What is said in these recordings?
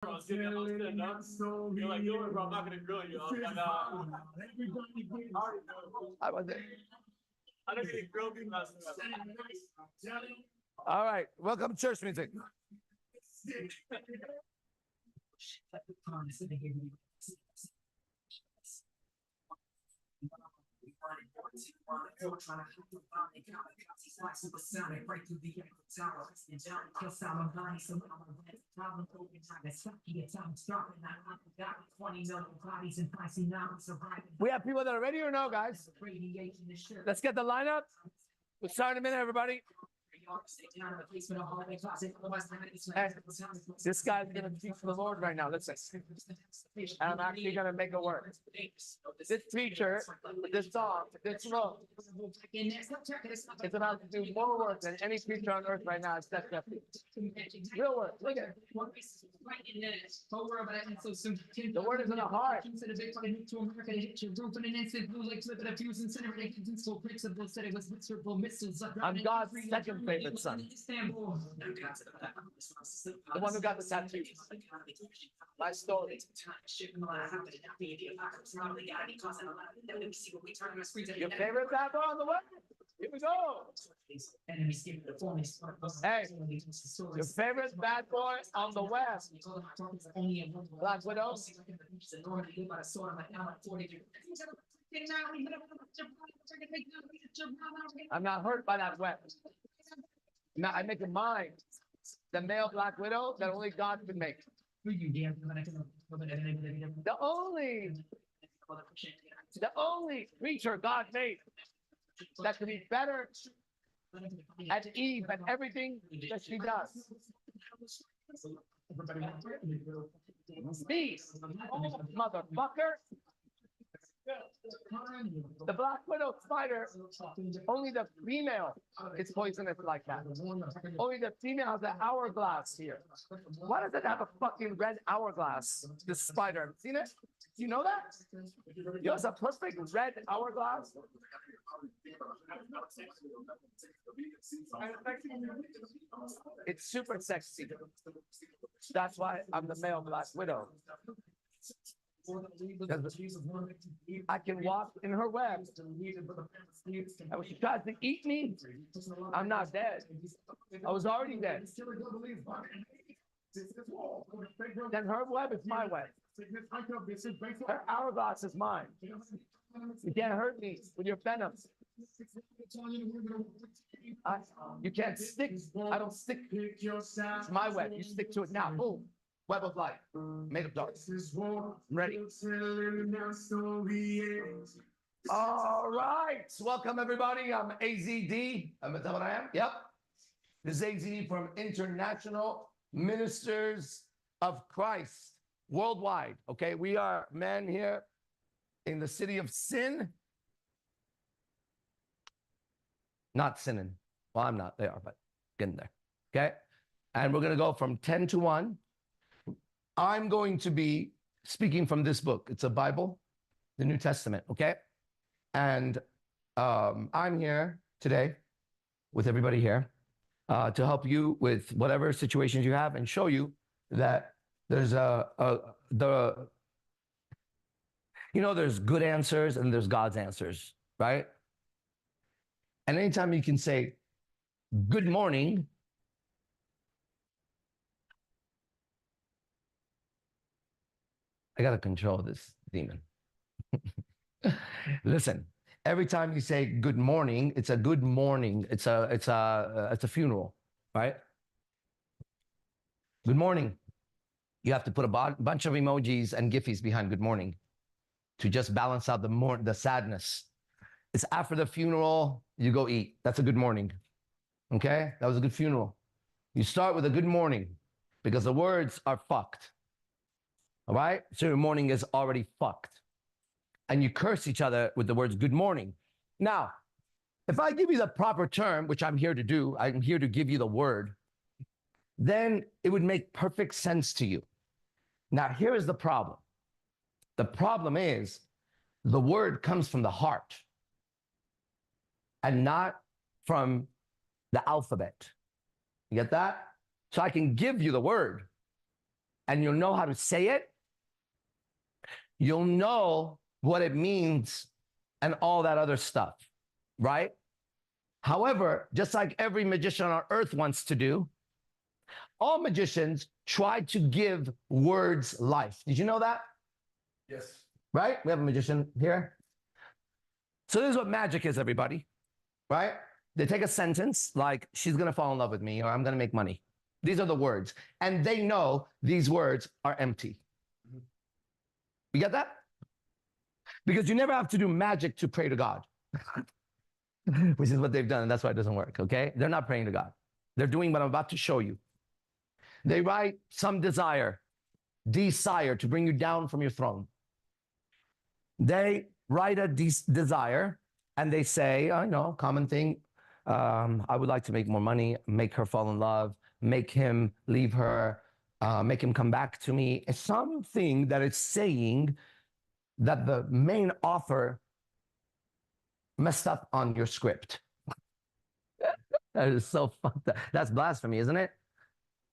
I was getting nuts. You're like, don't worry, bro, I'm not gonna grill you. I was like, I was there. I don't get grilled you last time. All right, welcome to church music. We have people that are ready or no, guys? Let's get the lineup. We'll start in a minute, everybody. Hey, this guy's gonna teach the Lord right now. Listen, and I'm actually gonna make it work. This teacher, this song, this flow, it's about to do more work than any preacher on earth right now. It's that real work. Look at it. The word is in the heart. I'm God's second favorite son. The one who got the tattoo. My story. Your favorite bad boy on the web? Here we go. Hey, your favorite bad boy on the web? Black Widow? I'm not hurt by that web. Now I make a mind. The male Black Widow that only God could make. The only creature God made that could be better at Eve and everything that she does. Me, motherfucker. The Black Widow spider, only the female is poisonous like that. Only the female has an hourglass here. Why does it have a fucking red hourglass, this spider? Have you seen it? Do you know that? You know, it's a perfect red hourglass. It's super sexy. That's why I'm the male Black Widow. I can walk in her web. And when she tries to eat me, I'm not dead. I was already dead. Then her web is my web. Her hourglass is mine. You can't hurt me with your venom. You can't stick. I don't stick. It's my web. You stick to it now. Boom. Web of light. Made of dark. I'm ready. All right. Welcome, everybody. I'm AZD. Is that what I am? Yep. This is AZD from International Ministers of Christ worldwide. Okay. We are men here in the city of sin. Not sinning. Well, I'm not. They are, but getting there. Okay. And we're going to go from 10 to 1. I'm going to be speaking from this book. It's a Bible, the New Testament, okay? And I'm here today with everybody here to help you with whatever situations you have and show you that there's there's good answers and there's God's answers, right? And anytime you can say, good morning, I got to control this demon. Listen, every time you say good morning, it's a good morning. It's a funeral, right? Good morning. You have to put a bunch of emojis and giffies behind good morning to just balance out the sadness. It's after the funeral, you go eat. That's a good morning. Okay? That was a good funeral. You start with a good morning because the words are fucked. All right? So your morning is already fucked. And you curse each other with the words, good morning. Now, if I give you the proper term, which I'm here to do, I'm here to give you the word, then it would make perfect sense to you. Now, here is the problem. The problem is the word comes from the heart and not from the alphabet. You get that? So I can give you the word, and you'll know how to say it, you'll know what it means and all that other stuff, right? However, just like every magician on earth wants to do, all magicians try to give words life. Did you know that? Yes. Right? We have a magician here. So this is what magic is, everybody, right? They take a sentence like, she's going to fall in love with me, or I'm going to make money. These are the words. And they know these words are empty. You get that? Because you never have to do magic to pray to God, which is what they've done. And that's why it doesn't work, okay? They're not praying to God. They're doing what I'm about to show you. They write some desire to bring you down from your throne. They write a desire and they say, I know, common thing. I would like to make more money, make her fall in love, make him leave her, make him come back to me. It's something that is saying that the main author messed up on your script. That is so fucked up. That's blasphemy, isn't it?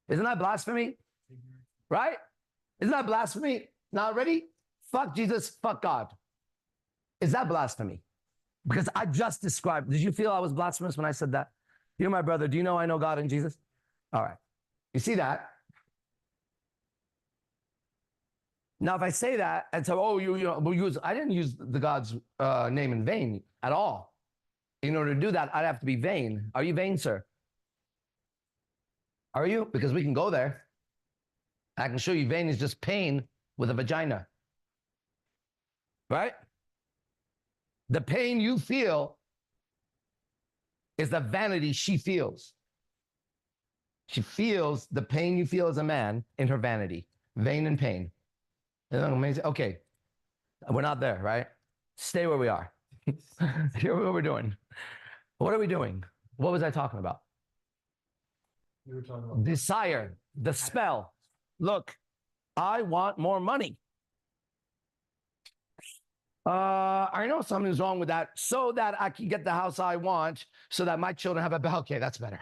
Isn't that blasphemy? Right? Isn't that blasphemy? Now, ready? Fuck Jesus, fuck God. Is that blasphemy? Because I just described, did you feel I was blasphemous when I said that? You're my brother. Do you know I know God and Jesus? All right. You see that? Now, if I say that and say, oh, I didn't use the God's name in vain at all. In order to do that, I'd have to be vain. Are you vain, sir? Are you? Because we can go there. I can show you vain is just pain with a vagina. Right? The pain you feel is the vanity she feels. She feels the pain you feel as a man in her vanity. Vain and pain. Isn't that amazing? Okay. We're not there, right? Stay where we are. Here what we're doing. What are we doing? What was I talking about? We were talking about Desire, the spell. Look, I want more money. I know something's wrong with that, so that I can get the house I want, so that my children have a bell. Okay, that's better.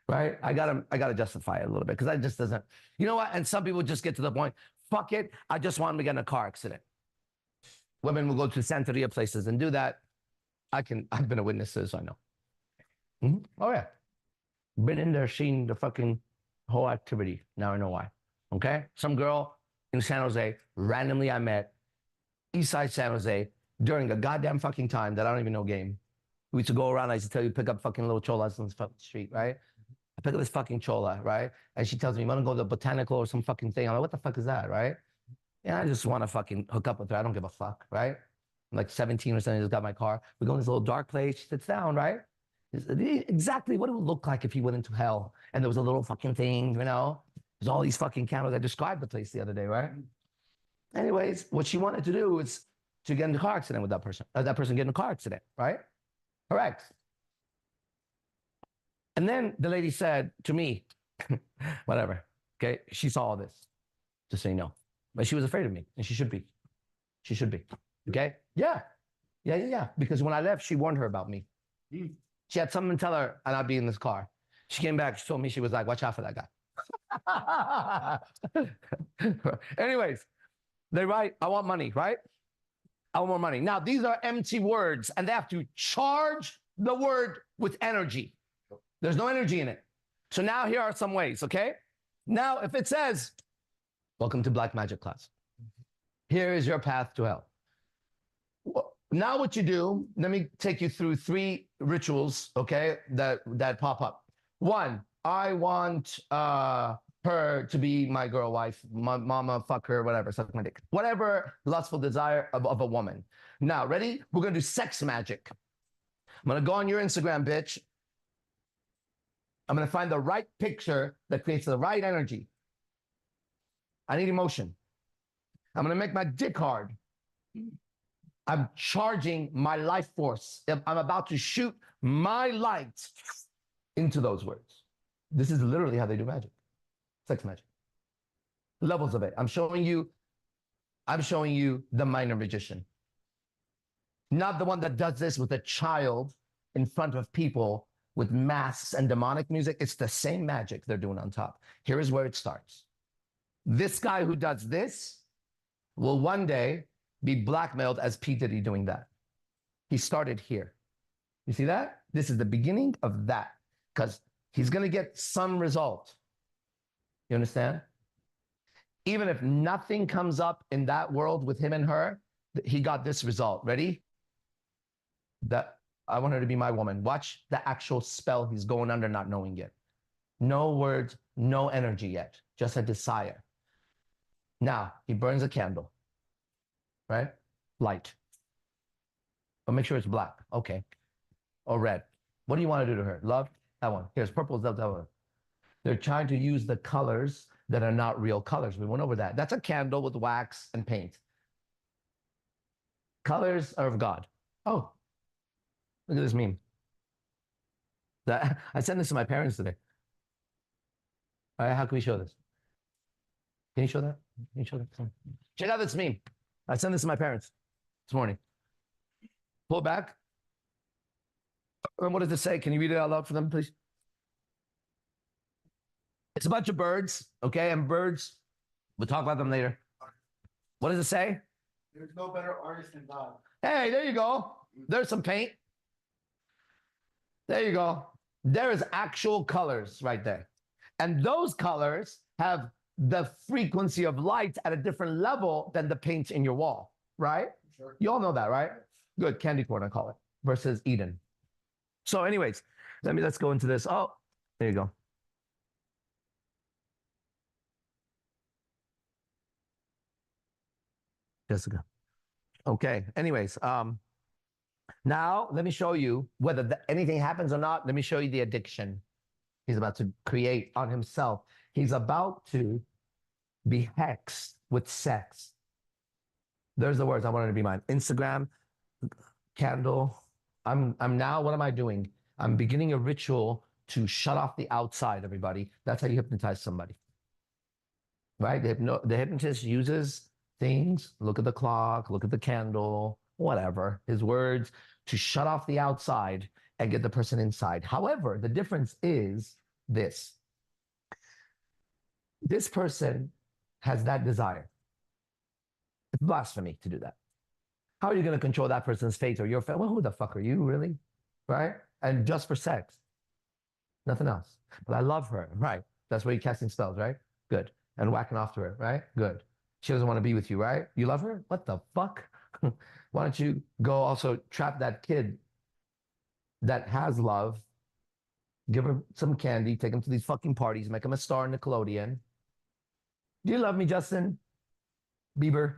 Right? I gotta justify it a little bit because that just doesn't. You know what? And some people just get to the point. Fuck it. I just want them to get in a car accident. Women will go to Santeria places and do that. I've been a witness to this, so I know. Oh yeah, been in there, seen the fucking whole activity. Now I know why. Okay, some girl in San Jose, randomly I met, East Side San Jose, during a goddamn fucking time that I don't even know game. We used to go around, I used to tell you, pick up fucking little cholas on the fucking street, right? I pick up this fucking chola, right? And she tells me, you want to go to the botanical or some fucking thing? I'm like, what the fuck is that, right? Yeah, I just want to fucking hook up with her. I don't give a fuck, right? I'm like 17 or something, just got my car. We go in this little dark place, she sits down, right? Exactly what it would look like if you went into hell and there was a little fucking thing, you know? There's all these fucking candles. I described the place the other day, right? Anyways, what she wanted to do is to get in a car accident with that person get in a car accident, right? Correct. And then the lady said to me, whatever, okay, she saw all this, just so you know. But she was afraid of me, and she should be. She should be, okay? Yeah, because when I left, she warned her about me. She had someone tell her I'd not be in this car. She came back, she told me, she was like, watch out for that guy. Anyways, they write, I want money, right? I want more money. Now, these are empty words, and they have to charge the word with energy. There's no energy in it. So now here are some ways, okay? Now, if it says, welcome to Black Magic class. Here is your path to hell. Now what you do, let me take you through 3 rituals, okay, that pop up. 1, I want her to be my girl wife, mama, fuck her, whatever, suck my dick. Whatever lustful desire of a woman. Now, ready? We're going to do sex magic. I'm going to go on your Instagram, bitch. I'm going to find the right picture that creates the right energy. I need emotion. I'm going to make my dick hard. I'm charging my life force. I'm about to shoot my light into those words. This is literally how they do magic. Sex magic. Levels of it. I'm showing you the minor magician. Not the one that does this with a child in front of people with masks and demonic music. It's the same magic they're doing on top. Here is where it starts. This guy who does this will one day be blackmailed as P. Diddy doing that. He started here. You see that? This is the beginning of that, because he's going to get some result. You understand? Even if nothing comes up in that world with him and her, he got this result. Ready? That I want her to be my woman. Watch the actual spell he's going under, not knowing it. No words, no energy yet, just a desire. Now, he burns a candle, right? Light. But make sure it's black. Okay. Or red. What do you want to do to her? Love? That one. Here's purple. That one. They're trying to use the colors that are not real colors. We went over that. That's a candle with wax and paint. Colors are of God. Oh, look at this meme. I sent this to my parents today. All right, how can we show this? Can you show that? Can you show that? Check out this meme. I sent this to my parents this morning. Pull it back. And what does it say? Can you read it out loud for them, please? It's a bunch of birds, okay? And birds, we'll talk about them later. What does it say? There's no better artist than God. Hey, there you go. There's some paint. There you go. There is actual colors right there. And those colors have the frequency of light at a different level than the paint in your wall, right? Sure. You all know that, right? Good. Candy corn, I call it, versus Eden. So anyways, let's go into this. Oh, there you go. Jessica. Okay. Anyways, now let me show you whether anything happens or not. Let me show you the addiction he's about to create on himself. He's about to be hexed with sex. There's the words I wanted to be mine. Instagram, candle. I'm now, what am I doing? I'm beginning a ritual to shut off the outside, everybody. That's how you hypnotize somebody. Right? The hypnotist uses things, look at the clock, look at the candle, whatever, his words, to shut off the outside and get the person inside. However, the difference is this. This person has that desire. It's blasphemy to do that. How are you going to control that person's fate or your fate? Well, who the fuck are you, really? Right? And just for sex. Nothing else. But I love her. Right. That's where you're casting spells, right? Good. And whacking off to her, right? Good. She doesn't want to be with you, right? You love her? What the fuck? Why don't you go also trap that kid that has love, give her some candy, take him to these fucking parties, make him a star in Nickelodeon. Do you love me, Justin Bieber?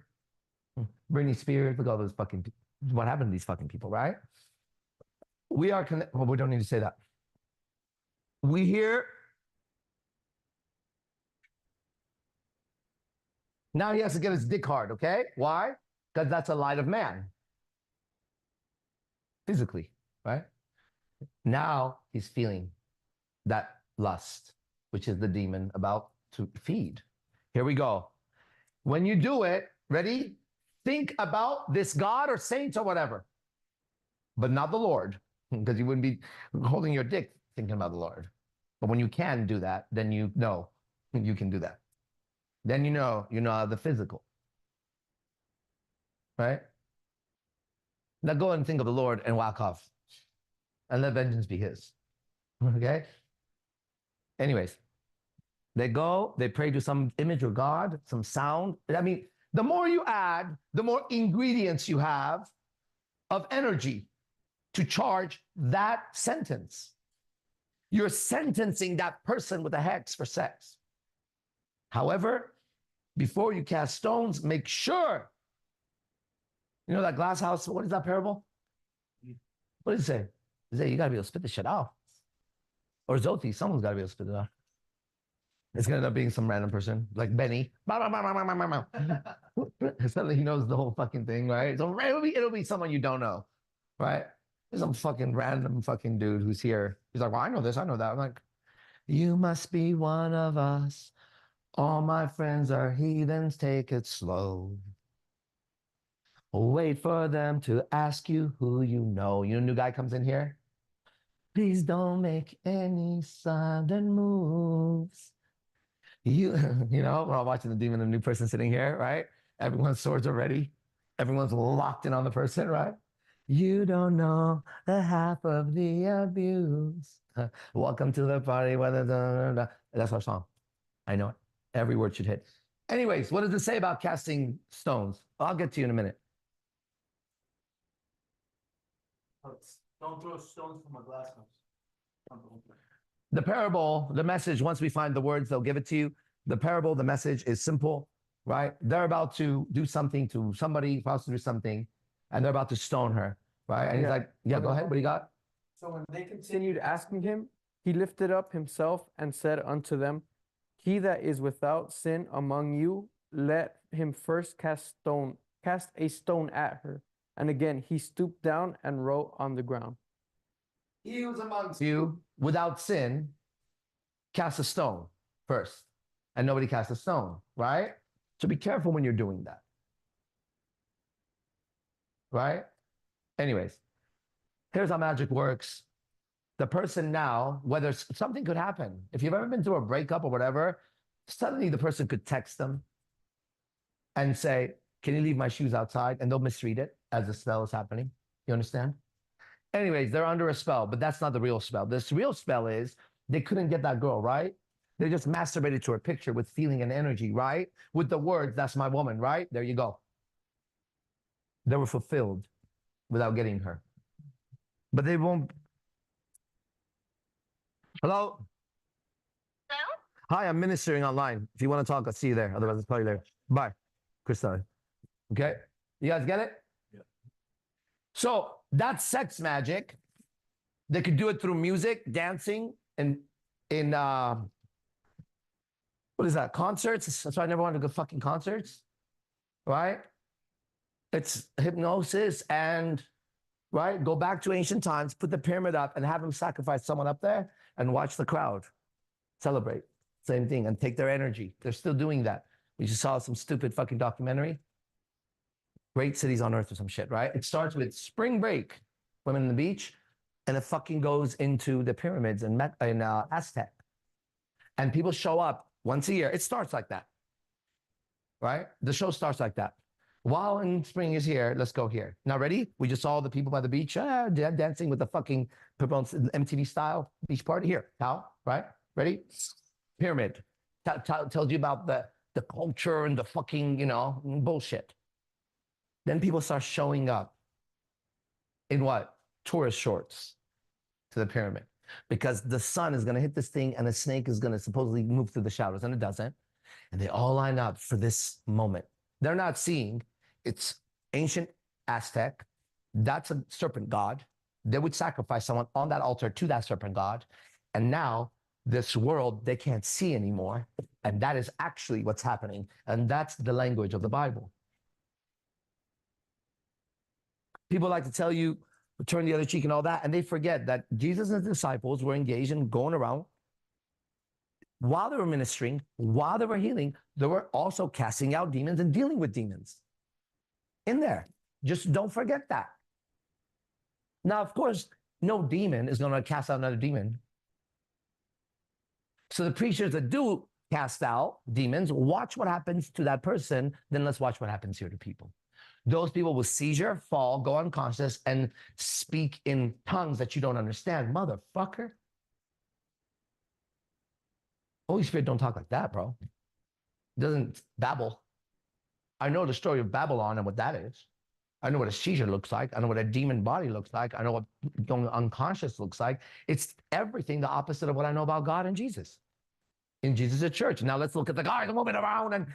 Britney Spears? Look at all those fucking people. What happened to these fucking people, right? We are well, we don't need to say that. We hear. Now he has to get his dick hard, okay? Why? Because that's a light of man. Physically, right? Now he's feeling that lust, which is the demon about to feed. Here we go. When you do it, ready? Think about this God or saint or whatever, but not the Lord, because you wouldn't be holding your dick thinking about the Lord. But when you can do that, then you know you can do that. Then you know the physical, right? Now go and think of the Lord and whack off and let vengeance be his, okay? Anyways, they go, they pray to some image or God, some sound. I mean, the more you add, the more ingredients you have of energy to charge that sentence. You're sentencing that person with a hex for sex. However, before you cast stones, make sure. You know that glass house, what is that parable? What does it say? It says you got to be able to spit this shit out. Or Zoti, someone's got to be able to spit it out. It's going to end up being some random person, like Benny. Suddenly he knows the whole fucking thing, right? So it'll be someone you don't know, right? There's some fucking random fucking dude who's here. He's like, well, I know this, I know that. I'm like, you must be one of us. All my friends are heathens, take it slow. Wait for them to ask you who you know. You know, new guy comes in here. Please don't make any sudden moves. You know, we're all watching the demon, a new person sitting here, right? Everyone's swords are ready. Everyone's locked in on the person, right? You don't know the half of the abuse. Welcome to the party. That's our song. I know it. Every word should hit. Anyways, what does it say about casting stones? I'll get to you in a minute. Don't throw stones from a glass house. The parable, the message, once we find the words, they'll give it to you. The parable, the message is simple, right? They're about to do something to somebody, supposed to do something, and they're about to stone her, right? And he's like, yeah, go ahead. What do you got? So when they continued asking him, he lifted up himself and said unto them, He that is without sin among you, let him first cast a stone at her. And again he stooped down and wrote on the ground. He who's amongst you without sin, cast a stone first. And nobody cast a stone, right? So be careful when you're doing that. Right? Anyways, here's how magic works. The person now, whether something could happen, if you've ever been through a breakup or whatever, suddenly the person could text them and say, can you leave my shoes outside? And they'll misread it as the spell is happening. You understand? Anyways, they're under a spell, but that's not the real spell. This real spell is they couldn't get that girl, right? They just masturbated to her picture with feeling and energy, right? With the words, that's my woman, right? There you go. They were fulfilled without getting her. But they won't. Hello? Hello? Hi, I'm ministering online. If you want to talk, I'll see you there. Otherwise, I'll call you later. Bye, Krista. Okay? You guys get it? Yeah. So that's sex magic. They could do it through music, dancing, and in what is that? Concerts. That's why I never wanted to go fucking concerts. Right? It's hypnosis and right. Go back to ancient times, put the pyramid up, and have them sacrifice someone up there and watch the crowd celebrate. Same thing, and take their energy. They're still doing that. We just saw some stupid fucking documentary. Great cities on earth or some shit, right? It starts with spring break, women on the beach, and it fucking goes into the pyramids in Aztec. And people show up once a year. It starts like that, right? The show starts like that. While in spring is here, let's go here. Now, ready? We just saw the people by the beach dancing with the fucking MTV style beach party. Here, how? Right? Ready? Pyramid. Tells you about the culture and the fucking, you know, bullshit. Then people start showing up in what? Tourist shorts to the pyramid. Because the sun is going to hit this thing and the snake is going to supposedly move through the shadows, and it doesn't. And they all line up for this moment. They're not seeing. It's ancient Aztec. That's a serpent god. They would sacrifice someone on that altar to that serpent god. And now this world they can't see anymore. And that is actually what's happening. And that's the language of the Bible. People like to tell you, turn the other cheek and all that. And they forget that Jesus and his disciples were engaged in going around. While they were ministering, while they were healing, they were also casting out demons and dealing with demons in there. Just don't forget that. Now, of course, no demon is going to cast out another demon. So the preachers that do cast out demons, watch what happens to that person, then let's watch what happens here to people. Those people with seizure, fall, go unconscious, and speak in tongues that you don't understand. Motherfucker. Holy Spirit don't talk like that, bro. It doesn't babble. I know the story of Babylon and what that is. I know what a seizure looks like. I know what a demon body looks like. I know what going unconscious looks like. It's everything the opposite of what I know about God and Jesus. In Jesus' church. Now let's look at the guys moving around and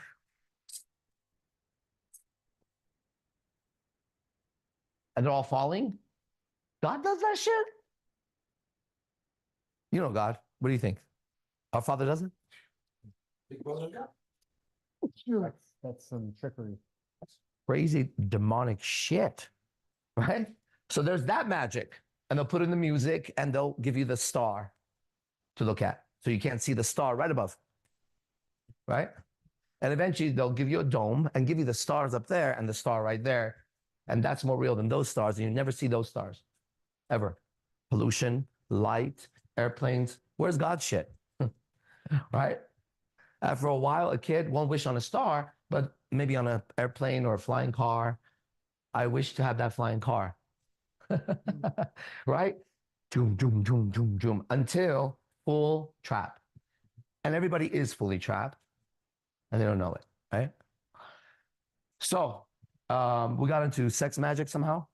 they're all falling. God does that shit? You know God. What do you think? Our Father doesn't? Big brother God. That's some trickery. Crazy demonic shit, right? So there's that magic, and they'll put in the music and they'll give you the star to look at. So you can't see the star right above, right? And eventually they'll give you a dome and give you the stars up there and the star right there. And that's more real than those stars. And you never see those stars ever. Pollution, light, airplanes. Where's God's shit? Right? After a while, a kid won't wish on a star, but maybe on an airplane or a flying car. I wish to have that flying car. Right? Doom, doom, doom, doom, doom, until full trap. And everybody is fully trapped and they don't know it, right? So we got into sex magic somehow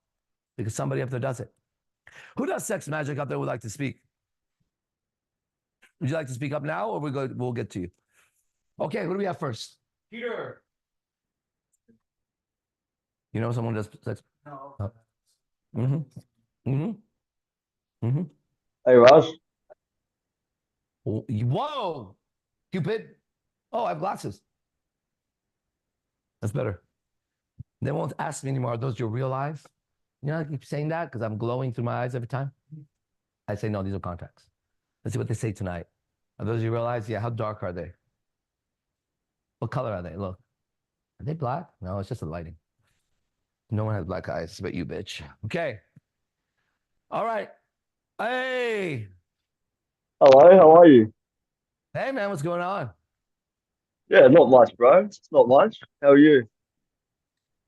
because somebody up there does it. Who does sex magic up there would like to speak? Would you like to speak up now or we'll get to you? Okay, who do we have first? Peter. You know someone does sex? No. Oh. Mm-hmm. Mm-hmm. Mm-hmm. Hey, Raj. Whoa, Cupid. Oh, I have glasses. That's better. They won't ask me anymore, are those your real eyes? You know, I keep saying that because I'm glowing through my eyes every time. I say, no, these are contacts. Let's see what they say tonight. Are those your real eyes? Yeah, how dark are they? What color are they? Look. Are they black? No, it's just the lighting. No one has black eyes but you, bitch. Okay. All right. Hey. Hello, how are you? Hey, man, what's going on? Yeah, not much, bro. It's not much. How are you?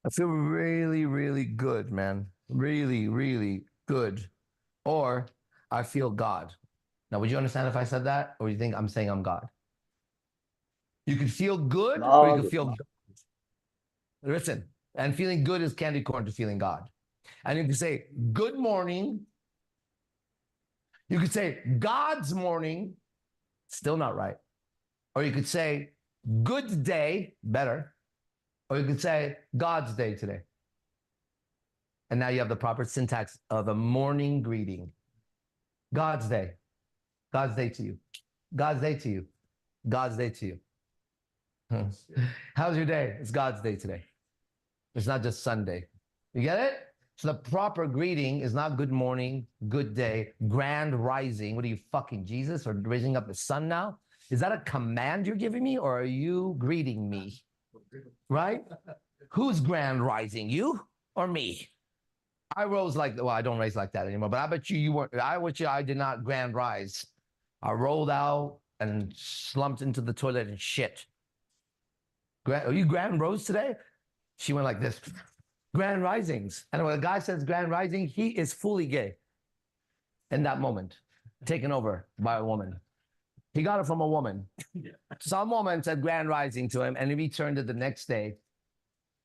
I feel really, really good, man. Really, really good. Or I feel God. Now, would you understand if I said that? Or you think I'm saying I'm God? You could feel good or you Nah, could feel God. Listen, and feeling good is candy corn to feeling God. And you could say, good morning. You could say, God's morning. Still not right. Or you could say, good day, better. Or you could say, God's day today. And now you have the proper syntax of a morning greeting. God's day. God's day to you. God's day to you. God's day to you. How's your day? It's God's day today. It's not just Sunday. You get it? So the proper greeting is not good morning, good day, grand rising. What are you, fucking Jesus, or raising up the sun now? Is that a command you're giving me, or are you greeting me? Right? Who's grand rising, you or me? I rose like, well, I don't raise like that anymore, but I bet you weren't. I did not grand rise. I rolled out and slumped into the toilet and shit. Are you grand rose today? She went like this. Grand risings. And when a guy says grand rising, he is fully gay in that moment, taken over by a woman. He got it from a woman. Yeah. Some woman said grand rising to him, and he returned it the next day.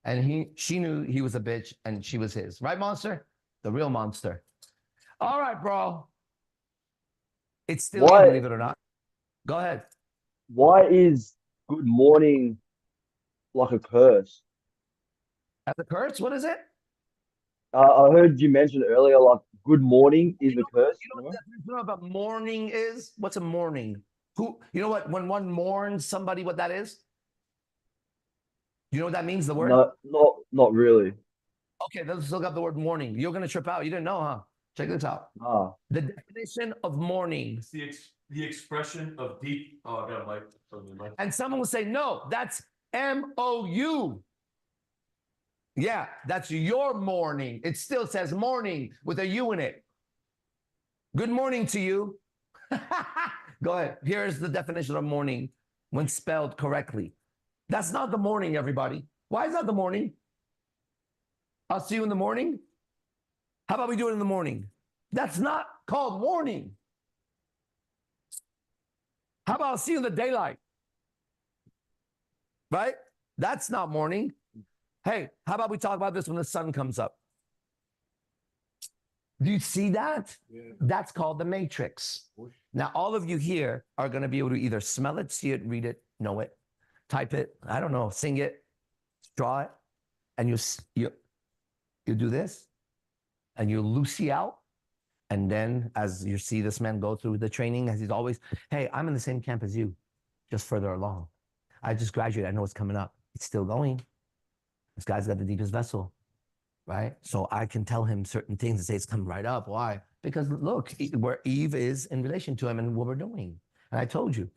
And she knew he was a bitch, and she was his. Right, monster? The real monster. All right, bro. It's still you, believe it or not. Go ahead. why is good morning like a curse? At the curse, what is it? I heard you mention earlier, like good morning is a curse. You know what about mourning is? What's a mourning? You know what? When one mourns somebody, what that is? You know what that means, the word? No, not really. Okay, let's look up the word mourning. You're going to trip out. You didn't know, huh? Check this out. Ah, The definition of mourning. It's the expression of deep. Oh, I got a mic. And someone will say, no, that's M-O-U. Yeah, that's your morning. It still says morning with a U in it. Good morning to you. Go ahead. Here's the definition of morning when spelled correctly. That's not the morning, everybody. Why is that the morning? I'll see you in the morning. How about we do it in the morning? That's not called morning. How about I'll see you in the daylight? Right? That's not morning. Hey, how about we talk about this when the sun comes up? Do you see that? Yeah. That's called the matrix. Now, all of you here are going to be able to either smell it, see it, read it, know it, type it, I don't know, sing it, draw it, and you do this, and you loosey out. And then as you see this man go through the training, as he's always, hey, I'm in the same camp as you, just further along. I just graduated. I know what's coming up. It's still going. This guy's got the deepest vessel, right? So I can tell him certain things and say it's coming right up. Why? Because look, where Eve is in relation to him and what we're doing. And I told you,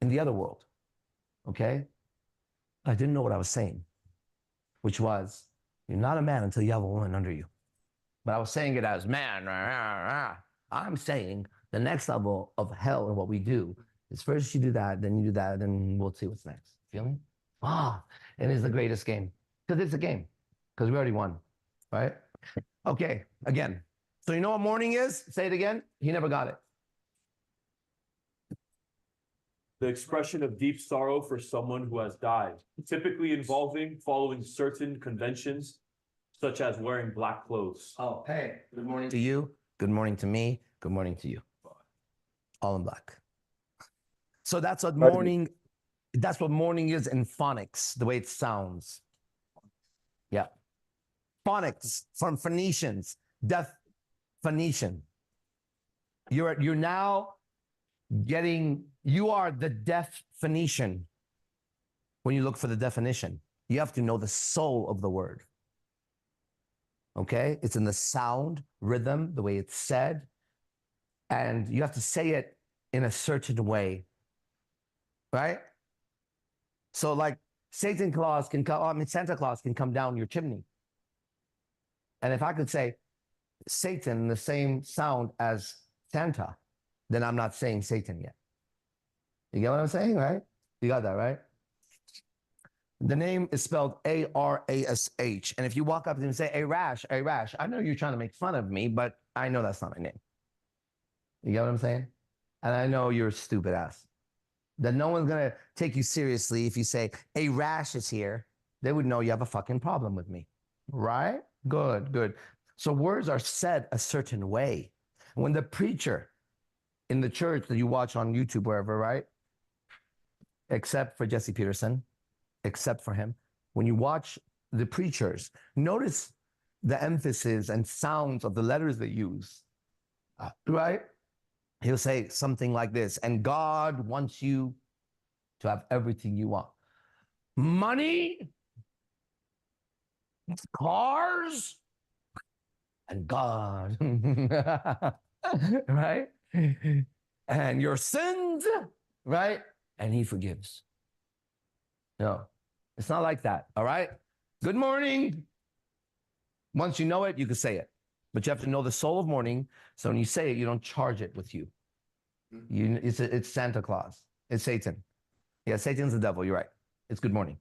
in the other world, okay? I didn't know what I was saying, which was, you're not a man until you have a woman under you. But I was saying it as man. I'm saying the next level of hell and what we do is first you do that, then you do that, then we'll see what's next. Feel me? And it's the greatest game because it's a game because we already won, right? Okay, again. So you know what mourning is? Say it again. He never got it. The expression of deep sorrow for someone who has died, typically involving following certain conventions, such as wearing black clothes. Oh, hey, good morning to you. Good morning to me. Good morning to you. All in black. So that's what mourning is in phonics, the way it sounds. Yeah. Phonics from Phoenicians, deaf Phoenician. You're now you are the deaf Phoenician. When you look for the definition, you have to know the soul of the word. Okay? It's in the sound, rhythm, the way it's said, and you have to say it in a certain way, right? So like Satan Claus Santa Claus can come down your chimney. And if I could say Satan, the same sound as Santa, then I'm not saying Satan yet. You get what I'm saying, right? You got that, right? The name is spelled A-R-A-S-H. And if you walk up to him and say, Arash, I know you're trying to make fun of me, but I know that's not my name. You get what I'm saying? And I know you're a stupid ass. That no one's going to take you seriously if you say, Arash is here. They would know you have a fucking problem with me. Right? Good, good. So words are said a certain way. When the preacher in the church that you watch on YouTube, wherever, right? Except for Jesse Peterson, except for him. When you watch the preachers, notice the emphasis and sounds of the letters they use, right? He'll say something like this, and God wants you to have everything you want. Money, cars, and God, right? And your sins, right? And he forgives. No, it's not like that, all right? Good morning. Once you know it, you can say it. But you have to know the soul of mourning, so when you say it, you don't charge it with you. It's Santa Claus. It's Satan. Yeah, Satan's the devil. You're right. It's good morning.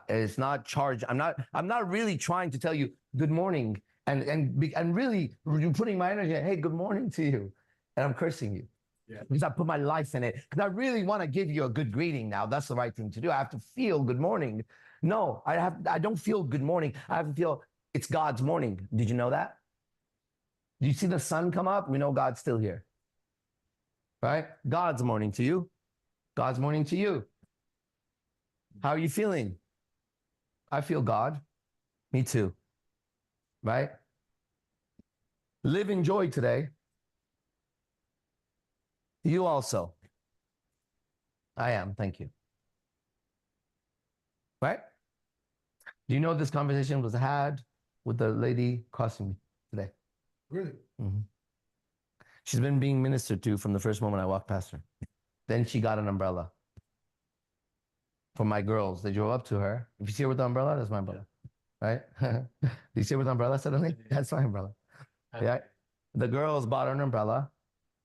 It's not charged. I'm not really trying to tell you good morning and really putting my energy. Hey, good morning to you, and I'm cursing you. Yeah. Because I put my life in it. Because I really want to give you a good greeting now. That's the right thing to do. I have to feel good morning. No, I don't feel good morning. I have to feel it's God's morning. Did you know that? Do you see the sun come up? We know God's still here. Right? God's morning to you. God's morning to you. How are you feeling? I feel God. Me too. Right? Live in joy today. You also. I am. Thank you. Right? Do you know this conversation was had with the lady crossing me today? Really? Mm-hmm. She's been being ministered to from the first moment I walked past her. Then she got an umbrella for my girls. They drove up to her. If you see her with the umbrella, that's my umbrella. Right? Do you see her with the umbrella suddenly? That's my umbrella. Yeah. The girls bought her an umbrella,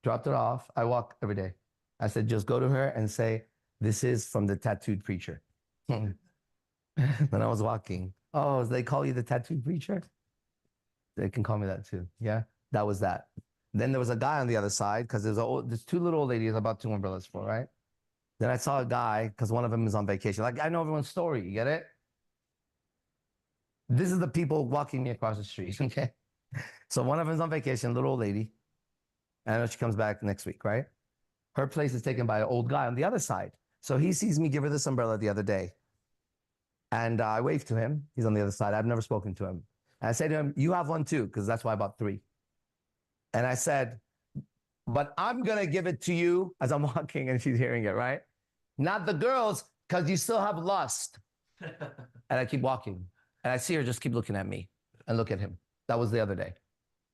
dropped it off. I walk every day. I said, just go to her and say, this is from the tattooed preacher. Then I was walking. Oh, they call you the tattooed preacher? They can call me that too. Yeah, that was that. Then there was a guy on the other side because there's two little old ladies about two umbrellas for, right? Then I saw a guy because one of them is on vacation. Like, I know everyone's story. You get it? This is the people walking me across the street. Okay. So one of them is on vacation, little old lady. I know she comes back next week, right? Her place is taken by an old guy on the other side. So he sees me give her this umbrella the other day. And I waved to him. He's on the other side. I've never spoken to him. And I say to him, you have one too, because that's why I bought three. And I said, but I'm going to give it to you as I'm walking, and she's hearing it, right? Not the girls, because you still have lust. And I keep walking. And I see her just keep looking at me and look at him. That was the other day.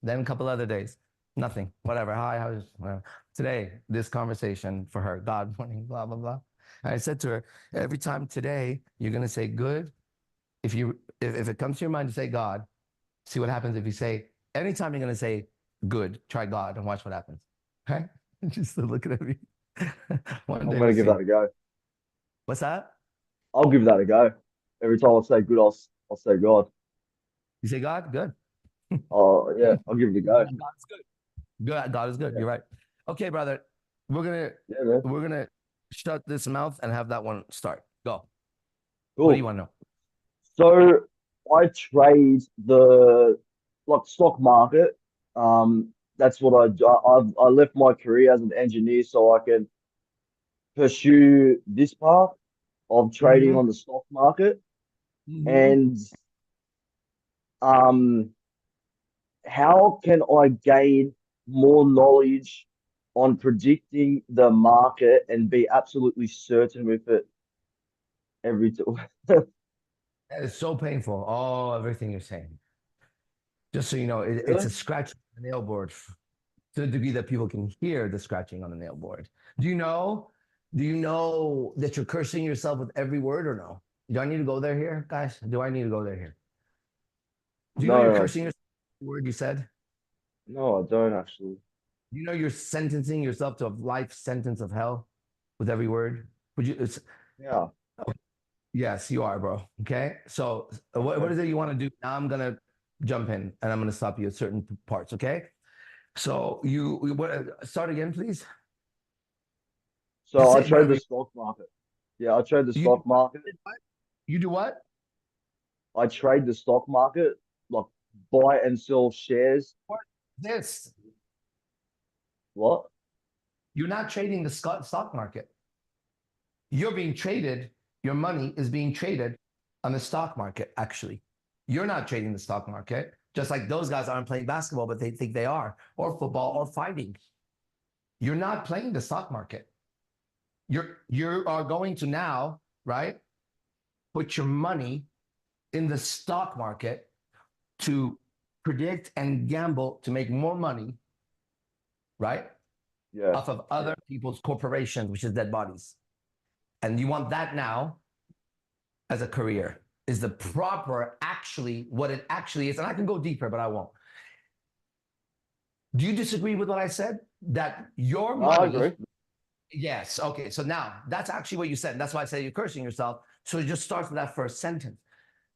Then a couple other days, nothing, whatever. Hi, how is whatever. Today, this conversation for her, God morning, blah, blah, blah. And I said to her, every time today, you're going to say good. If it comes to your mind to say God, see what happens if you say, anytime you're going to say good. Try God and watch what happens. Okay? Just still looking at me. One I'm day gonna we'll give see. that a go. What's that? I'll give that a go. Every time I say good, I'll say God. You say God? Good. Oh yeah, I'll give it a go. God is good. Good. God is good. Yeah. You're right. Okay, brother. Yeah, man. We're gonna shut this mouth and have that one start. Go. Cool. What do you want to know? So I trade the stock market. That's what I left my career as an engineer so I can pursue this path of trading Mhm. on the stock market. Mhm. And um, how can I gain more knowledge on predicting the market and be absolutely certain with it every time? That is so painful. Oh, everything you're saying. Just so you know, it's Really? a scratch on the nail board to the degree that people can hear the scratching on the nail board. Do you know? Do you know that you're cursing yourself with every word or no? Do I need to go there here, guys? Do I need to go there here? Do you know you're No, cursing yourself with the word you said? no, I don't actually. Do you know you're sentencing yourself to a life sentence of hell with every word? Would you? Yeah. Yes, you are, bro. Okay. So what Okay. is it you want to do? Now I'm gonna jump in and I'm gonna stop you at certain parts. Okay. So start again, please. Just So I say trade whatever the stock market. Yeah, I trade the you do. stock market. You do what? I trade the stock market, like buy and sell shares. This. What? You're not trading the stock market. You're being traded. Your money is being traded on the stock market, actually. You're not trading the stock market, just like those guys aren't playing basketball, but they think they are, or football, or fighting. You're not playing the stock market. You are going to now, right, put your money in the stock market to predict and gamble to make more money, right, Yeah. off of other people's corporations, which is dead bodies. And you want that now as a career is the proper, actually, what it actually is. And I can go deeper, but I won't. Do you disagree with what I said? That your No, I money, agree. yes. Okay. So now that's actually what you said. That's why I say you're cursing yourself. So it just starts with that first sentence.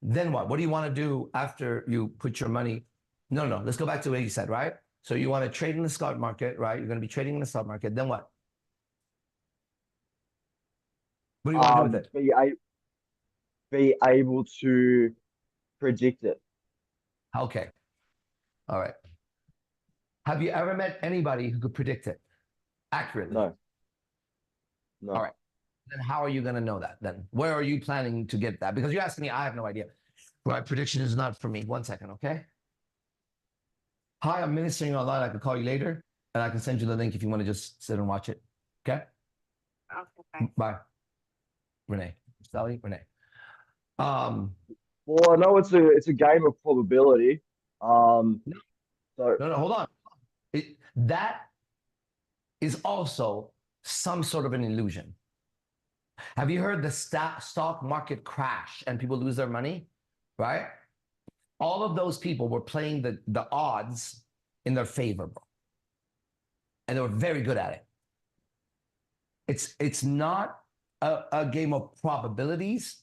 Then what? What do you want to do after you put your money? No. Let's go back to what you said, right? So you want to trade in the stock market, right? You're going to be trading in the stock market. Then what? What do you want to do with it? Be able to predict it. Okay. All right. Have you ever met anybody who could predict it accurately? No. No. All right. Then how are you going to know that? Then where are you planning to get that? Because you're asking me, I have no idea. Right? Prediction is not for me. 1 second, okay? Hi, I'm ministering online. I can call you later, and I can send you the link if you want to just sit and watch it. Okay? Okay. Bye. Renee. Sally, Renee. Well, I know it's a game of probability. So No, hold on. That is also some sort of an illusion. Have you heard the stock market crash and people lose their money? Right? All of those people were playing the odds in their favor, bro. And they were very good at it. It's not a game of probabilities,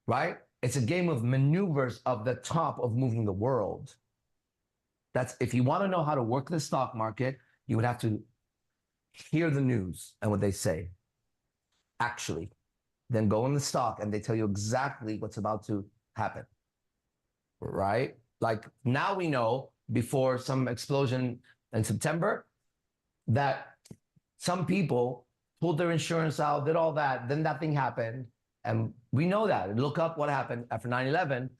right? It's a game of maneuvers of the top of moving the world. That's if you want to know how to work the stock market, you would have to hear the news and what they say. Actually, then go in the stock and they tell you exactly what's about to happen. Right? Like now we know before some explosion in September that some people pulled their insurance out, did all that, then that thing happened. And we know that. Look up what happened after 9/11,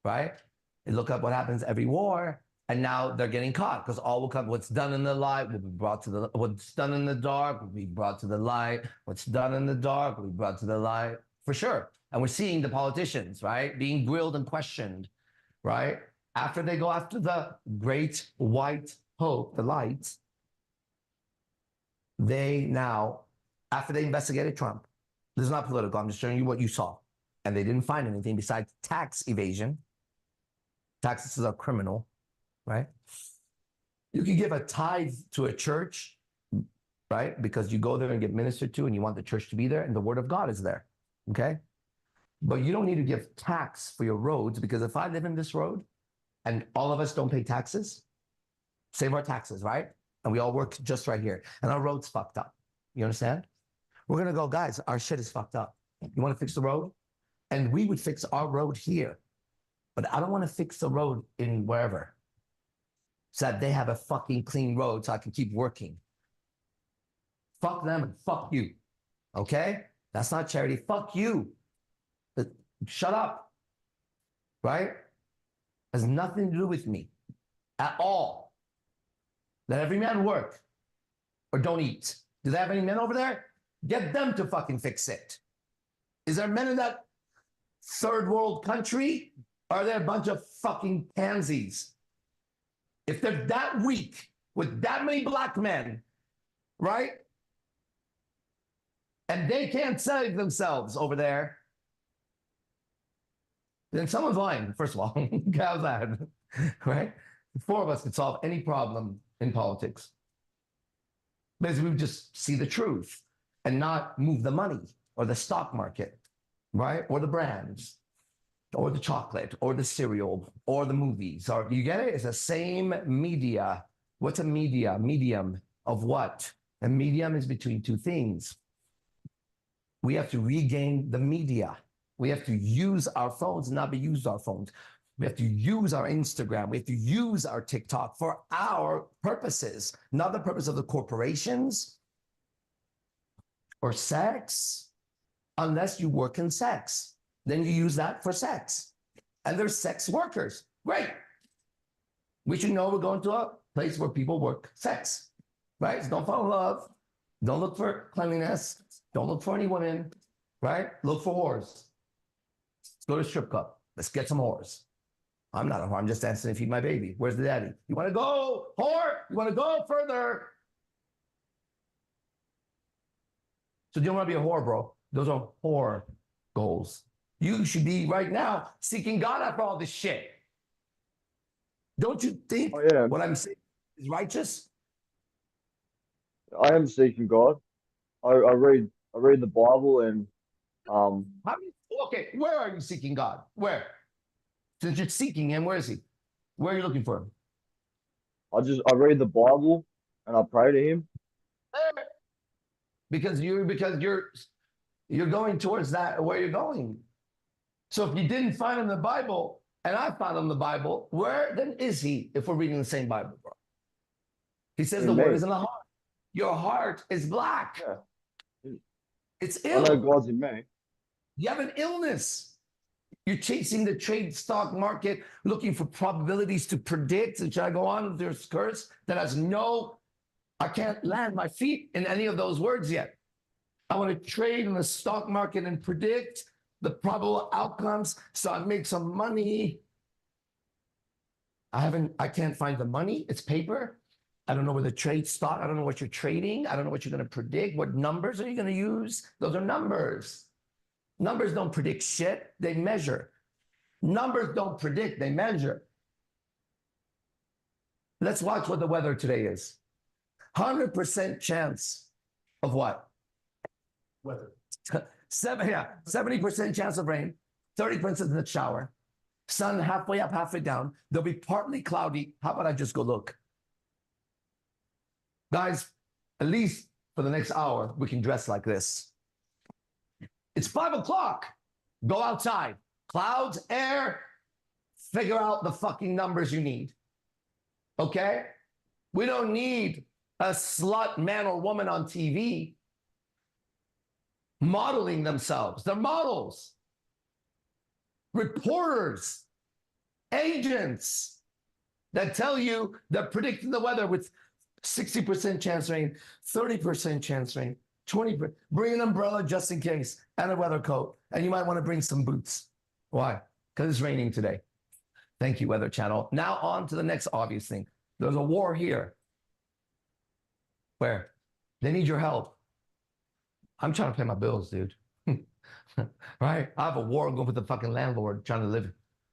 right? You look up what happens every war, and now they're getting caught because all will come. What's done in the light will be brought to the. What's done in the dark will be brought to the light. What's done in the dark will be brought to the light for sure. And we're seeing the politicians, right, being grilled and questioned, right? After they go after the great white hope, the light, they now, after they investigated Trump, this is not political, I'm just showing you what you saw. And they didn't find anything besides tax evasion. Taxes are criminal, right? You can give a tithe to a church, right? Because you go there and get ministered to and you want the church to be there and the word of God is there, okay? But you don't need to give tax for your roads because if I live in this road and all of us don't pay taxes, save our taxes, right? And we all work just right here and our road's fucked up. You understand? We're gonna go, guys, our shit is fucked up. You wanna fix the road? And we would fix our road here. But I don't wanna fix the road in wherever so that they have a fucking clean road so I can keep working. Fuck them and fuck you, okay? That's not charity, fuck you. Shut up, right? Has nothing to do with me at all. Let every man work or don't eat. Do they have any men over there? Get them to fucking fix it. Is there men in that third world country? Or are there a bunch of fucking pansies? If they're that weak with that many black men, right? And they can't save themselves over there, then someone's lying, first of all. How's that? Right? The four of us could solve any problem in politics. Basically, we would just see the truth and not move the money or the stock market, right? Or the brands, or the chocolate, or the cereal, or the movies. Or you get it? It's the same media. What's a media? Medium of what? A medium is between two things. We have to regain the media. We have to use our phones, not be used our phones. We have to use our Instagram. We have to use our TikTok for our purposes, not the purpose of the corporations or sex, unless you work in sex. Then you use that for sex. And there's sex workers. Great. We should know we're going to a place where people work sex, right? So don't fall in love. Don't look for cleanliness. Don't look for any women, right? Look for whores. Let's go to a strip club. Let's get some whores. I'm not a whore. I'm just dancing to feed my baby. Where's the daddy? You want to go, whore? You want to go further? So you don't want to be a whore, bro. Those are whore goals. You should be right now seeking God after all this shit. Don't you think what I'm saying is righteous? I am seeking God. I read the Bible and Okay, where are you seeking God? Where? Since you're seeking him, where is he? Where are you looking for him? I read the Bible and I pray to him. There. Because you're going towards that where you're going. So if you didn't find him in the Bible and I found him in the Bible, where then is he if we're reading the same Bible, bro? He says the word is in the heart. Your heart is black. Yeah. It's ill. I know God's in me. You have an illness. You're chasing the trade stock market, looking for probabilities to predict. And should I go on with this curse that has I can't land my feet in any of those words yet. I want to trade in the stock market and predict the probable outcomes so I make some money. I can't find the money. It's paper. I don't know where the trade stock. I don't know what you're trading. I don't know what you're going to predict. What numbers are you going to use? Those are numbers. Numbers don't predict shit. They measure. Numbers don't predict. They measure. Let's watch what the weather today is. 100% chance of what? Weather. 70% chance of rain, 30% in the shower, sun halfway up, halfway down. There'll be partly cloudy. How about I just go look? Guys, at least for the next hour, we can dress like this. It's 5 o'clock. Go outside. Clouds, air, figure out the fucking numbers you need. Okay? We don't need a slut man or woman on TV modeling themselves. They're models, reporters, agents that tell you they're predicting the weather with 60% chance rain, 30% chance rain, 20%. Bring an umbrella just in case and a weather coat. And you might want to bring some boots. Why? Because it's raining today. Thank you, Weather Channel. Now on to the next obvious thing. There's a war here. Where? They need your help. I'm trying to pay my bills, dude. Right? I have a war going with the fucking landlord trying to live,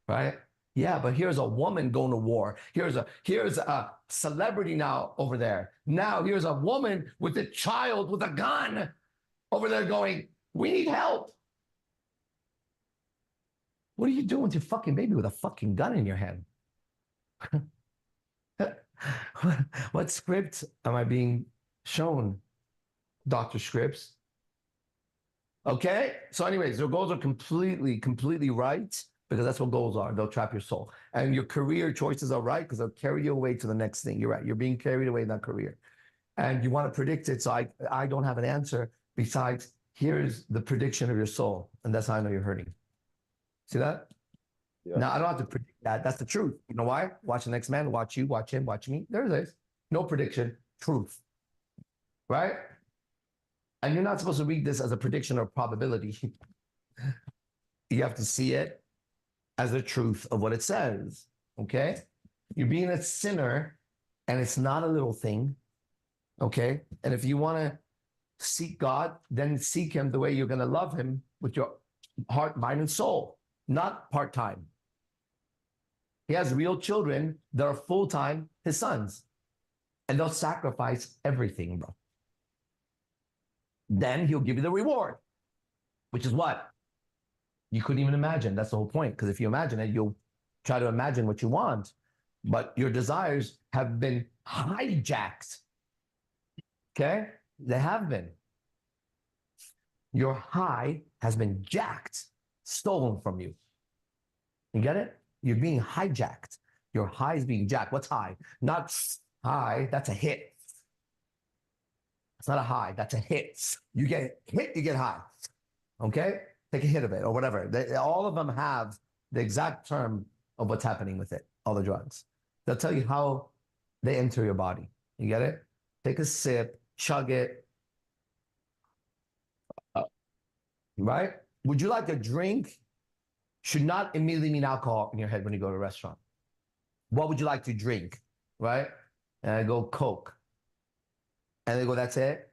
right? Yeah, but here's a woman going to war. Here's a celebrity now over there. Now here's a woman with a child with a gun over there going, we need help. What are you doing with your fucking baby with a fucking gun in your hand? What script am I being shown, Dr. Scripps? Okay. So, anyways, your goals are completely right, because that's what goals are. They'll trap your soul. And your career choices are right because they'll carry you away to the next thing. You're right. You're being carried away in that career. And you want to predict it. So I don't have an answer besides here's the prediction of your soul. And that's how I know you're hurting. See that? Yeah. Now, I don't have to predict that. That's the truth. You know why? Watch the next man, watch you, watch him, watch me. There it is. No prediction, truth. Right? And you're not supposed to read this as a prediction or probability. You have to see it as the truth of what it says. Okay? You're being a sinner, and it's not a little thing. Okay? And if you want to seek God, then seek him the way you're going to love him with your heart, mind, and soul, not part-time. He has real children that are full-time, his sons, and they'll sacrifice everything, bro. Then he'll give you the reward, which is what? You couldn't even imagine. That's the whole point. Because if you imagine it, you'll try to imagine what you want, but your desires have been hijacked. Okay? They have been. Your high has been jacked, stolen from you. You get it? You're being hijacked. Your high is being jacked. What's high? Not high. That's a hit. It's not a high. That's a hit. You get hit, you get high. Okay? Take a hit of it or whatever. All of them have the exact term of what's happening with it, all the drugs. They'll tell you how they enter your body. You get it? Take a sip, chug it. Right? Would you like a drink? Should not immediately mean alcohol in your head when you go to a restaurant. What would you like to drink? Right? And I go Coke. And they go, that's it?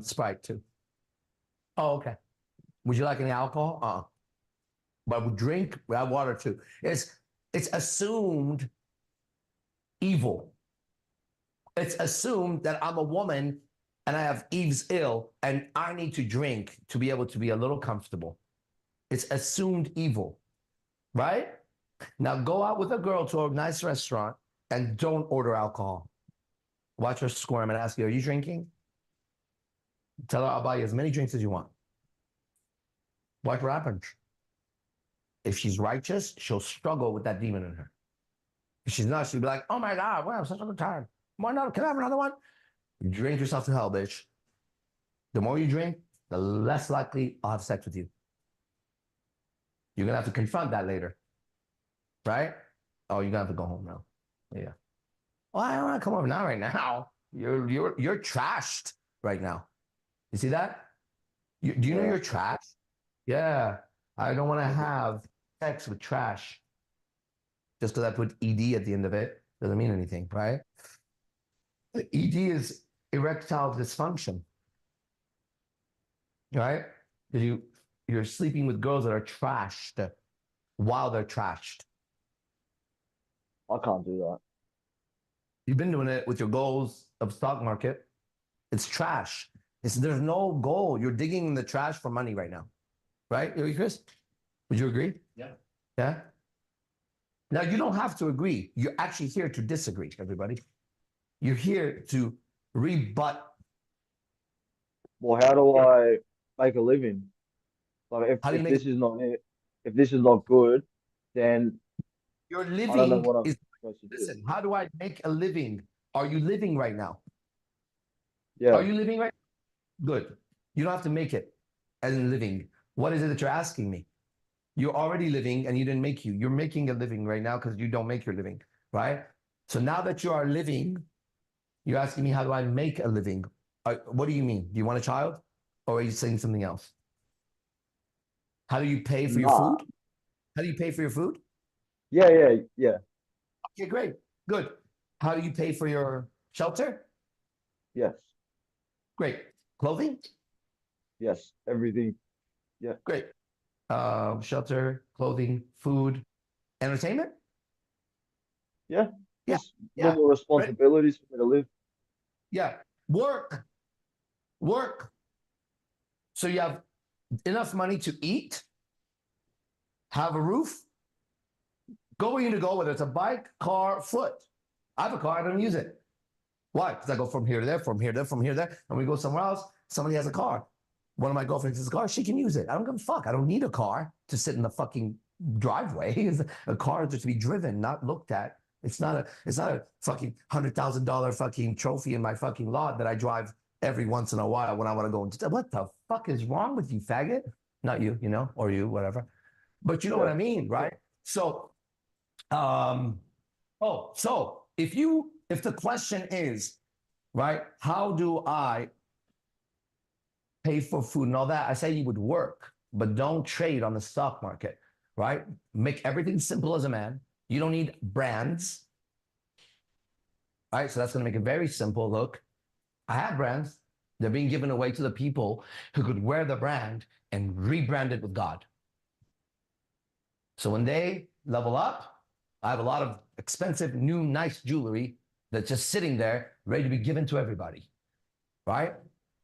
Sprite too. Oh, okay. Would you like any alcohol? But we drink, we have water too. It's assumed evil. It's assumed that I'm a woman and I have Eve's ill and I need to drink to be able to be a little comfortable. It's assumed evil, right? Now go out with a girl to a nice restaurant and don't order alcohol. Watch her squirm and ask you, are you drinking? Tell her I'll buy you as many drinks as you want. Watch what happens. If she's righteous, she'll struggle with that demon in her. If she's not, she'll be like, oh my God, wow, I'm such a good time. Why not? Can I have another one? You drink yourself to hell, bitch. The more you drink, the less likely I'll have sex with you. You're going to have to confront that later. Right? Oh, you're going to have to go home now. Yeah. Well, I don't want to come over now right now. You're trashed right now. You see that? Do you know you're trashed? Yeah. I don't want to have sex with trash. Just because I put ED at the end of it doesn't mean anything, right? The ED is erectile dysfunction. Right? You're sleeping with girls that are trashed while they're trashed. I can't do that. You've been doing it with your goals of stock market. It's trash. There's no goal. You're digging in the trash for money right now. Right? Chris? Would you agree? Yeah. Yeah? Now, you don't have to agree. You're actually here to disagree, everybody. You're here to rebut. Well, how do I make a living? Like How do you if make this is not it, if this is not good, then your I don't know living what I'm is, supposed to do. listen, how do I make a living? Are you living right now? Yeah. Are you living right? Good. You don't have to make it as in living. What is it that you're asking me? You're already living and you didn't make you. You're making a living right now because you don't make your living, right? So now that you are living, you're asking me, how do I make a living? What do you mean? Do you want a child? Or are you saying something else? How do you pay for your food? How do you pay for your food? Yeah. Okay, great. Good. How do you pay for your shelter? Yes. Great. Clothing? Yes. Everything. Yeah. Great. Shelter, clothing, food. Entertainment? Yeah. Yeah, Just yeah, normal responsibilities for me to live. Yeah. Work. Work. So you have enough money to eat, have a roof, go where you need to go, whether it's a bike, car, foot. I have a car, I don't use it. Why? Because I go from here to there, from here to there, from here to there, and we go somewhere else. Somebody has a car. One of my girlfriends has a car, she can use it. I don't give a fuck. I don't need a car to sit in the fucking driveway. A car is just to be driven, not looked at. It's not a fucking $100,000 fucking trophy in my fucking lot that I drive every once in a while when I want to go into. What the fuck is wrong with you, faggot? Not you, or you, whatever. But you know what I mean, right? So, so if the question is, right, how do I pay for food and all that? I say you would work, but don't trade on the stock market, right? Make everything simple as a man. You don't need brands. All right, so that's going to make it very simple. Look, I have brands. They're being given away to the people who could wear the brand and rebrand it with God. So when they level up, I have a lot of expensive, new, nice jewelry that's just sitting there, ready to be given to everybody, right?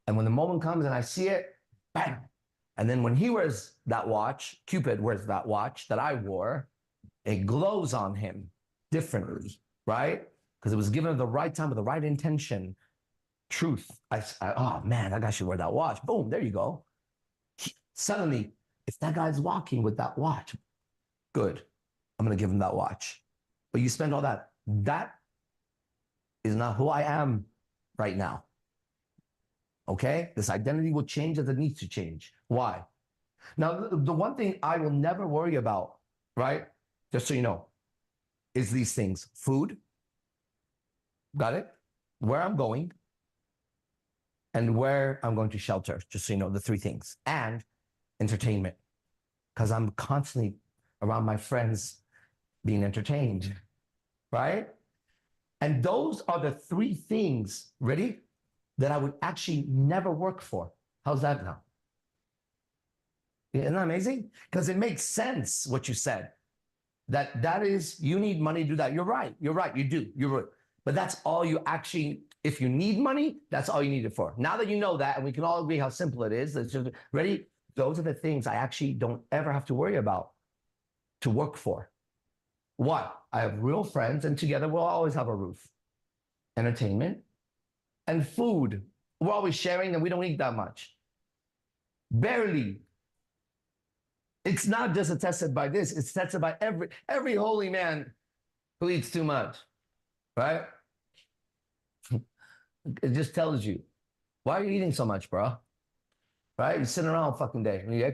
And when the moment comes and I see it, bang. And then when he wears that watch, Cupid wears that watch that I wore, it glows on him differently, right? Because it was given at the right time with the right intention. Truth. Oh man, that guy should wear that watch. Boom, there you go. Suddenly, if that guy's walking with that watch, good, I'm going to give him that watch. But you spend all that. That is not who I am right now. Okay? This identity will change as it needs to change. Why? Now, the one thing I will never worry about, right? Just so you know, is these things. Food. Got it? Where I'm going. And where I'm going to shelter. Just so you know, the three things. And entertainment. Because I'm constantly around my friends being entertained. Right? And those are the three things, ready, that I would actually never work for. How's that now? Isn't that amazing? Because it makes sense what you said. That is, you need money to do that. You're right. You do. You're right. But that's all you actually, if you need money, that's all you need it for. Now that you know that, and we can all agree how simple it is, it's just, ready? Those are the things I actually don't ever have to worry about to work for. Why? I have real friends, and together we'll always have a roof. Entertainment and food. We're always sharing, and we don't eat that much. Barely. It's not just attested by this, it's attested by every holy man who eats too much, right? It just tells you, why are you eating so much, bro? Right? You're sitting around all fucking day. You're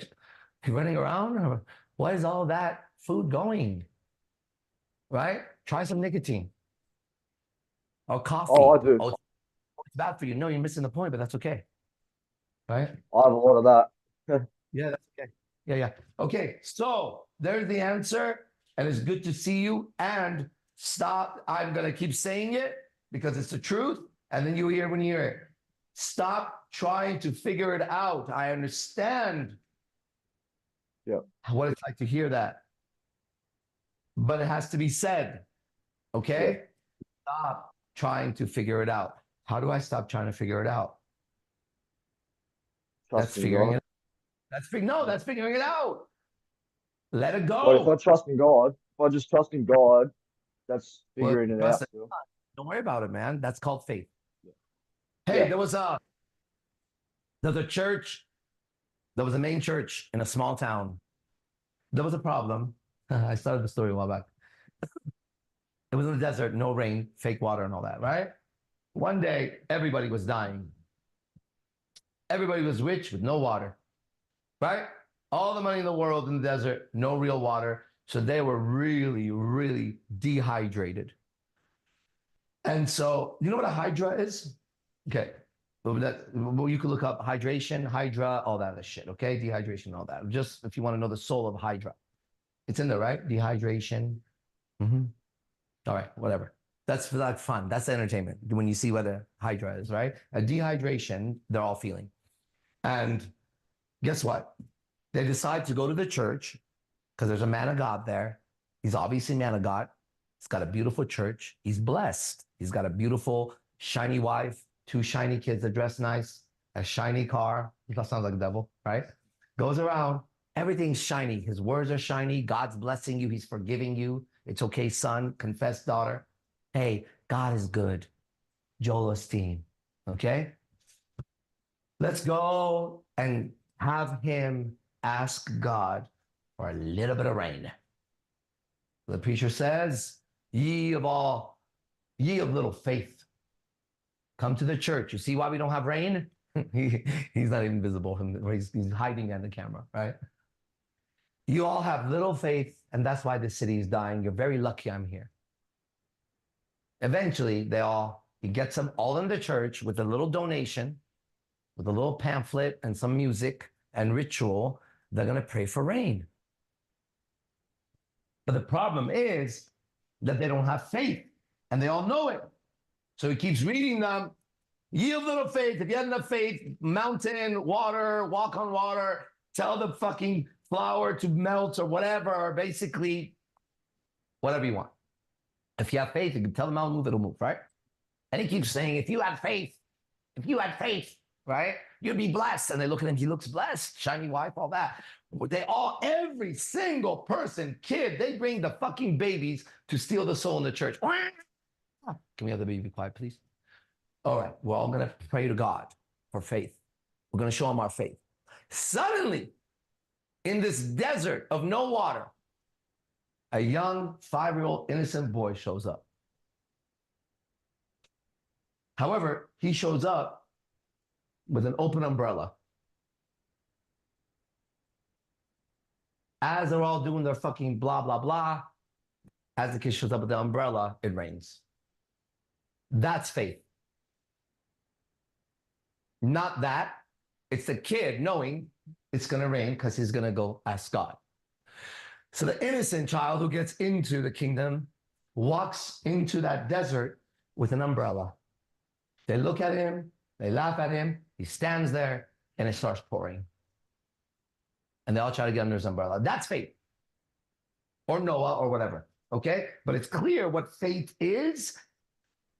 running around? Why is all that food going? Right? Try some nicotine. Or coffee. Oh, I do. Oh, it's bad for you. No, you're missing the point, but that's okay. Right? I have a lot of that. Yeah, that's okay. Yeah. Okay, so there's the answer. And it's good to see you. And stop. I'm going to keep saying it because it's the truth. And then you hear when you hear it. Stop trying to figure it out. I understand what it's like to hear that. But it has to be said. Okay? Yeah. Stop trying to figure it out. How do I stop trying to figure it out? That's figuring it out. That's figuring it out. Let it go. But if I trust in God, if I just trust in God, that's figuring it out. Don't worry about it, man. That's called faith. Hey, there was a church. There was a main church in a small town. There was a problem. I started the story a while back. It was in the desert, no rain, fake water and all that, right? One day, everybody was dying. Everybody was rich with no water, right? All the money in the world in the desert, no real water. So they were really, really dehydrated. And so, you know what a hydra is? Okay. Well, you can look up hydration, hydra, all that shit, okay? Dehydration, all that. Just if you want to know the soul of hydra. It's in there, right? Dehydration. All right, whatever. That's like fun. That's entertainment. When you see what a hydra is, right? A dehydration, they're all feeling. And guess what? They decide to go to the church because there's a man of God there He's obviously a man of God. He's got a beautiful church. He's blessed. He's got a beautiful, shiny wife, 2 shiny kids that dress nice, a shiny car. That sounds like the devil, right? Goes around. Everything's shiny. His words are shiny. God's blessing you. He's forgiving you. It's okay, son. Confess, daughter. Hey, God is good. Joel Osteen. Okay? Let's go and have him ask God for a little bit of rain. The preacher says, ye of little faith, come to the church. You see why we don't have rain? He's not even visible from he's hiding behind the camera, right? You all have little faith, and that's why this city is dying. You're very lucky I'm here. Eventually, he gets them all in the church with a little donation, with a little pamphlet and some music and ritual. They're going to pray for rain. But the problem is that they don't have faith, and they all know it. So he keeps reading them. Ye of little faith, if you had enough faith, mountain, water, walk on water, tell the fucking flower to melt or whatever, or basically whatever you want. If you have faith, you can tell the mountain move, it'll move, right? And he keeps saying, if you had faith, right, you'd be blessed. And they look at him, he looks blessed, shiny wife, all that. Every single person, kid, they bring the fucking babies to steal the soul in the church. Can we have the baby be quiet, please? All right, we're all going to pray to God for faith. We're going to show him our faith. Suddenly, in this desert of no water, a young 5-year-old innocent boy shows up. However, he shows up with an open umbrella. As they're all doing their fucking blah, blah, blah, as the kid shows up with the umbrella, it rains. That's faith. Not that. It's the kid knowing it's going to rain because he's going to go ask God. So the innocent child who gets into the kingdom walks into that desert with an umbrella. They look at him, they laugh at him, he stands there, and it starts pouring. And they all try to get under his umbrella. That's faith. Or Noah, or whatever, okay? But it's clear what faith is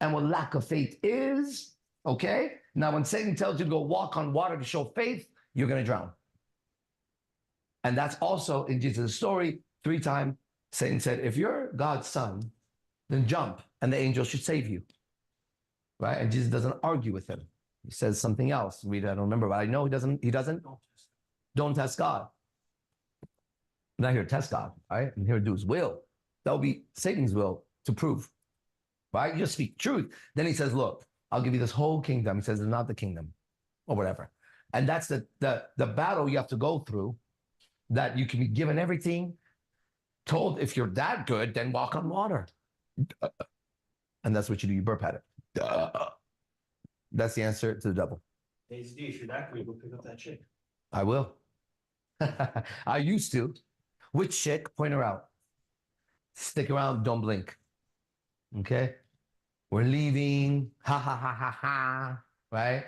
and what lack of faith is, okay? Now, when Satan tells you to go walk on water to show faith, you're going to drown. And that's also in Jesus' story. 3 times, Satan said, if you're God's son, then jump, and the angel should save you. Right? And Jesus doesn't argue with him. He says something else. I don't remember, but I know he doesn't. Don't test God. I'm not here to test God, right? I'm here to do his will. That will be Satan's will to prove. Right? You just speak truth. Then he says, look, I'll give you this whole kingdom. He says, it's not the kingdom, or whatever. And that's the battle you have to go through, that you can be given everything, told if you're that good, then walk on water. And that's what you do. You burp at it. That's the answer to the devil. AZD, if you're that great, we'll pick up that chick. I will. I used to. Which chick? Point her out. Stick around. Don't blink. Okay? We're leaving. Ha, ha, ha, ha, ha. Right?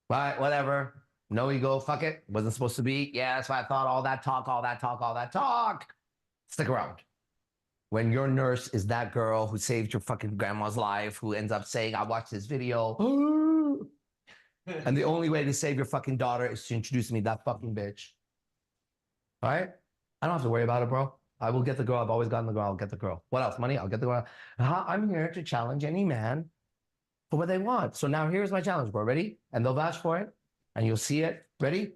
Right? Whatever. No ego. Fuck it. Wasn't supposed to be. Yeah, that's why I thought all that talk. Stick around. When your nurse is that girl who saved your fucking grandma's life, who ends up saying, I watched this video. And the only way to save your fucking daughter is to introduce me to that fucking bitch. All right? I don't have to worry about it, bro. I will get the girl. I've always gotten the girl. I'll get the girl. What else? Money? I'll get the girl. I'm here to challenge any man for what they want. So now here's my challenge, bro. Ready? And they'll vouch for it. And you'll see it. Ready?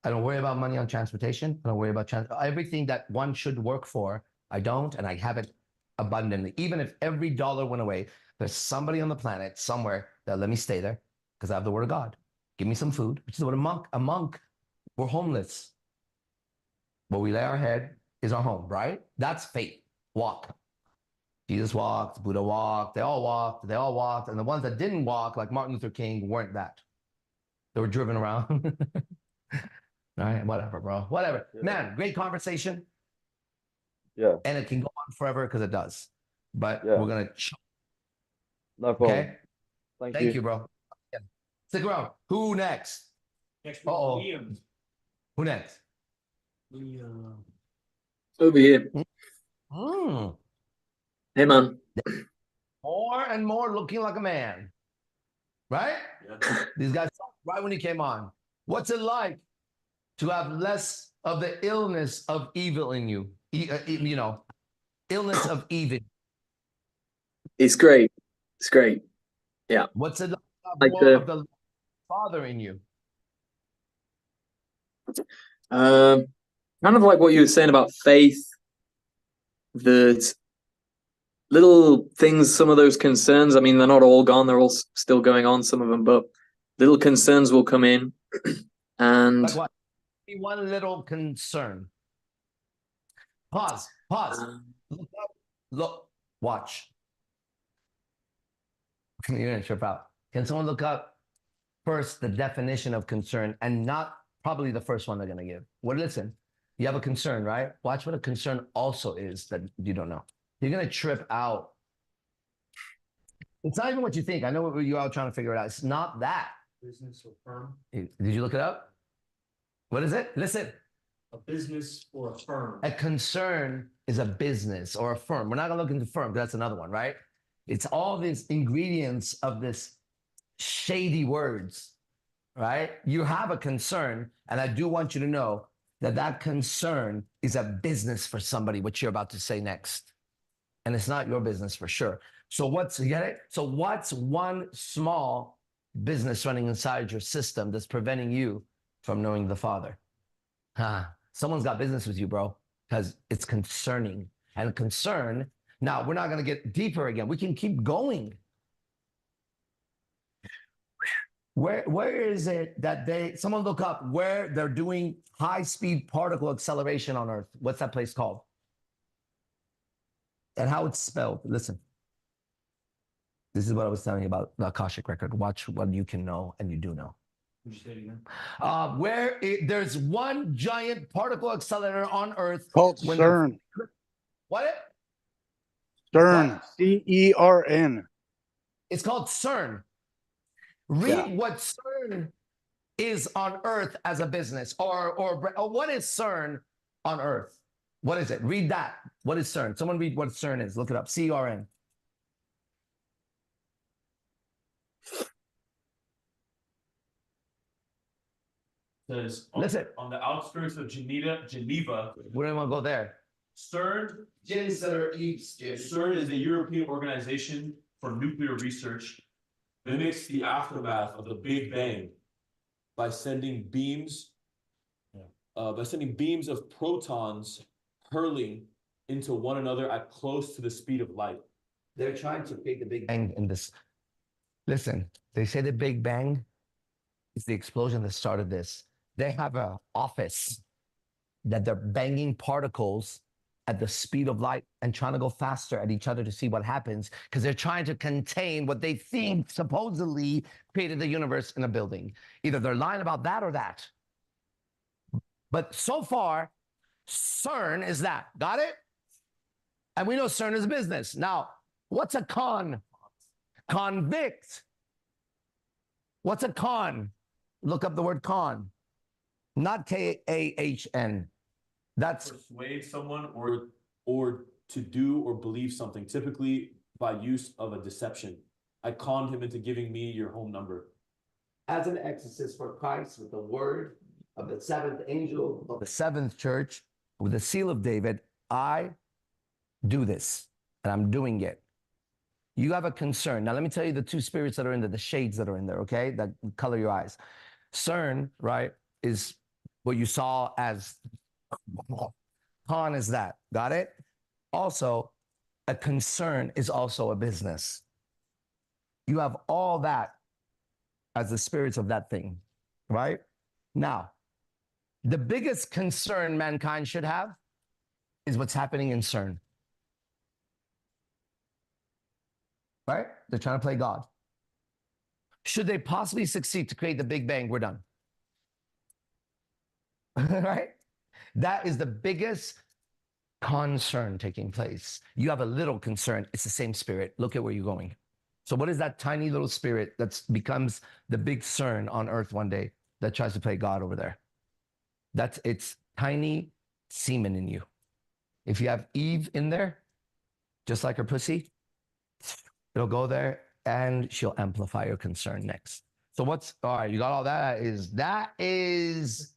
I don't worry about money on transportation. I don't worry about everything that one should work for. I don't, and I have it abundantly. Even if every dollar went away, there's somebody on the planet somewhere that let me stay there because I have the word of God. Give me some food, which is what a monk, we're homeless. Where we lay our head is our home, right? That's faith. Walk. Jesus walked, Buddha walked, they all walked. And the ones that didn't walk, like Martin Luther King, weren't that. They were driven around. All right, whatever, bro. Whatever. Yeah. Man, great conversation. Yeah. And it can go on forever because it does. But we're going to... No problem. Okay? Thank you, bro. Yeah. Stick around. Who next? Next week, Liam. Who next? Over here. Mm. Hey, man. More and more looking like a man. Right? Yeah. These guys, right when he came on. What's it like to have less of the illness of evil in you? You know, illness of evil. It's great. It's great. Yeah. What's it like to have Like more of the Father in you? kind of like what you were saying about faith, that little things, some of those concerns, I mean, they're not all gone, they're all still going on, some of them, but little concerns will come in. And Like what? One little concern. Pause. Look up. Look. Watch. You're gonna trip out. Can someone look up first the definition of concern and not probably the first one they're gonna give? Well, listen, you have a concern, right? Watch what a concern also is that you don't know. You're gonna trip out. It's not even what you think. I know what you're all trying to figure it out. It's not that. Business or firm? Did you look it up? What is it? Listen. A business or a firm? A concern is a business or a firm. We're not gonna look into firm because that's another one, right? It's all these ingredients of this shady words, right? You have a concern, and I do want you to know that that concern is a business for somebody, what you're about to say next. And it's not your business for sure. So you get it? So what's one small business running inside your system that's preventing you from knowing the Father? Someone's got business with you, bro, because it's concerning. And concern, now we're not going to get deeper again. We can keep going. Where is it that someone look up where they're doing high-speed particle acceleration on Earth? What's that place called? And how it's spelled. Listen. This is what I was telling you about the Akashic record. Watch what you can know and you do know. There's one giant particle accelerator on Earth Called CERN. What? CERN. CERN. It's called CERN. Read what CERN is on Earth as a business, or what is CERN on Earth? What is it? Read that. What is CERN? Someone read what CERN is. Look it up. CERN. Says Listen. On the outskirts of Geneva. We don't want to go there. CERN CERN is a European organization for nuclear research, mimics the aftermath of the Big Bang by sending beams of protons hurling into one another at close to the speed of light. They're trying to create the Big Bang in this. Listen, they say the Big Bang is the explosion that started this. They have an office that they're banging particles at the speed of light and trying to go faster at each other to see what happens, because they're trying to contain what they think supposedly created the universe in a building. Either they're lying about that or that. But so far, CERN is that. Got it? And we know CERN is business. Now, what's a con? Convict. What's a con? Look up the word con. Not K-A-H-N. That's persuade someone or to do or believe something, typically by use of a deception. I conned him into giving me your home number. As an exorcist for Christ, with the word of the seventh angel of the seventh church, with the seal of David, I do this, and I'm doing it. You have a concern. Now, let me tell you the two spirits that are in there, the shades that are in there, okay, that color your eyes. CERN, right, is what you saw as con is that. Got it? Also, a concern is also a business. You have all that as the spirits of that thing, right? Now, the biggest concern mankind should have is what's happening in CERN. Right? They're trying to play God. Should they possibly succeed to create the Big Bang, we're done. Right? That is the biggest concern taking place. You have a little concern. It's the same spirit. Look at where you're going. So what is that tiny little spirit that becomes the big CERN on Earth one day that tries to play God over there? That's its tiny semen in you. If you have Eve in there, just like her pussy, it'll go there and she'll amplify your concern next. So what's, all right, you got all that? That is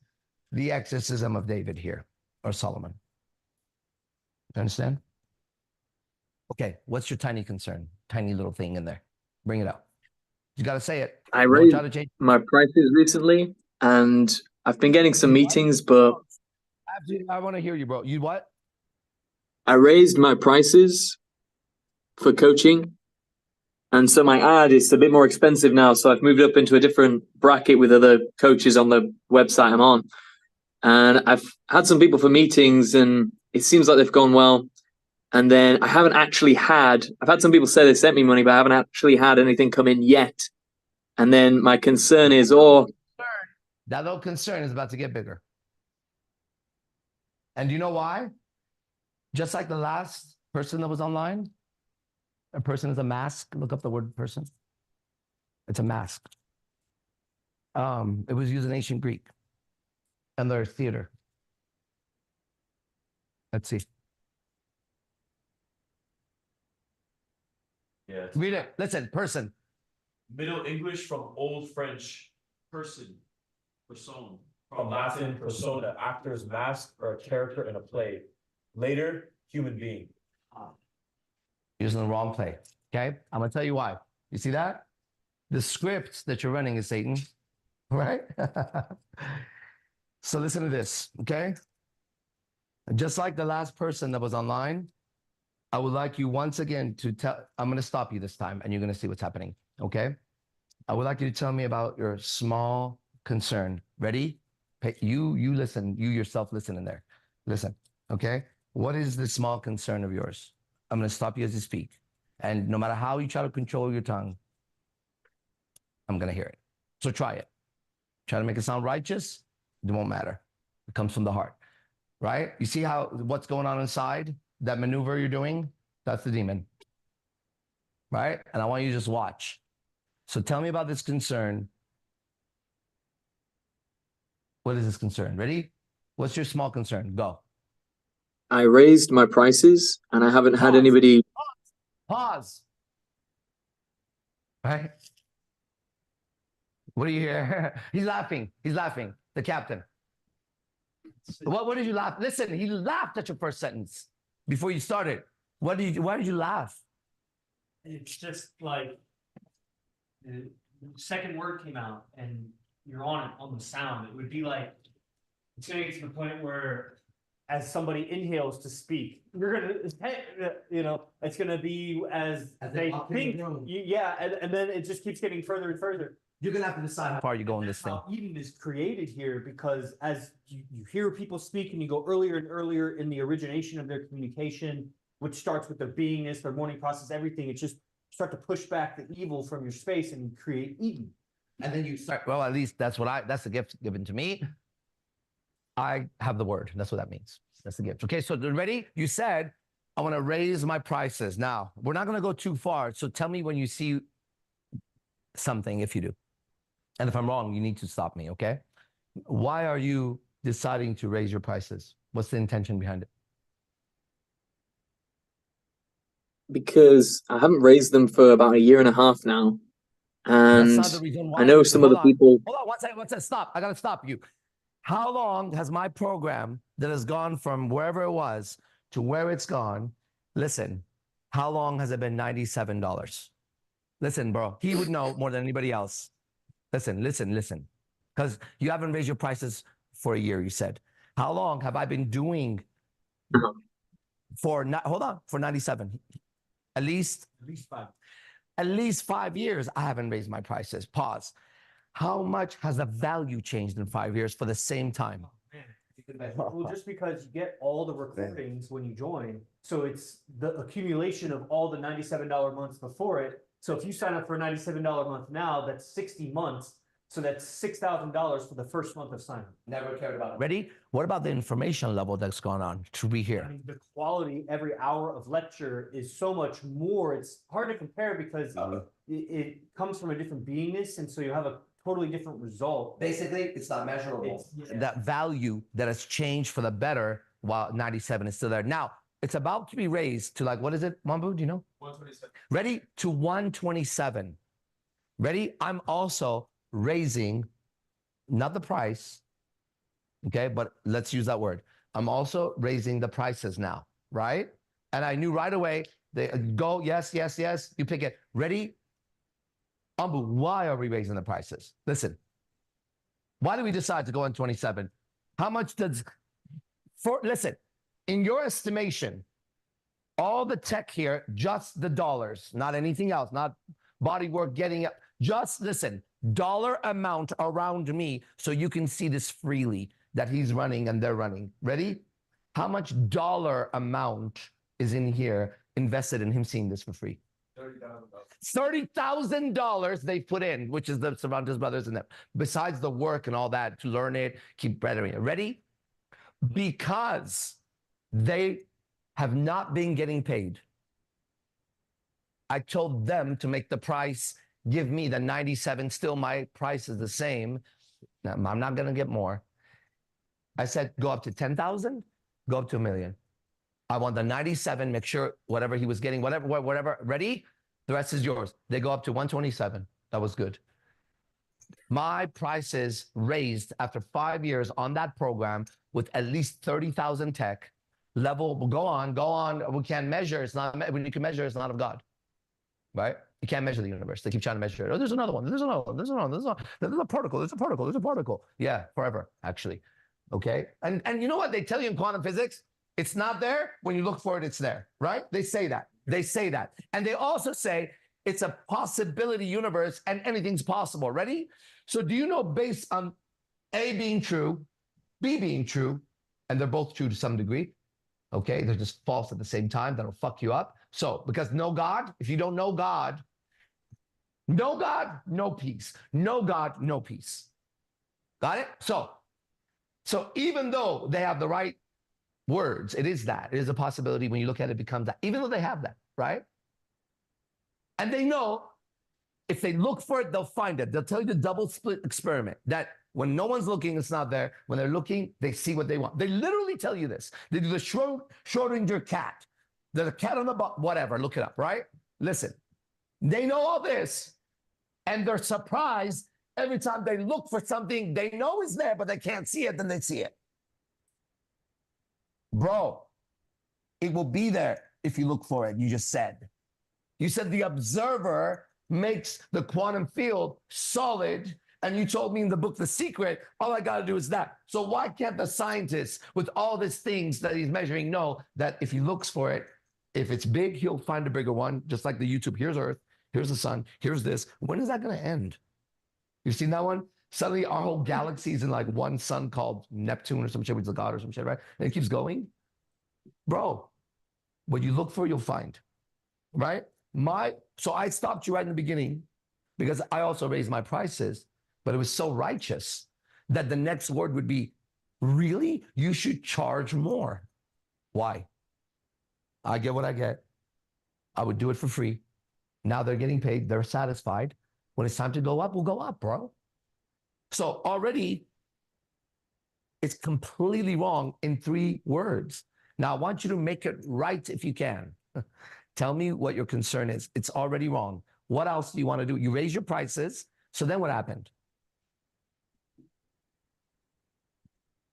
the exorcism of David here, or Solomon. You understand? Okay, what's your tiny concern? Tiny little thing in there. Bring it out. You got to say it. I Don't raised try to change. my prices recently, and I've been getting some You what? meetings, but I want to hear you, bro. You what? I raised my prices for coaching. And so my ad is a bit more expensive now. So I've moved up into a different bracket with other coaches on the website I'm on. And I've had some people for meetings and it seems like they've gone well. And then I haven't actually I've had some people say they sent me money, but I haven't actually had anything come in yet. And then my concern is, that little concern is about to get bigger. And do you know why? Just like the last person that was online, a person is a mask. Look up the word person. It's a mask. It was used in ancient Greek and their theater. Let's see. Yeah. Read it. Listen, person. Middle English from Old French, person, person. From Latin, persona, actor's mask or a character in a play. Later, human being. Using the wrong play. Okay? I'm going to tell you why. You see that? The script that you're running is Satan, right? So listen to this, okay? Just like the last person that was online, I would like you once again to tell, I'm going to stop you this time and you're going to see what's happening, okay? I would like you to tell me about your small concern. Ready? You listen, you yourself listen in there. Listen, okay? What is the small concern of yours? I'm going to stop you as you speak. And no matter how you try to control your tongue, I'm going to hear it. So try it. Try to make it sound righteous. It won't matter. It comes from the heart, right? You see what's going on inside? That maneuver you're doing? That's the demon, right? And I want you to just watch. So tell me about this concern. What is this concern? Ready? What's your small concern? Go. I raised my prices and I haven't had Pause. anybody. Pause. Right? What do you hear? He's laughing. He's laughing. The captain. What did you laugh? Listen, he laughed at your first sentence before you started. Why did you laugh? It's just like the second word came out and you're on the sound. It would be like, it's gonna get to the point where as somebody inhales to speak, you're gonna, it's gonna be as they think. Yeah, and then it just keeps getting further and further. You're gonna have to decide how far you go in this thing. How Eden is created here, because as you hear people speak and you go earlier and earlier in the origination of their communication, which starts with their beingness, their morning process, everything, it just start to push back the evil from your space and create Eden. And then you start, well, at least that's the gift given to me. I have the word. That's what that means. That's the gift. Okay, so ready? You said, I want to raise my prices. Now, we're not going to go too far. So tell me when you see something, if you do. And if I'm wrong, you need to stop me, okay? Why are you deciding to raise your prices? What's the intention behind it? Because I haven't raised them for about 1.5 years now. And That's not the reason why. I know some other people. Hold on, one second, stop. I got to stop you. How long has my program that has gone from wherever it was to where it's gone? Listen, how long has it been $97? Listen, bro, he would know more than anybody else. Listen. Because you haven't raised your prices for 1 year, you said. How long have I been doing for 97? At least 5. At least 5 years, I haven't raised my prices. Pause. How much has the value changed in 5 years for the same time? Well, just because you get all the recordings when you join, so it's the accumulation of all the $97 months before it. So if you sign up for a $97 month now, that's 60 months. So that's $6,000 for the first month of sign-up. Never cared about it. Ready? What about the information level that's gone on to be here? I mean, the quality every hour of lecture is so much more. It's hard to compare because it comes from a different beingness, and so you have a totally different result. Basically, it's not measurable. That value that has changed for the better while 97 is still there. Now, It's about to be raised to like, what is it, Mambu? Do you know? 127. Ready? To 127. Ready? I'm also raising, not the price, okay, but let's use that word. I'm also raising the prices now, right? And I knew right away, they go, yes, yes, yes, you pick it. Ready? Ambu, why are we raising the prices? Listen, why do we decide to go on 27? How much does, listen, in your estimation, all the tech here, just the dollars, not anything else, not body work, getting up, just listen, dollar amount around me so you can see this freely that he's running and they're running. Ready? How much dollar amount is in here invested in him seeing this for free? $30,000 they put in, which is the Cervantes brothers and them, besides the work and all that to learn it, keep bettering it. Ready? Because they have not been getting paid. I told them to make the price, give me the 97, still my price is the same. Now, I'm not going to get more. I said, go up to 10,000, go up to 1 million. I want the 97, make sure whatever he was getting, whatever, ready? The rest is yours. They go up to 127. That was good. My prices raised after 5 years on that program with at least 30,000 tech. Level, go on. We can't measure. It's not, when you can measure, it's not of God, right? You can't measure the universe. They keep trying to measure it. Oh, there's another one. There's another one. There's another one. There's a particle. There's a particle. There's a particle. Yeah, forever, actually. Okay. And you know what they tell you in quantum physics? It's not there. When you look for it, it's there, right? They say that. They say that. And they also say it's a possibility universe and anything's possible. Ready? So do you know, based on A being true, B being true, and they're both true to some degree, okay? They're just false at the same time. That'll fuck you up. So, because no God, if you don't know God, no God, no peace. No God, no peace. Got it? So even though they have the right words, it is that. It is a possibility when you look at it, it becomes that. Even though they have that, right? And they know if they look for it, they'll find it. They'll tell you the double split experiment that when no one's looking, it's not there. When they're looking, they see what they want. They literally tell you this. They do the Schrodinger cat. The cat on the bottom, whatever, look it up, right? Listen, they know all this, and they're surprised every time they look for something they know is there, but they can't see it, then they see it. Bro, it will be there if you look for it, you just said. You said the observer makes the quantum field solid, and you told me in the book, The Secret, all I got to do is that. So why can't the scientist, with all these things that he's measuring, know that if he looks for it, if it's big, he'll find a bigger one, just like the YouTube. Here's Earth, here's the sun, here's this. When is that going to end? You've seen that one? Suddenly our whole galaxy is in like one sun called Neptune or some shit, with the god or some shit, right? And it keeps going. Bro, what you look for, you'll find, right? So I stopped you right in the beginning because I also raised my prices, but it was so righteous that the next word would be, really? You should charge more. Why? I get what I get. I would do it for free. Now they're getting paid. They're satisfied. When it's time to go up, we'll go up, bro. So already it's completely wrong in 3 words. Now I want you to make it right if you can. Tell me what your concern is. It's already wrong. What else do you want to do? You raise your prices. So then what happened?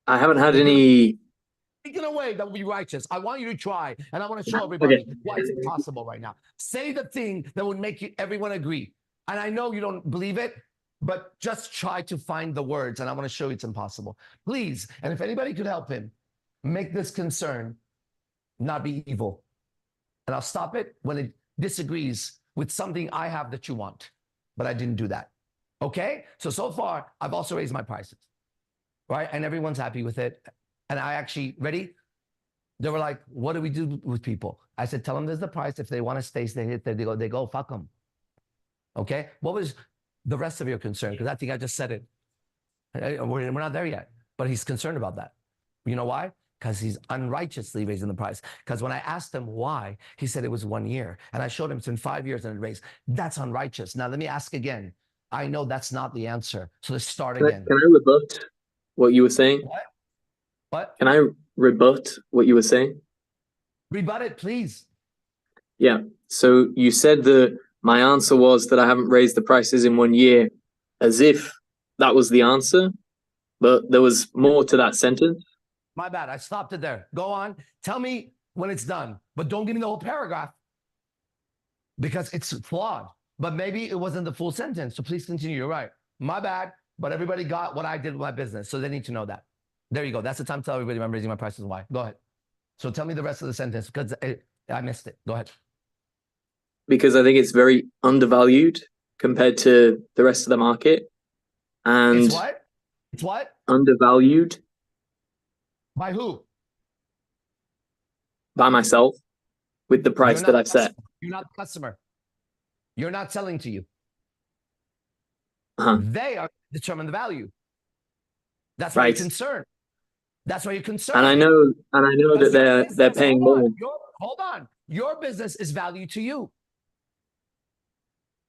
I haven't had any. Taken away, that will be righteous. I want you to try, and I want to show everybody why it's impossible right now. Say the thing that would make everyone agree. And I know you don't believe it, but just try to find the words, and I want to show you it's impossible. Please, and if anybody could help him, make this concern not be evil. And I'll stop it when it disagrees with something I have that you want. But I didn't do that. Okay? So far, I've also raised my prices. Right? And everyone's happy with it. And I actually, ready? They were like, what do we do with people? I said, tell them there's the price. If they want to stay, if they go, fuck them. Okay? What was the rest of your concern? Because I think I just said it. We're not there yet. But he's concerned about that. You know why? Because he's unrighteously raising the price. Because when I asked him why, he said it was 1 year. And I showed him it's been 5 years and it raised. That's unrighteous. Now, let me ask again. I know that's not the answer. So let's start again. Can I rebut what you were saying? What? Can I rebut what you were saying? Rebut it, please. Yeah. So you said that my answer was that I haven't raised the prices in 1 year, as if that was the answer, but there was more to that sentence. My bad. I stopped it there. Go on. Tell me when it's done, but don't give me the whole paragraph because it's flawed. But maybe it wasn't the full sentence. So please continue. You're right. My bad. But everybody got what I did with my business. So they need to know that. There you go. That's the time to tell everybody I'm raising my prices and why. Go ahead. So tell me the rest of the sentence because I missed it. Go ahead. Because I think it's very undervalued compared to the rest of the market. And It's what? It's what? undervalued By who? by myself with the price that I've set. You're not the customer. You're not selling to you. Uh-huh. They are determine the value. That's why Right. you're concerned. That's why you're concerned. And I know Because that your they're business- paying hold on, more. hold on. Your business is value to you.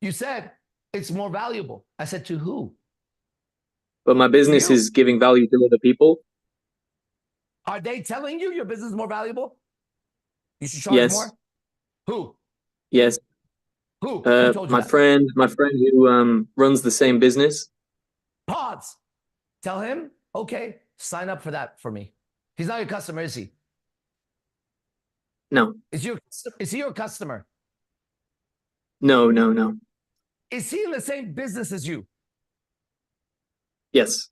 You said it's more valuable. I said to who? But my business You. is giving value to other people. Are they telling you your business is more valuable? You should charge Yes. more? Who? Yes. Who told you My that? friend who runs the same business. Pause. Tell him, okay, sign up for that for me. He's not your customer, is he? No. Is he your customer? No, no, no. Is he in the same business as you? Yes.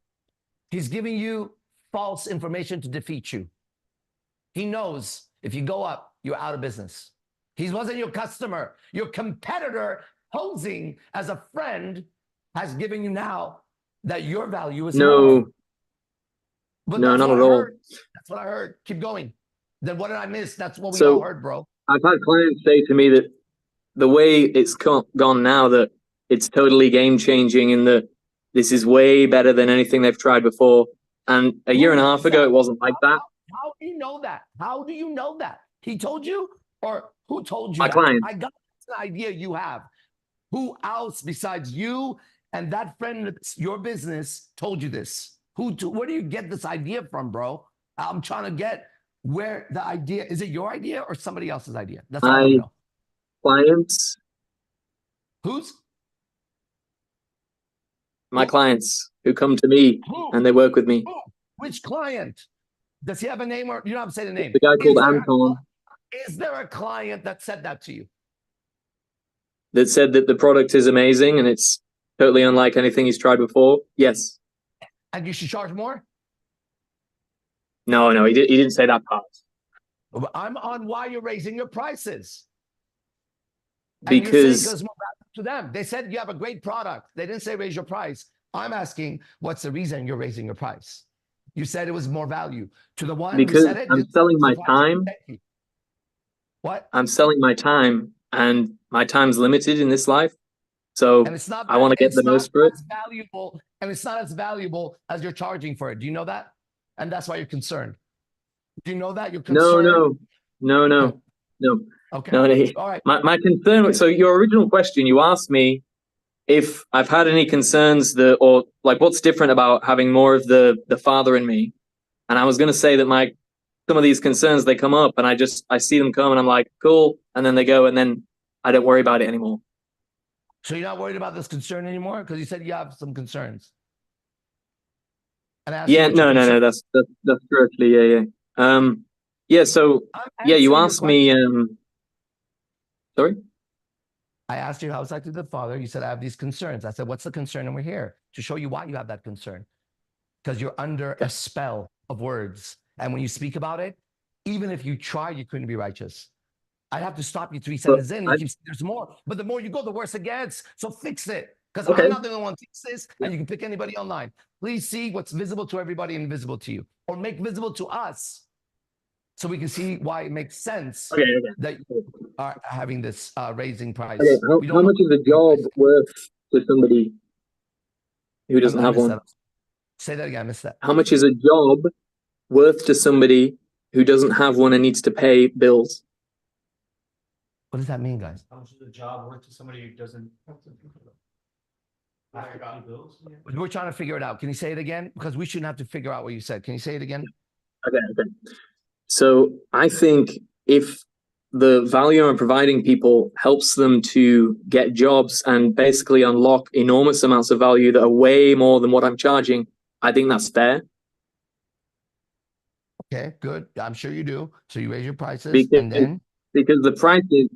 He's giving you false information to defeat you. He knows if you go up, you're out of business. He wasn't your customer. Your competitor, posing as a friend, has given you now that your value is more. No. But No, that's not what at I all. heard. That's what I heard. Keep going. Then what did I miss? That's what we So- all heard, bro. I've had clients say to me that the way it's gone now, that it's totally game changing and that this is way better than anything they've tried before. And a year and a half ago, it wasn't like that. How do you know that? How do you know that? He told you, or who told you My that? client. I got the idea you have. Who else besides you and that friend that's your business told you this? Where do you get this idea from, bro? I'm trying to get where the idea is. It your idea or somebody else's idea? That's all I want to know. Clients, Whose? my clients who come to me Who? and they work with me. Who? Which client? Does he have a name or you don't have to say the name? The guy called Is there- Anton Is there a client that said that to you? that said that the product is amazing and it's totally unlike anything he's tried before. Yes. And you should charge more? No, he didn't say that part. I'm on why you're raising your prices. And you're saying Because it's more valuable to them. They said you have a great product. They didn't say raise your price. I'm asking, what's the reason you're raising your price? You said it was more value. To the one Because who said it, I'm didn't selling raise my the price. time. Thank you. What? I'm selling my time and my time's limited in this life. So And it's not. I want to get it's the not most for it. as valuable, and it's not as valuable as you're charging for it. Do you know that? And that's why you're concerned. Do you know that you're concerned? No. Okay. No. All right. My concern. So your original question, you asked me if I've had any concerns or like what's different about having more of the father in me. And I was going to say that some of these concerns, they come up and I see them come and I'm like, cool. And then they go and then I don't worry about it anymore. So you're not worried about this concern anymore? Because you said you have some concerns. And I asked Yeah, you what your no. concern- That's correctly. Yeah. So I'm yeah, you answering your asked me, sorry? I asked you how it's like to the father. You said, I have these concerns. I said, what's the concern? And we're here to show you why you have that concern. Because you're under a spell of words. And when you speak about it, even if you try, you couldn't be righteous. I'd have to stop you 3 sentences in. And there's more. But the more you go, the worse it gets. So fix it. Because Okay. I'm not the only one who fix this. And you can pick anybody online. Please see what's visible to everybody and invisible to you. Or make visible to us. So we can see why it makes sense Okay. that you are having this raising price. Okay, We how don't much is a job worth to somebody who doesn't I have missed one? that. Say that again. I missed that. How much is a job worth to somebody who doesn't have one and needs to pay bills? What does that mean, guys? How much is a job worth to somebody who doesn't? I got bills. We're trying to figure it out. Can you say it again? Because we shouldn't have to figure out what you said. Can you say it again? Okay. So I think if the value I'm providing people helps them to get jobs and basically unlock enormous amounts of value that are way more than what I'm charging, I think that's fair. Okay, good. I'm sure you do. So you raise your prices, Because, and then because the prices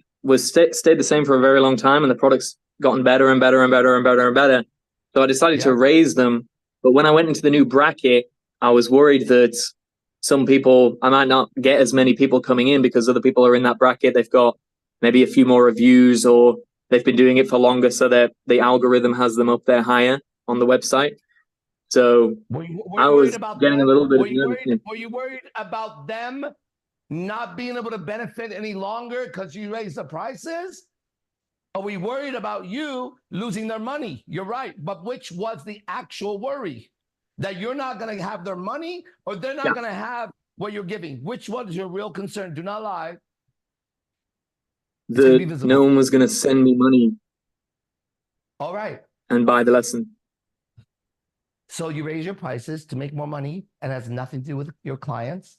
stayed the same for a very long time, and the product's gotten better and better and better and better and better. So I decided to raise them. But when I went into the new bracket, I was worried that some people, I might not get as many people coming in because other people are in that bracket. They've got maybe a few more reviews, or they've been doing it for longer, so that the algorithm has them up there higher on the website. So were you I worried was about getting them? a little bit Were of you nervousness. worried about them not being able to benefit any longer because you raised the prices? Are we worried about you losing their money? You're right. But which was the actual worry? That you're not going to have their money, or they're not going to have what you're giving? Which was your real concern? Do not lie. It's going to be That visible. no one was going to send me money All right. and buy the lesson. So you raise your prices to make more money and has nothing to do with your clients.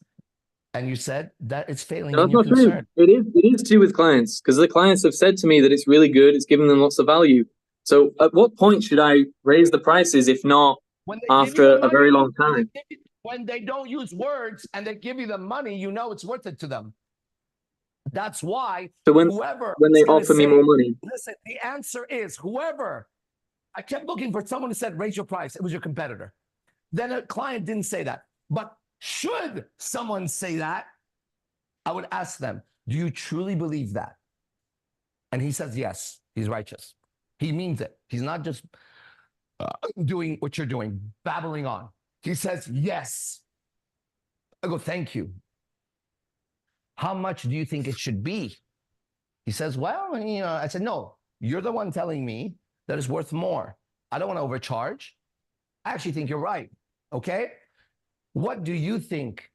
And you said that it's failing No, in that's your not true. concern. It is too with clients, because the clients have said to me that it's really good. It's giving them lots of value. So at what point should I raise the prices if not When they give you after the a very money, long time? when they don't use words and they give you the money, you know it's worth it to them. That's why So whoever when is they going to offer me say, more money, listen, the answer is whoever. I kept looking for someone who said, raise your price. It was your competitor. Then a client didn't say that. But should someone say that, I would ask them, do you truly believe that? And he says, yes, he's righteous. He means it. He's not just doing what you're doing, babbling on. He says, yes. I go, thank you. How much do you think it should be? He says, well, I said, no, you're the one telling me that it's worth more. I don't want to overcharge. I actually think you're right. Okay. What do you think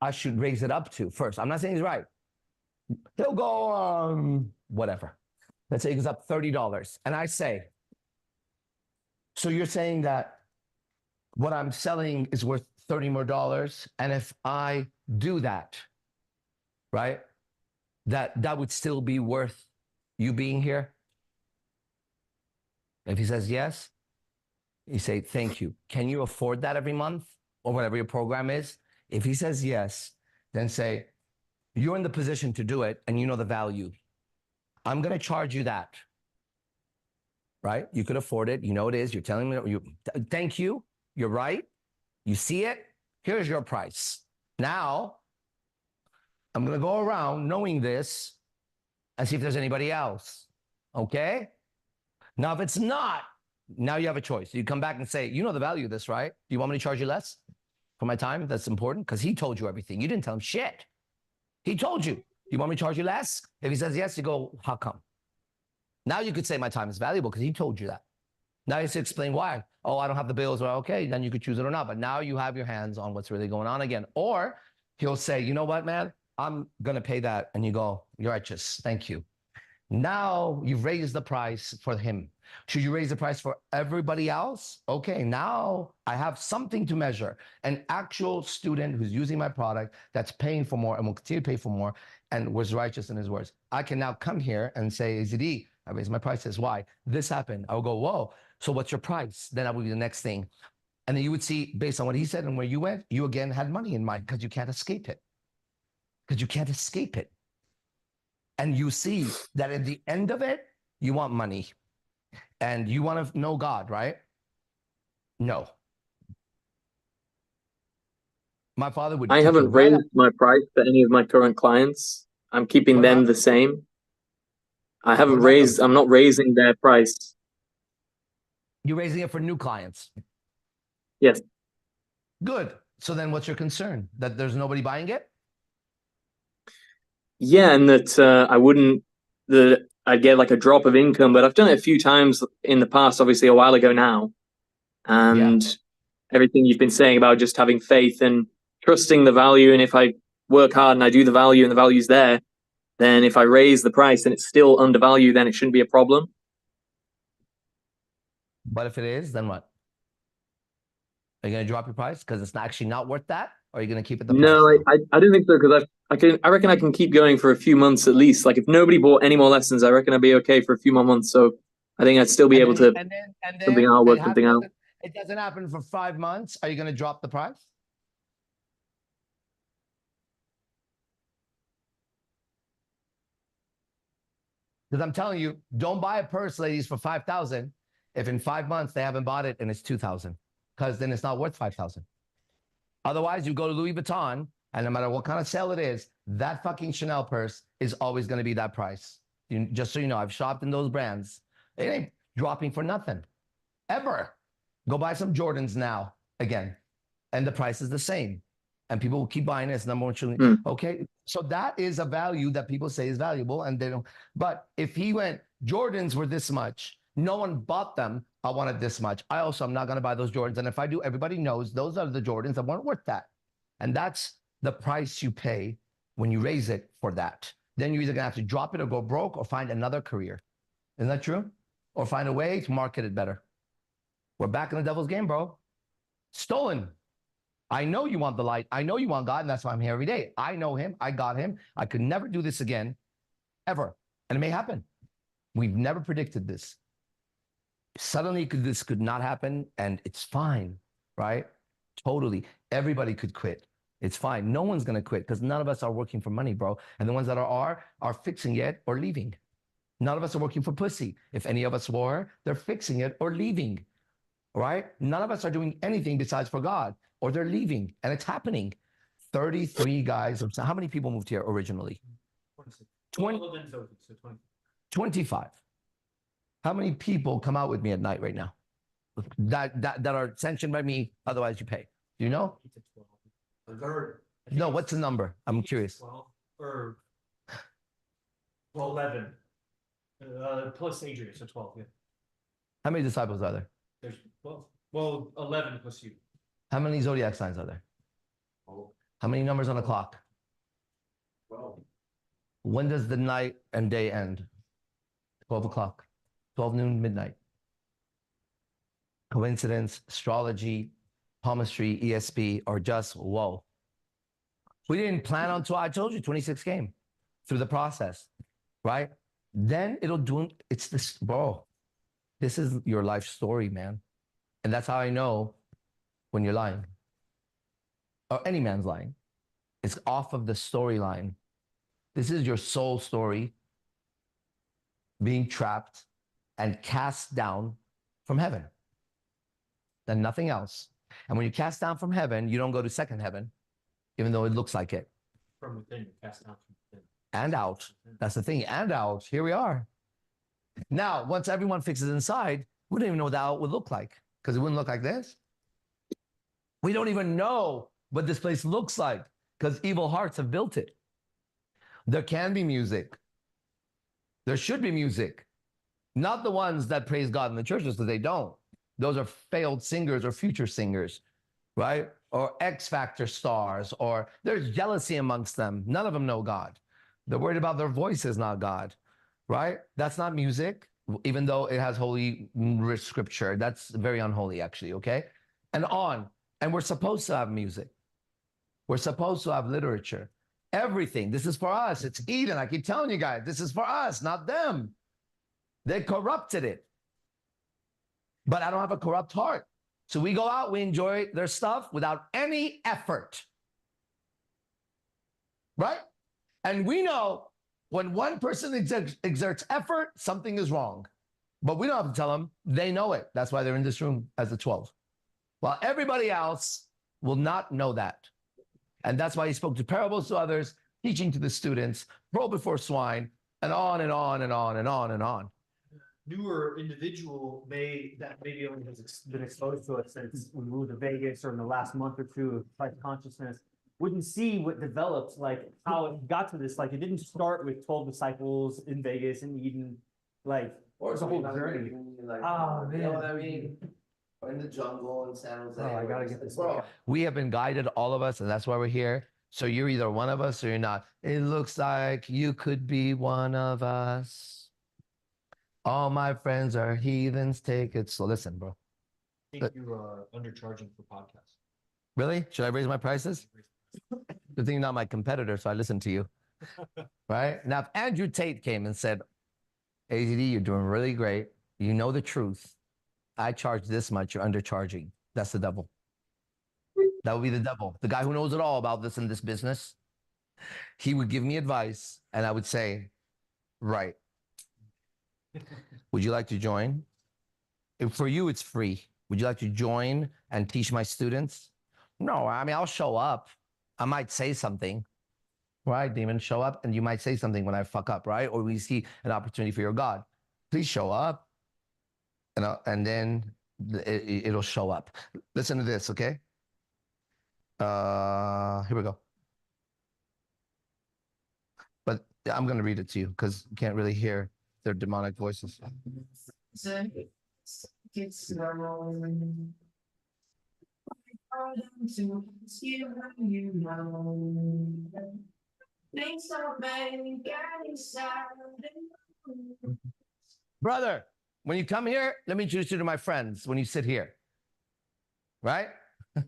I should raise it up to first? I'm not saying he's right. He'll go, whatever. Let's say he goes up $30. And I say, so you're saying that what I'm selling is worth $30 more. And if I do that, right, that would still be worth you being here? If he says yes, you say, thank you. Can you afford that every month or whatever your program is? If he says yes, then say, you're in the position to do it and you know the value. I'm going to charge you that. Right? You could afford it. You know it is. You're telling me, thank you. You're right. You see it. Here's your price. Now, I'm going to go around knowing this and see if there's anybody else. Okay? Now, if it's not, now you have a choice. You come back and say, you know the value of this, right? Do you want me to charge you less for my time? That's important because he told you everything. You didn't tell him shit. He told you. You want me to charge you less? If he says yes, you go, how come? Now you could say my time is valuable because he told you that. Now you have to explain why. Oh, I don't have the bills. Well, okay, then you could choose it or not. But now you have your hands on what's really going on again. Or he'll say, you know what, man? I'm going to pay that. And you go, you're righteous. Thank you. Now you've raised the price for him. Should you raise the price for everybody else? Okay, now I have something to measure. An actual student who's using my product that's paying for more and will continue to pay for more and was righteous in his words. I can now come here and say, AZD, I raised my prices. Why? This happened. I will go, whoa. So what's your price? Then that would be the next thing. And then you would see, based on what he said and where you went, you again had money in mind because you can't escape it. Because you can't escape it. And you see that at the end of it, you want money. And you want to know God, right? No. My father would. I haven't raised my price for any of my current clients. I'm keeping them the same. I haven't raised, I'm not raising their price. You're raising it for new clients. Yes. Good. So then what's your concern? That there's nobody buying it? Yeah, and that I'd get like a drop of income, but I've done it a few times in the past, obviously a while ago now. And everything you've been saying about just having faith and trusting the value. And if I work hard and I do the value and the value's there, then if I raise the price and it's still undervalued, then it shouldn't be a problem. But if it is, then what? Are you going to drop your price because it's actually not worth that? or are you going to keep it the price? No, now? I don't think so because I reckon I can keep going for a few months at least. Like if nobody bought any more lessons, I reckon I'd be okay for a few more months. So I think I'd still be able to something out, work something out. It doesn't happen for 5 months. Are you going to drop the price? Because I'm telling you, don't buy a purse, ladies, for 5,000 if in 5 months they haven't bought it and it's 2,000, because then it's not worth 5,000. Otherwise, you go to Louis Vuitton, and no matter what kind of sale it is, that fucking Chanel purse is always going to be that price. Just so you know, I've shopped in those brands. It ain't dropping for nothing, ever. Go buy some Jordans now, again, and the price is the same. And people will keep buying it. It's number one. Okay, so that is a value that people say is valuable, and they don't. But if he went, Jordans were this much, no one bought them, I wanted this much. I also am not going to buy those Jordans. And if I do, everybody knows those are the Jordans that weren't worth that. And that's the price you pay when you raise it for that. Then you're either going to have to drop it or go broke or find another career. Isn't that true? Or find a way to market it better. We're back in the devil's game, bro. Stolen. I know you want the light. I know you want God, and that's why I'm here every day. I know him. I got him. I could never do this again, ever. And it may happen. We've never predicted this. Suddenly, this could not happen, and it's fine, right? Totally. Everybody could quit. It's fine. No one's going to quit because none of us are working for money, bro. And the ones that are fixing it or leaving. None of us are working for pussy. If any of us were, they're fixing it or leaving, right? None of us are doing anything besides for God, or they're leaving, and it's happening. 33 guys. How many people moved here originally? 25. How many people come out with me at night right now that are sanctioned by me? Otherwise, you pay. Do you know? No, what's the number? I'm curious. 12 or 11. Plus Adrian, so 12, yeah. How many disciples are there? There's 12. Well, 11 plus you. How many zodiac signs are there? How many numbers on the clock? 12. When does the night and day end? 12 o'clock. 12 noon, midnight. Coincidence, astrology, palmistry, ESP, or just whoa. We didn't plan on 12. I told you 26 came through the process, right? Then it'll do, it's this, bro. This is your life story, man. And that's how I know when you're lying. Or any man's lying. It's off of the storyline. This is your soul story being trapped and cast down from heaven. Then nothing else. And when you cast down from heaven, you don't go to second heaven, even though it looks like it. From within, cast down from within. And out. That's the thing. And out. Here we are. Now, once everyone fixes inside, we don't even know what the out would look like, because it wouldn't look like this. We don't even know what this place looks like, because evil hearts have built it. There can be music. There should be music. Not the ones that praise God in the churches, because they don't. Those are failed singers or future singers, right? Or X Factor stars, or there's jealousy amongst them. None of them know God. They're worried about their voices, not God, right? That's not music, even though it has holy scripture. That's very unholy, actually, okay? And on. And we're supposed to have music. We're supposed to have literature. Everything. This is for us. It's Eden. I keep telling you guys, this is for us, not them. They corrupted it. But I don't have a corrupt heart. So we go out, we enjoy their stuff without any effort. Right? And we know when one person exerts effort, something is wrong. But we don't have to tell them. They know it. That's why they're in this room as the 12. While everybody else will not know that. And that's why he spoke to parables to others, teaching to the students, pearl before swine, and on and on and on and on and on. Newer individual that maybe only has been exposed to it since we moved to Vegas or in the last month or two of Christ consciousness wouldn't see what developed, like how it got to this. Like it didn't start with 12 disciples in Vegas and Eden, like Or it's a whole journey. Oh, man. You know what I mean? Or in the jungle in San Jose. Oh, I gotta get this. Bro, we have been guided, all of us, and that's why we're here. So you're either one of us or you're not. It looks like you could be one of us. All my friends are heathens, take it. So listen, bro. I think you are undercharging for podcasts. Really? Should I raise my prices? Good thing you're not my competitor, so I listen to you. Right? Now, if Andrew Tate came and said, AZD, you're doing really great. You know the truth. I charge this much, you're undercharging. That's the devil. That would be the devil. The guy who knows it all about this in this business. He would give me advice, and I would say, right. Would you like to join? If for you, it's free. Would you like to join and teach my students? No, I mean, I'll show up. I might say something, right? Demon, show up, and you might say something when I fuck up, right? Or we see an opportunity for your God. Please show up, and then it'll show up. Listen to this, okay? Here we go. But I'm going to read it to you because you can't really hear their demonic voices. Brother, when you come here, let me introduce you to my friends when you sit here. Right?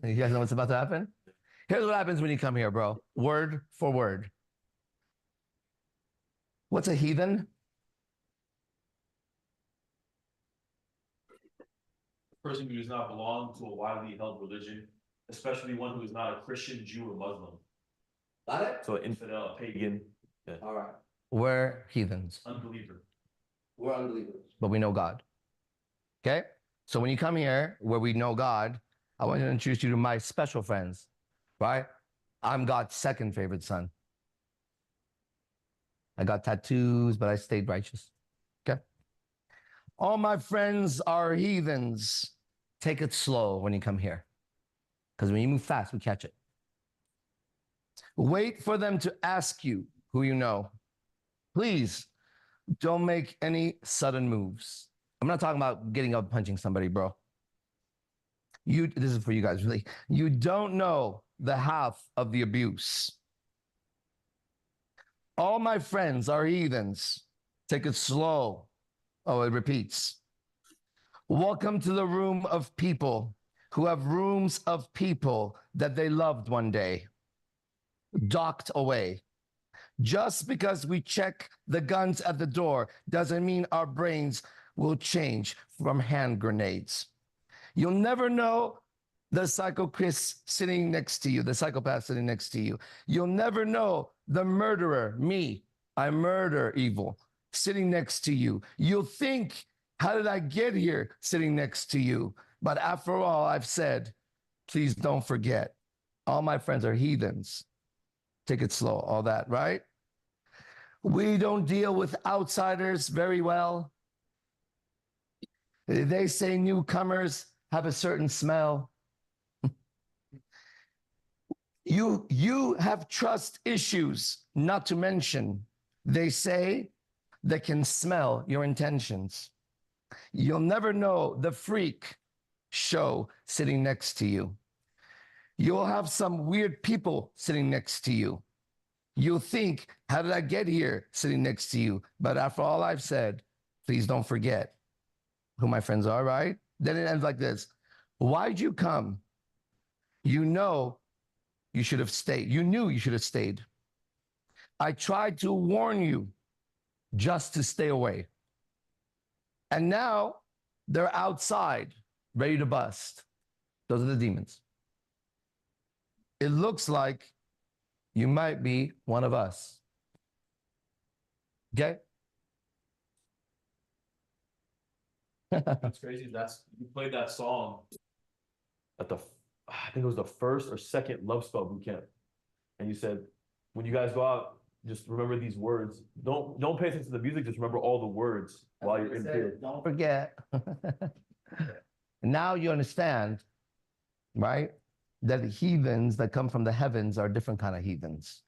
You guys know what's about to happen? Here's what happens when you come here, bro. Word for word. What's a heathen? A person who does not belong to a widely held religion, especially one who is not a Christian, Jew, or Muslim. Got it? So an infidel, a pagan. Yeah. All right. We're heathens. Unbeliever. We're unbelievers. But we know God. Okay? So when you come here where we know God, I want to introduce you to my special friends, right? I'm God's second favorite son. I got tattoos, but I stayed righteous. Okay? All my friends are heathens. Take it slow when you come here. Because when you move fast, we catch it. Wait for them to ask you who you know. Please don't make any sudden moves. I'm not talking about getting up punching somebody, bro. This is for you guys, really. You don't know the half of the abuse. All my friends are heathens. Take it slow. Oh, it repeats. Welcome to the room of people who have rooms of people that they loved one day, docked away. Just because we check the guns at the door doesn't mean our brains will change from hand grenades. You'll never know the psycho Chris sitting next to you, the psychopath sitting next to you. You'll never know the murderer, me, I murder evil, sitting next to you. You'll think, how did I get here sitting next to you? But after all I've said, please don't forget, all my friends are heathens. Take it slow, all that, right? We don't deal with outsiders very well. They say newcomers have a certain smell. You have trust issues, not to mention, they say they can smell your intentions. You'll never know the freak show sitting next to you. You'll have some weird people sitting next to you. You'll think, how did I get here sitting next to you? But after all I've said, please don't forget who my friends are, right? Then it ends like this. Why'd you come? You know you should have stayed. You knew you should have stayed. I tried to warn you just to stay away. And now they're outside, ready to bust. Those are the demons. It looks like you might be one of us. Okay? That's crazy. You played that song at I think it was the first or second Love Spell boot camp. And you said, when you guys go out, just remember these words. Don't pay attention to the music, just remember all the words while you're in here. Don't forget. Now you understand, right? That the heathens that come from the heavens are different kind of heathens.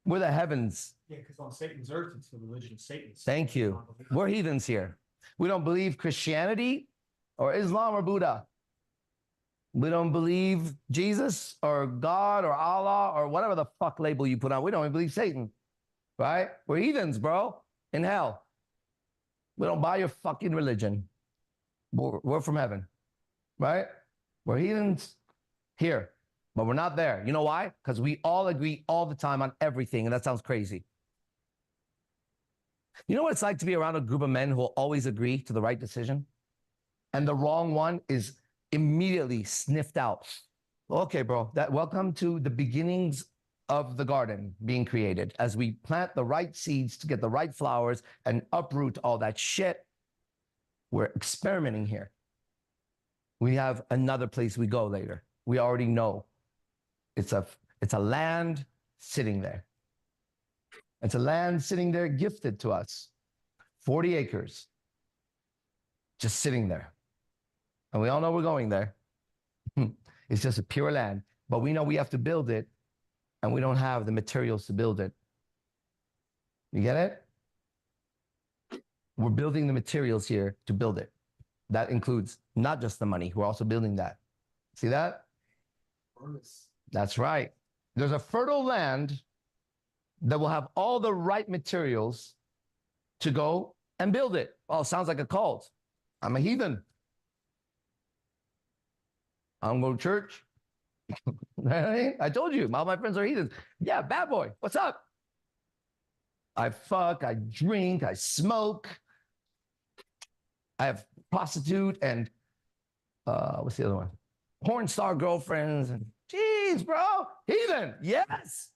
We're the heavens. Yeah, because on Satan's earth, it's the religion of Satan. Thank you. We're heathens here. We don't believe Christianity or Islam or Buddha. We don't believe Jesus or God or Allah or whatever the fuck label you put on. We don't even believe Satan, right? We're heathens, bro, in hell. We don't buy your fucking religion. We're from heaven, right? We're heathens. here, but we're not there. You know why? Because we all agree all the time on everything, and that sounds crazy. You know what it's like to be around a group of men who will always agree to the right decision, and the wrong one is immediately sniffed out. Okay, bro, welcome to the beginnings of the garden being created as we plant the right seeds to get the right flowers and uproot all that shit. We're experimenting here. We have another place we go later. We already know. It's a land sitting there. It's a land sitting there gifted to us. 40 acres. Just sitting there. And we all know we're going there. It's just a pure land. But we know we have to build it, and we don't have the materials to build it. You get it? We're building the materials here to build it. That includes not just the money. We're also building that. See that? That's right. There's a fertile land that will have all the right materials to go and build it. Oh, sounds like a cult. I'm a heathen. I don't go to church. I told you, all my friends are heathens. Yeah, bad boy. What's up? I fuck, I drink, I smoke. I have prostitute and what's the other one? Porn star girlfriends. And geez, bro, heathen. Yes.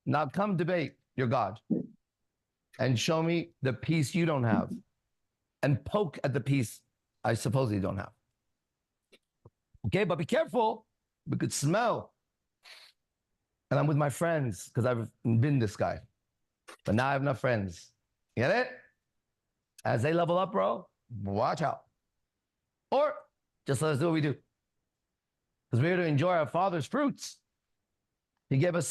Now come debate your God and show me the peace you don't have and poke at the peace I supposedly don't have. Okay, but be careful. We could smell. And I'm with my friends because I've been this guy. But now I have enough friends. Get it? As they level up, bro, watch out. Or just let us do what we do. Because we're here to enjoy our Father's fruits. He gave us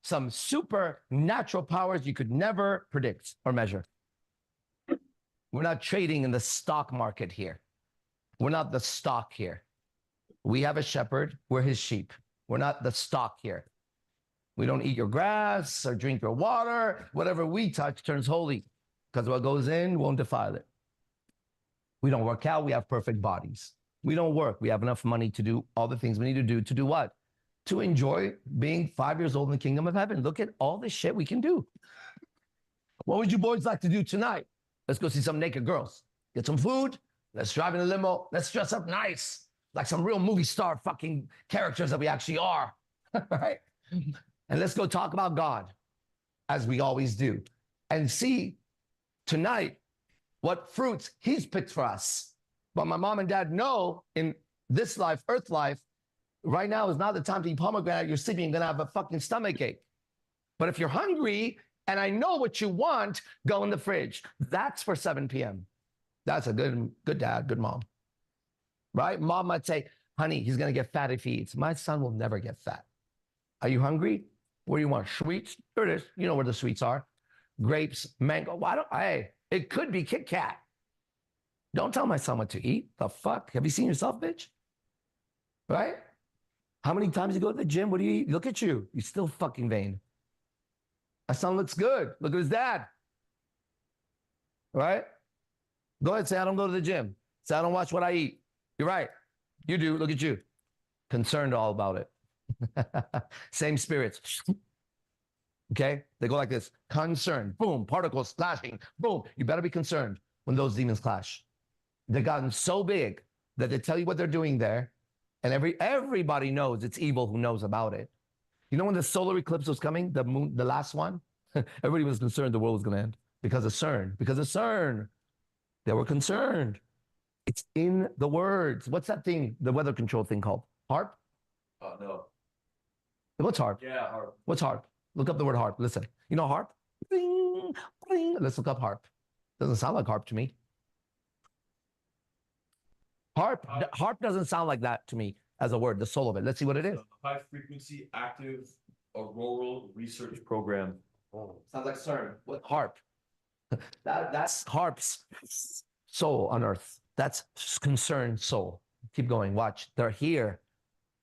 some supernatural powers you could never predict or measure. We're not trading in the stock market here. We're not the stock here. We have a shepherd. We're his sheep. We're not the stock here. We don't eat your grass or drink your water. Whatever we touch turns holy because what goes in won't defile it. We don't work out. We have perfect bodies. We don't work. We have enough money to do all the things we need to do what? To enjoy being 5 years old in the kingdom of heaven. Look at all the shit we can do. What would you boys like to do tonight? Let's go see some naked girls. Get some food. Let's drive in a limo. Let's dress up nice. Like some real movie star fucking characters that we actually are. Right? And let's go talk about God as we always do. And see tonight what fruits he's picked for us. But my mom and dad know in this life, earth life, right now is not the time to eat pomegranate. You're sleeping, you're going to have a fucking stomach ache. But if you're hungry and I know what you want, go in the fridge. That's for 7 p.m. That's a good dad, good mom. Right? Mom might say, honey, he's going to get fat if he eats. My son will never get fat. Are you hungry? What do you want? Sweets? Here it is. You know where the sweets are. Grapes, mango. Hey, it could be Kit Kat. Don't tell my son what to eat. The fuck? Have you seen yourself, bitch? Right? How many times you go to the gym? What do you eat? Look at you. You're still fucking vain. My son looks good. Look at his dad. Right? Go ahead, say I don't go to the gym. Say I don't watch what I eat. You're right. You do. Look at you. Concerned all about it. Same spirits. Okay? They go like this. Concern. Boom. Particles clashing. Boom. You better be concerned when those demons clash. They've gotten so big that they tell you what they're doing there. And everybody knows it's evil who knows about it. You know when the solar eclipse was coming, the moon, the last one? Everybody was concerned the world was going to end because of CERN. Because of CERN. They were concerned. It's in the words. What's that thing, the weather control thing called? HARP? No. What's HARP? Yeah, Harp. What's HARP? Look up the word HARP. Listen. You know HARP? Bling, bling. Let's look up HARP. Doesn't sound like HARP to me. HARP doesn't sound like that to me as a word, the soul of it. Let's see what it is. High frequency active auroral research program. Oh, sounds like CERN. What HARP? That's HARP's soul on earth. That's concerned soul. Keep going. Watch. They're here.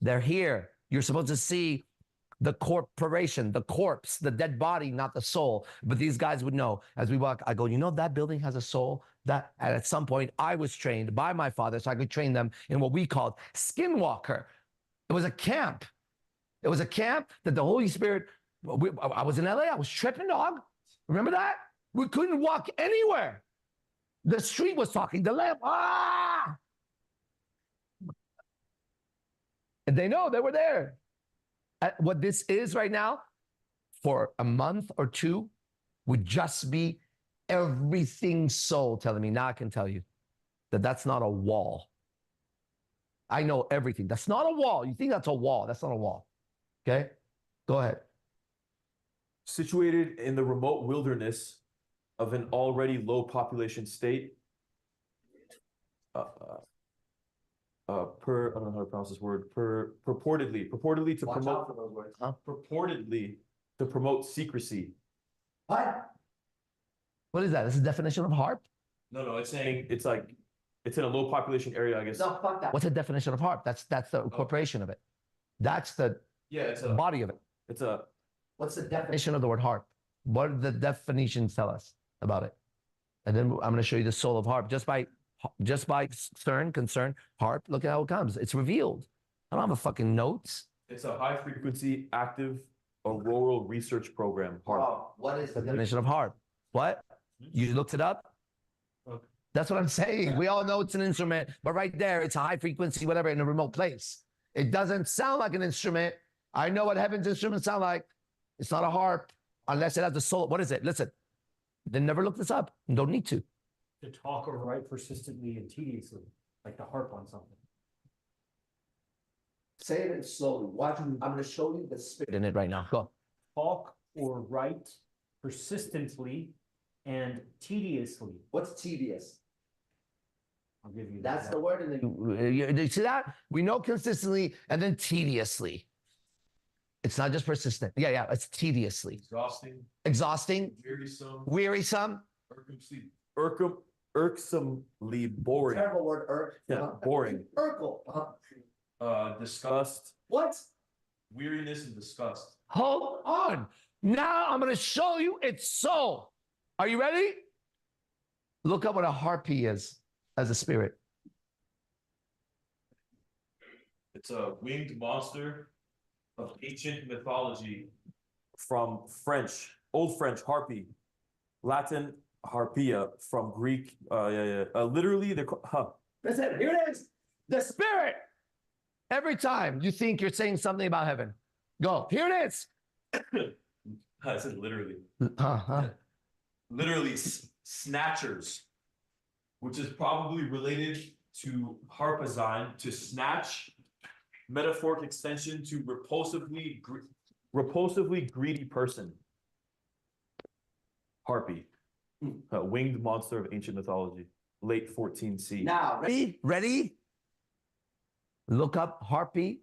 They're here. You're supposed to see the corporation, the corpse, the dead body, not the soul. But these guys would know. As we walk, I go, you know, that building has a soul. That, and at some point, I was trained by my father, so I could train them in what we called skinwalker. It was a camp. It was a camp that the Holy Spirit. I was in LA. I was tripping, dog. Remember that? We couldn't walk anywhere. The street was talking. The lamp. Ah! And they know they were there. What this is right now, for a month or two, would just be everything soul telling me. Now I can tell you that that's not a wall. I know everything. That's not a wall. You think that's a wall. That's not a wall. Okay? Go ahead. Situated in the remote wilderness of an already low population state. I don't know how to pronounce this word. Purportedly to Watch promote out for those words. Huh? purportedly to promote secrecy. What? What is that? This is the definition of harp? No, it's saying it's like it's in a low population area, I guess. No, fuck that. What's the definition of harp? That's the incorporation of it. That's the It's body of it. What's the definition of the word harp? What do the definitions tell us about it? And then I'm going to show you the soul of harp just by concern, harp. Look at how it comes. It's revealed. I don't have a fucking notes. It's a high frequency active auroral research program. Harp. What is the definition of harp? What? You looked it up? Okay. That's what I'm saying. We all know it's an instrument, but right there, it's a high frequency, whatever, in a remote place. It doesn't sound like an instrument. I know what heaven's instruments sound like. It's not a harp unless it has a soul. What is it? Listen, then never look this up. You don't need to. To talk or write persistently and tediously, like the harp on something. Say it slowly. Watch. I'm going to show you the spirit in it right now. Go. Talk or write persistently and tediously. What's tedious? I'll give you that. That's the word. And then you see that? We know consistently and then tediously. It's not just persistent. Yeah, it's tediously. Exhausting. Wearisome. Irksomely boring. Terrible word, irk. Yeah, boring. Urkel. Disgust. What? Weariness and disgust. Hold on. Now I'm going to show you its soul. Are you ready? Look up what a harpy is as a spirit. It's a winged monster of ancient mythology from French, Old French, Harpie, Latin, Harpia, from Greek, literally, Listen, here it is. The spirit. Every time you think you're saying something about heaven, go. Here it is. I said literally. Literally, snatchers, which is probably related to harpazine, to snatch, metaphoric extension to repulsively greedy person. Harpie, a winged monster of ancient mythology, late 14C. Now, ready? Look up Harpie,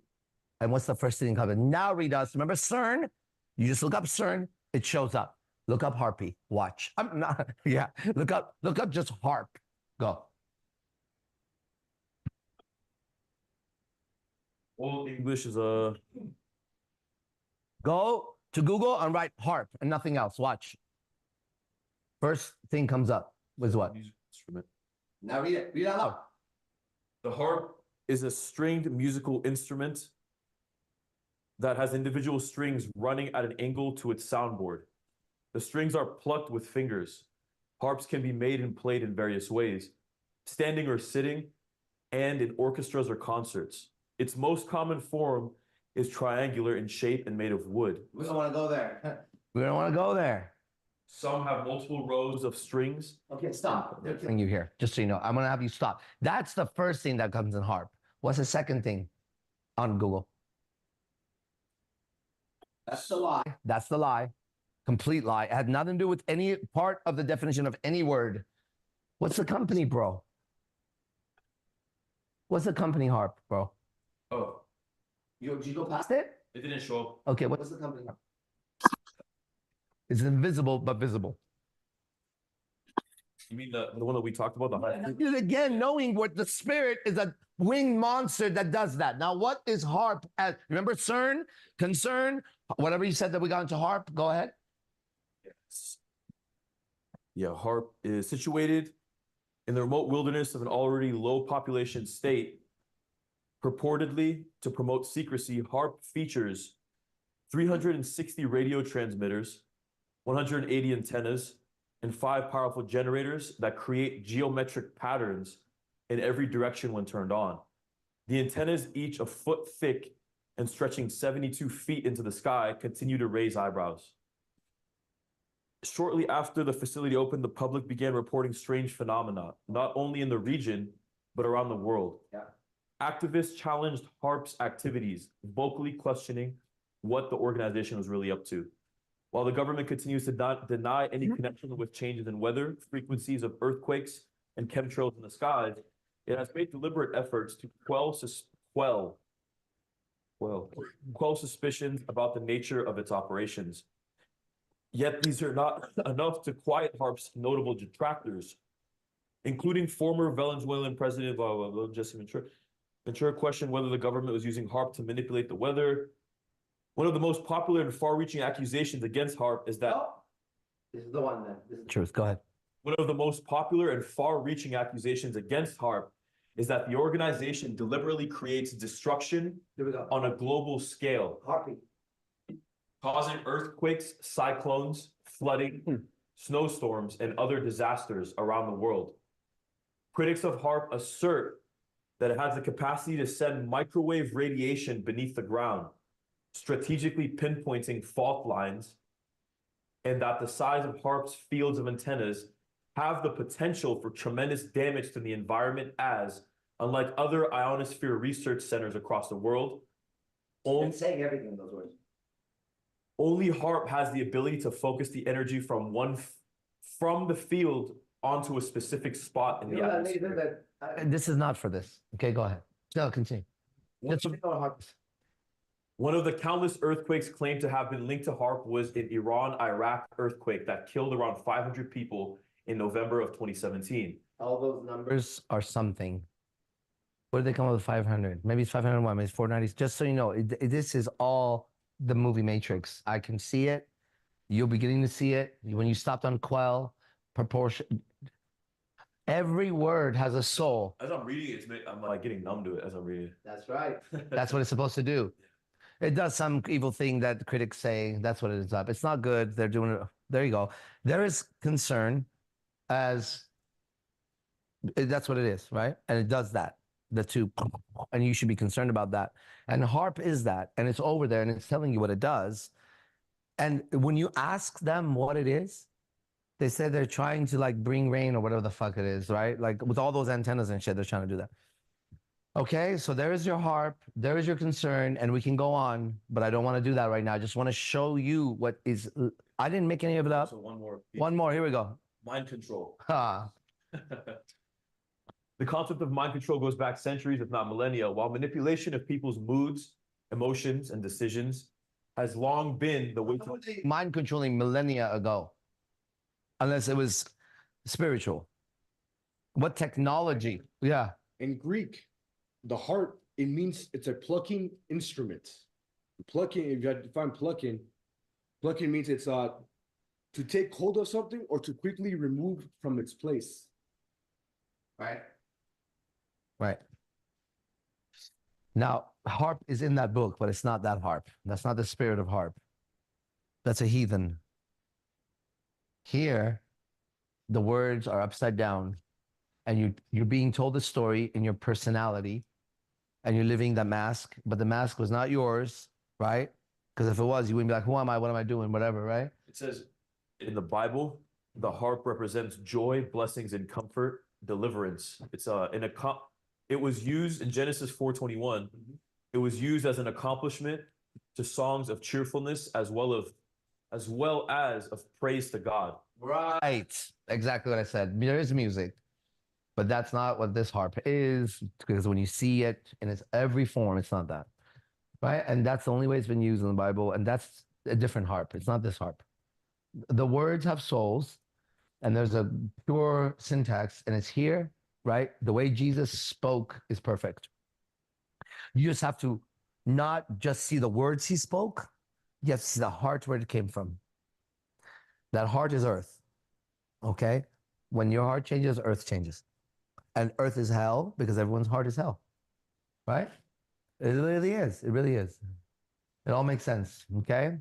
and what's the first thing that comes? Now read us. Remember CERN? You just look up CERN, it shows up. Look up Harpie. Watch. I'm not. Yeah. Look up just harp. Go. Old English is a. Go to Google and write harp and nothing else. Watch. First thing comes up was what? Music instrument. Now read it. Read it out loud. The harp is a stringed musical instrument that has individual strings running at an angle to its soundboard. The strings are plucked with fingers. Harps can be made and played in various ways, standing or sitting, and in orchestras or concerts. Its most common form is triangular in shape and made of wood. We don't want to go there. We don't want to go there. Some have multiple rows of strings. Okay, stop. They're killing you here, just so you know. I'm going to have you stop. That's the first thing that comes in harp. What's the second thing on Google? That's the lie. That's the lie. Complete lie. It had nothing to do with any part of the definition of any word. What's the company, bro? What's the company harp, bro? Oh, Did you go past it? it didn't show up. Okay, what's the company harp? It's invisible but visible. You mean the one that we talked about? Again, knowing what the spirit is a winged monster that does that. Now, what is harp? Remember CERN, concern, Whatever you said that we got into harp, go ahead. Yes. Yeah, Harp is situated in the remote wilderness of an already low population state. Purportedly to promote secrecy, Harp features 360 radio transmitters, 180 antennas, and 5 powerful generators that create geometric patterns in every direction when turned on. The antennas, each a foot thick and stretching 72 feet into the sky, continue to raise eyebrows. Shortly after the facility opened, the public began reporting strange phenomena, not only in the region, but around the world. Yeah. Activists challenged Harp's activities, vocally questioning what the organization was really up to. While the government continues to not deny any connection with changes in weather, frequencies of earthquakes, and chemtrails in the skies, it has made deliberate efforts to quell suspicions about the nature of its operations. Yet these are not enough to quiet Harp's notable detractors, including former Venezuelan President Jesse Ventura questioned whether the government was using Harp to manipulate the weather. One of the most popular and far-reaching accusations against Harp is that This is the one that this is the truth. Go ahead. one of the most popular and far-reaching accusations against Harp is that the organization deliberately creates destruction Here we go. on a global scale, Harpie. causing earthquakes, cyclones, flooding, snowstorms, and other disasters around the world. Critics of Harp assert that it has the capacity to send microwave radiation beneath the ground, strategically pinpointing fault lines, and that the size of Harp's fields of antennas have the potential for tremendous damage to the environment as, unlike other ionosphere research centers across the world, saying everything in those words. only Harp has the ability to focus the energy from the field onto a specific spot in the atmosphere. This is not for this. Okay, go ahead. No, continue. Let's know what harp is. One of the countless earthquakes claimed to have been linked to Harp was an Iran-Iraq earthquake that killed around 500 people in November of 2017. All those numbers are something. Where did they come up with 500? Maybe it's 501, maybe it's 490. Just so you know, this is all the movie Matrix. I can see it. You're beginning to see it. When you stopped on quell, proportion. Every word has a soul. As I'm reading it, I'm like getting numb to it as I'm reading. That's right. That's what it's supposed to do. It does some evil thing that critics say. That's what it is up. It's not good. They're doing it. There you go. There is concern as that's what it is, right? And it does that. The two, and you should be concerned about that. And Harp is that, and it's over there, and it's telling you what it does. And when you ask them what it is, they say they're trying to like bring rain or whatever the fuck it is, right? Like with all those antennas and shit, they're trying to do that. Okay, so there is your Harp, there is your concern, and we can go on, but I don't want to do that right now. I just want to show you what is. I didn't make any of it up. So one more. One more. Here we go. Mind control. Ha. The concept of mind control goes back centuries, if not millennia, while manipulation of people's moods, emotions, and decisions has long been the way to Mind controlling millennia ago, unless it was spiritual. What technology? Yeah. In Greek, the harp, it means it's a plucking instrument. Plucking, if you had to define plucking means it's to take hold of something or to quickly remove from its place. Right. Right. Now, Harp is in that book, but it's not that Harp. That's not the spirit of Harp. That's a heathen. Here, the words are upside down, and you're being told the story in your personality, and you're living the mask, but the mask was not yours, right? Because if it was, you wouldn't be like, who am I? What am I doing? Whatever, right? It says in the Bible, the harp represents joy, blessings, and comfort, deliverance. It's it was used in Genesis 4:21. It was used as an accomplishment to songs of cheerfulness as well as of praise to God. Right. Exactly what I said. There is music, but that's not what this harp is, because when you see it in its every form, it's not that. Right? And that's the only way it's been used in the Bible, and that's a different harp. It's not this harp. The words have souls, and there's a pure syntax, and it's here, right? The way Jesus spoke is perfect. You just have to not just see the words he spoke, Yes, the heart where it came from. That heart is earth. Okay? When your heart changes, earth changes. And earth is hell because everyone's heart is hell. Right? It really is. It really is. It all makes sense. Okay?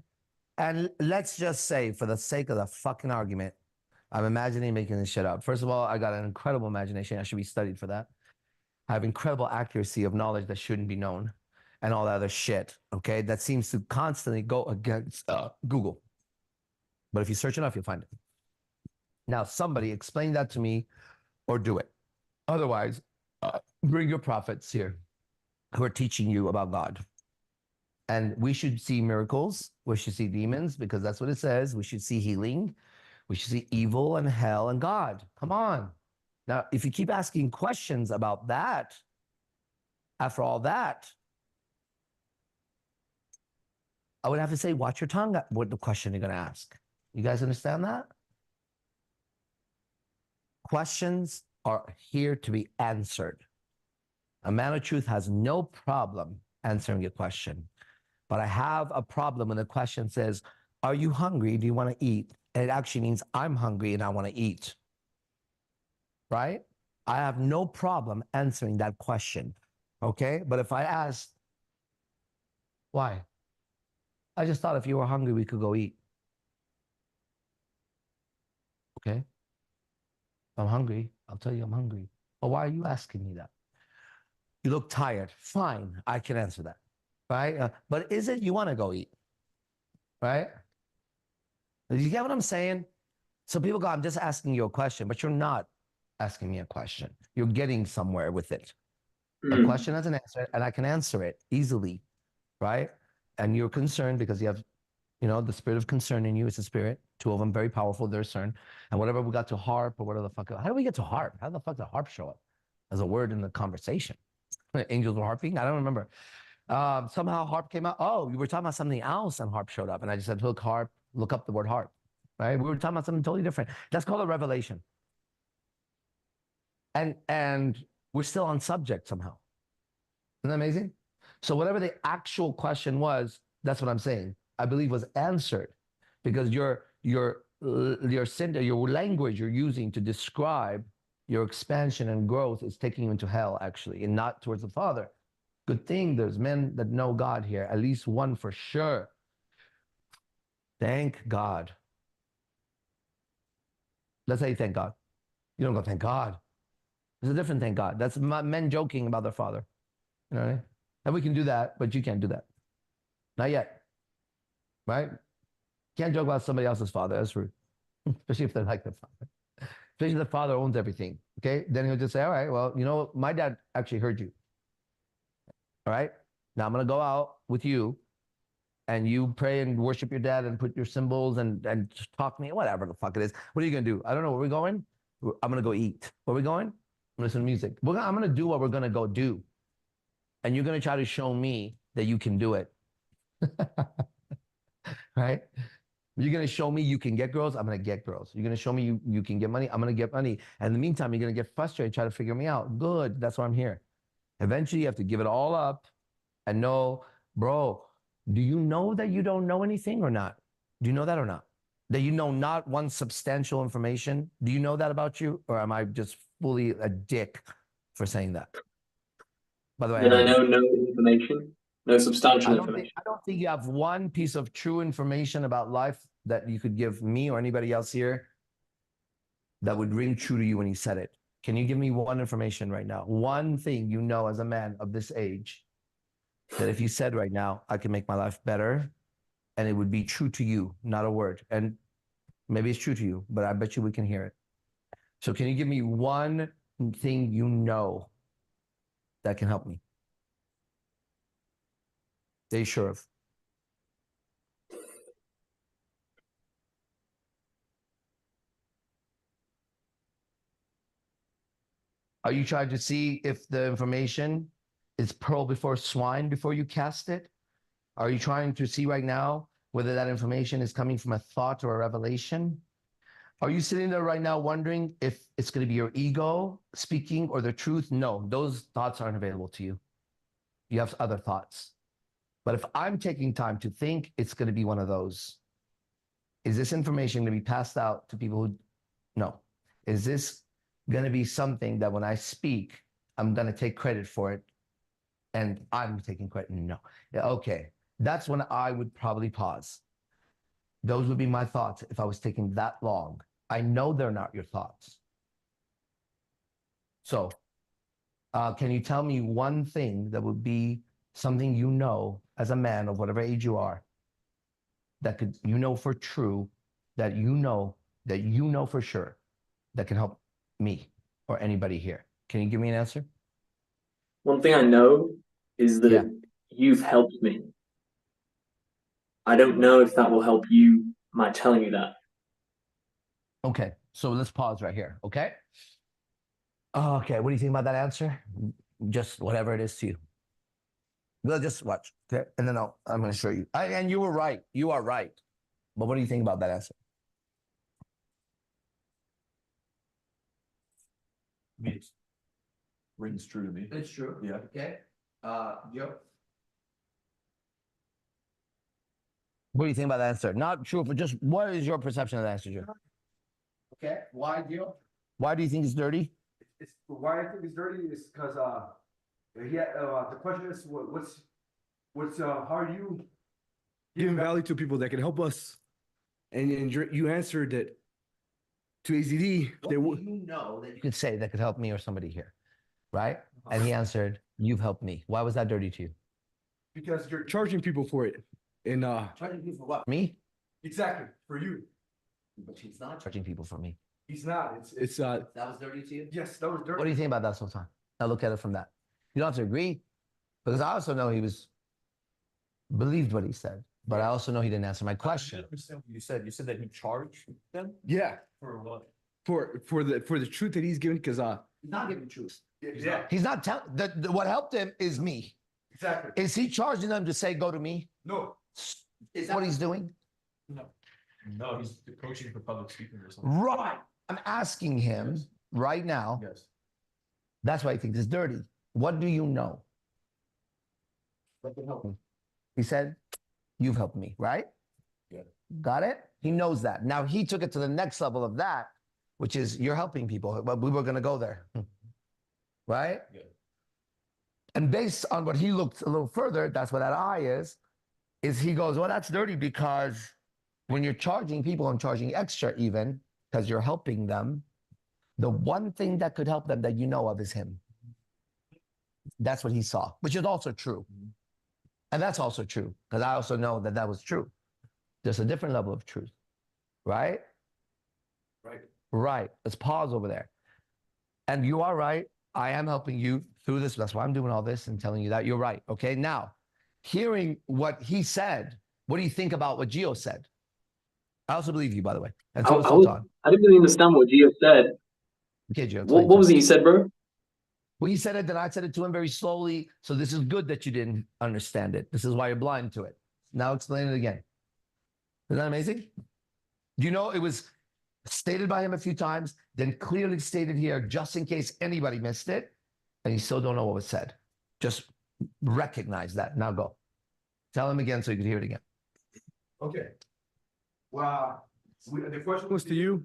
And let's just say, for the sake of the fucking argument, I'm imagining making this shit up. First of all, I got an incredible imagination. I should be studied for that. I have incredible accuracy of knowledge that shouldn't be known and all that other shit, okay? That seems to constantly go against Google. But if you search enough, you'll find it. Now, somebody explain that to me or do it. Otherwise, bring your prophets here who are teaching you about God. And we should see miracles. We should see demons because that's what it says. We should see healing. We should see evil and hell and God. Come on. Now, if you keep asking questions about that, after all that, I would have to say, watch your tongue, what the question you're going to ask. You guys understand that? Questions are here to be answered. A man of truth has no problem answering a question. But I have a problem when the question says, are you hungry? Do you want to eat? And it actually means I'm hungry and I want to eat. Right? I have no problem answering that question. Okay? But if I ask, why? I just thought if you were hungry, we could go eat. Okay? If I'm hungry, I'll tell you I'm hungry. But why are you asking me that? You look tired. Fine, I can answer that. Right? But is it you want to go eat? Right? You get what I'm saying? So people go, I'm just asking you a question, but you're not asking me a question. You're getting somewhere with it. A question has an answer, and I can answer it easily, right? And you're concerned because you have, the spirit of concern in you. It's a spirit. Two of them very powerful. They're CERN. And whatever we got to Harp or whatever the fuck. How do we get to Harp? How the fuck did Harp show up as a word in the conversation? Angels were harping? I don't remember. Somehow Harp came out. Oh, we were talking about something else and Harp showed up. And I just said, look, Harp, look up the word Harp. Right? We were talking about something totally different. That's called a revelation. And we're still on subject somehow. Isn't that amazing? So whatever the actual question was, that's what I'm saying, I believe was answered because your language you're using to describe your expansion and growth is taking you into hell, actually, and not towards the Father. Good thing there's men that know God here, at least one for sure. Thank God. Let's say thank God. You don't go, thank God. There's a different thank God. That's men joking about their father. You know what I mean? And we can do that, but you can't do that. Not yet. Right? Can't joke about somebody else's father. That's rude. Especially if they're like their father. Especially if the father owns everything. Okay? Then he'll just say, all right, well, my dad actually heard you. All right? Now I'm going to go out with you and you pray and worship your dad and put your symbols and talk to me, whatever the fuck it is. What are you going to do? I don't know. Where we're going? I'm going to go eat. Where are we going? I'm listen to music. I'm going to do what we're going to go do. And you're going to try to show me that you can do it. Right? You're going to show me you can get girls. I'm going to get girls. You're going to show me you can get money. I'm going to get money. And in the meantime, you're going to get frustrated, try to figure me out. Good. That's why I'm here. Eventually, you have to give it all up and know, bro, do you know that you don't know anything or not? Do you know that or not? That you know not one substantial information? Do you know that about you? Or am I just fully a dick for saying that? By the way, Then I know no information, no substantial information. I don't think you have one piece of true information about life that you could give me or anybody else here that would ring true to you when you said it. Can you give me one information right now? One thing you know as a man of this age that if you said right now, I can make my life better and it would be true to you, not a word. And maybe it's true to you, but I bet you we can hear it. So can you give me one thing you know that can help me? Are you sure of? Are you trying to see if the information is pearl before swine before you cast it? Are you trying to see right now whether that information is coming from a thought or a revelation? Are you sitting there right now wondering if it's going to be your ego speaking or the truth? No, those thoughts aren't available to you. You have other thoughts. But if I'm taking time to think, it's going to be one of those. Is this information going to be passed out to people who, no. Is this going to be something that when I speak, I'm going to take credit for it and I'm taking credit? No. Yeah, okay. That's when I would probably pause. Those would be my thoughts if I was taking that long. I know they're not your thoughts. So, can you tell me one thing that would be something you know as a man of whatever age you are, that could, you know for true, that you know for sure, that can help me or anybody here? Can you give me an answer? One thing I know is that Yeah. you've helped me. I don't know if that will help you, my telling you that. Okay, so let's pause right here, okay? Okay, what do you think about that answer? Just whatever it is to you. Well, just watch, okay? And then I'm going to show you. And you were right. You are right. But what do you think about that answer? I mean, it rings true to me. It's true. Yeah. Okay. Yep. What do you think about that answer? Not true, but just what is your perception of the answer, Joe? Okay. Why, Gio? Why do you think it's dirty? It's why I think it's dirty is because the question is what's how are you giving value to people that can help us, and you answered that to AZD What they do would. you know that you could say that could help me or somebody here, right? And he answered, "You've helped me." Why was that dirty to you? Because you're charging people for it, and Charging people for what? Me? exactly for you. But he's not charging people for me. He's not. It's That was dirty to you? yes, that was dirty. What do you think about that, Sultan? Now look at it from that. You don't have to agree, because I also know he believed what he said, but I also know he didn't answer my question. Understand what you said. You said that he charged them Yeah, for what? for the truth that he's giving, because He's not giving truth. yeah, He's not telling. What helped him is me. exactly. Is he charging them to say, "Go to me"? No, Is that what he's doing? No, he's coaching for public speaking or something. Right. I'm asking him Yes. right now. Yes. That's why I think it's dirty. What do you know? What can help me? He said, "You've helped me," right? Yeah. Got it? He knows that. Now he took it to the next level of that, which is you're helping people. But we were going to go there. Right? Yeah. And based on what he looked a little further, that's what that eye is he goes, well, that's dirty because when you're charging people and charging extra even, because you're helping them, the one thing that could help them that you know of is him. That's what he saw, which is also true. And that's also true, because I also know that that was true. There's a different level of truth, right? right. Right. Let's pause over there. And you are right. I am helping you through this. That's why I'm doing all this and telling you that. You're right. Okay. Now, hearing what he said, what do you think about what Gio said? I also believe you, by the way. And so I didn't really understand what Gio said. Okay, Gio. What was it you said, bro? Well, he said it, then I said it to him very slowly. So this is good that you didn't understand it. This is why you're blind to it. Now explain it again. Isn't that amazing? You know, it was stated by him a few times, then clearly stated here, just in case anybody missed it, and you still don't know what was said. Just recognize that. Now go. Tell him again so you can hear it again. Okay. Well, the question was to you.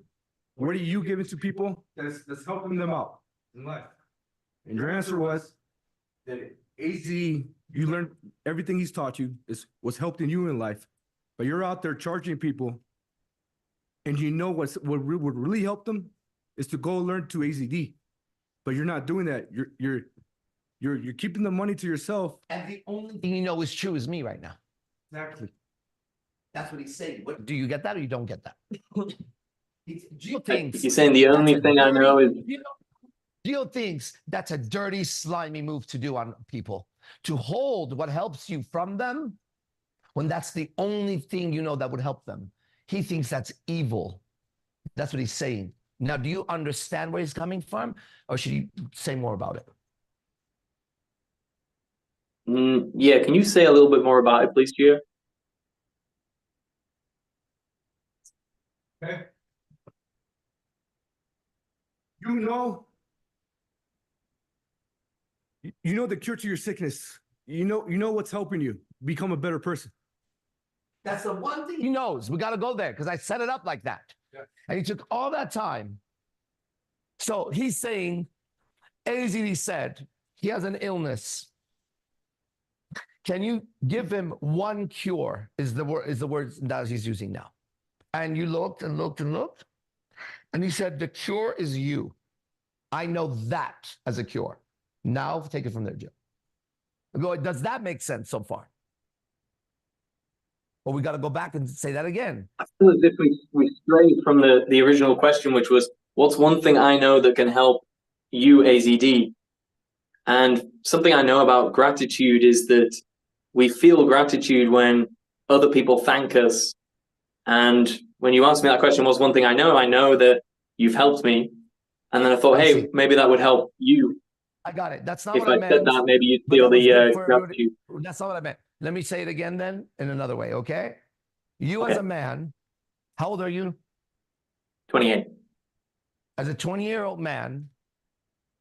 What are you giving to people that's helping them out in life? And your answer was that AZ, you learned everything he's taught you is what's helping you in life, but you're out there charging people, and you know what would really help them is to go learn to AZD, but you're not doing that. You're keeping the money to yourself. And the only thing you know is true is me right now. Exactly. That's what he's saying. What, do you get that or you don't get that? Gio thinks You're saying the only thing I know is Gio thinks that's a dirty, slimy move to do on people. To hold what helps you from them when that's the only thing you know that would help them. He thinks that's evil. That's what he's saying. Now, do you understand where he's coming from, or should he say more about it? yeah, can you say a little bit more about it, please, Gio? Okay. You know the cure to your sickness you know what's helping you become a better person. That's the one thing he knows. We got to go there because I set it up like that. Yeah. And he took all that time. So he's saying, AZD said, he has an illness. Can you give him one cure? Is the word that he's using now. And you looked and looked and looked. And he said, the cure is you. I know that as a cure. Now take it from there, Jim. I go, does that make sense so far? Well, we got to go back and say that again. I feel as if we strayed from the original question, which was, what's one thing I know that can help you, AZD? And something I know about gratitude is that we feel gratitude when other people thank us. And when you asked me that question, what's one thing I know that you've helped me. And then I thought, hey, maybe that would help you. I got it. That's not if what I I meant. said that, maybe you'd But feel that was good the for everybody. gratitude. That's not what I meant. Let me say it again then in another way, okay? You as a man, how old are you? 28. As a 20-year-old man,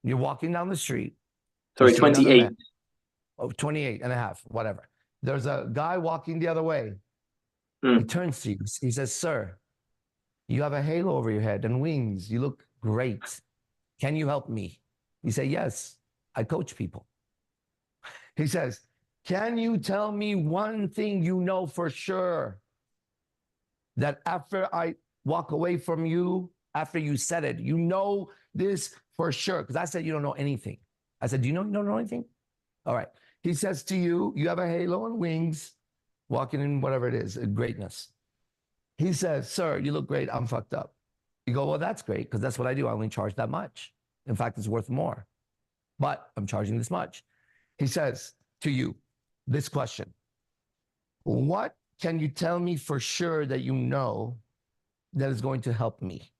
you're walking down the street. Sorry, you see another 28. man. Oh, 28 and a half, whatever. There's a guy walking the other way. He turns to you. He says, sir, you have a halo over your head and wings. You look great. Can you help me? You say, yes, I coach people. He says, can you tell me one thing you know for sure that after I walk away from you, after you said it, you know this for sure? Because I said, you don't know anything. I said, do you don't know anything? All right. He says to you, you have a halo and wings, walking in whatever it is, greatness. He says, sir, you look great. I'm fucked up. You go, well, that's great because that's what I do. I only charge that much. In fact, it's worth more, but I'm charging this much. He says to you this question: what can you tell me for sure that you know that is going to help me?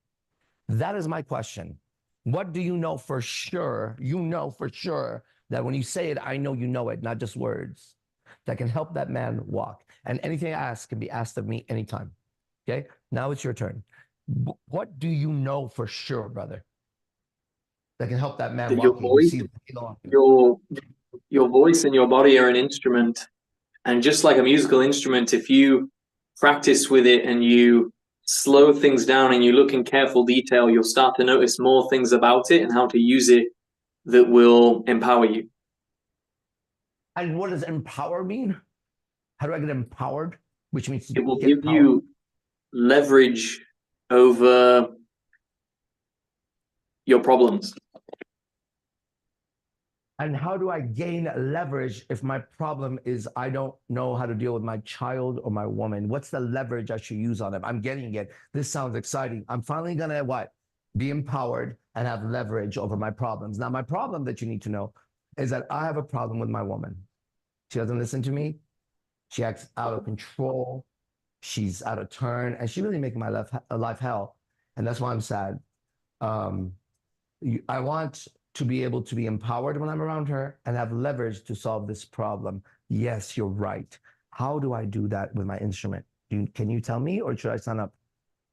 That is my question. What do you know for sure? You know for sure that when you say it, I know you know it, not just words, that can help that man walk. And anything I ask can be asked of me anytime. Okay, now it's your turn. What do you know for sure, brother, that can help that man That walk? your voice and your body are an instrument. And just like a musical instrument, if you practice with it and you slow things down and you look in careful detail, you'll start to notice more things about it and how to use it that will empower you. And what does empower mean? How do I get empowered? Which means it will give you leverage over your problems. And how do I gain leverage if my problem is I don't know how to deal with my child or my woman? What's the leverage I should use on them? I'm getting it. This sounds exciting. I'm finally going to what? Be empowered and have leverage over my problems. Now, my problem that you need to know is that I have a problem with my woman. She doesn't listen to me. She acts out of control. She's out of turn. And she really makes my life hell. And that's why I'm sad. I want to be able to be empowered when I'm around her and have leverage to solve this problem. Yes, you're right. How do I do that with my instrument? Can you tell me, or should I sign up?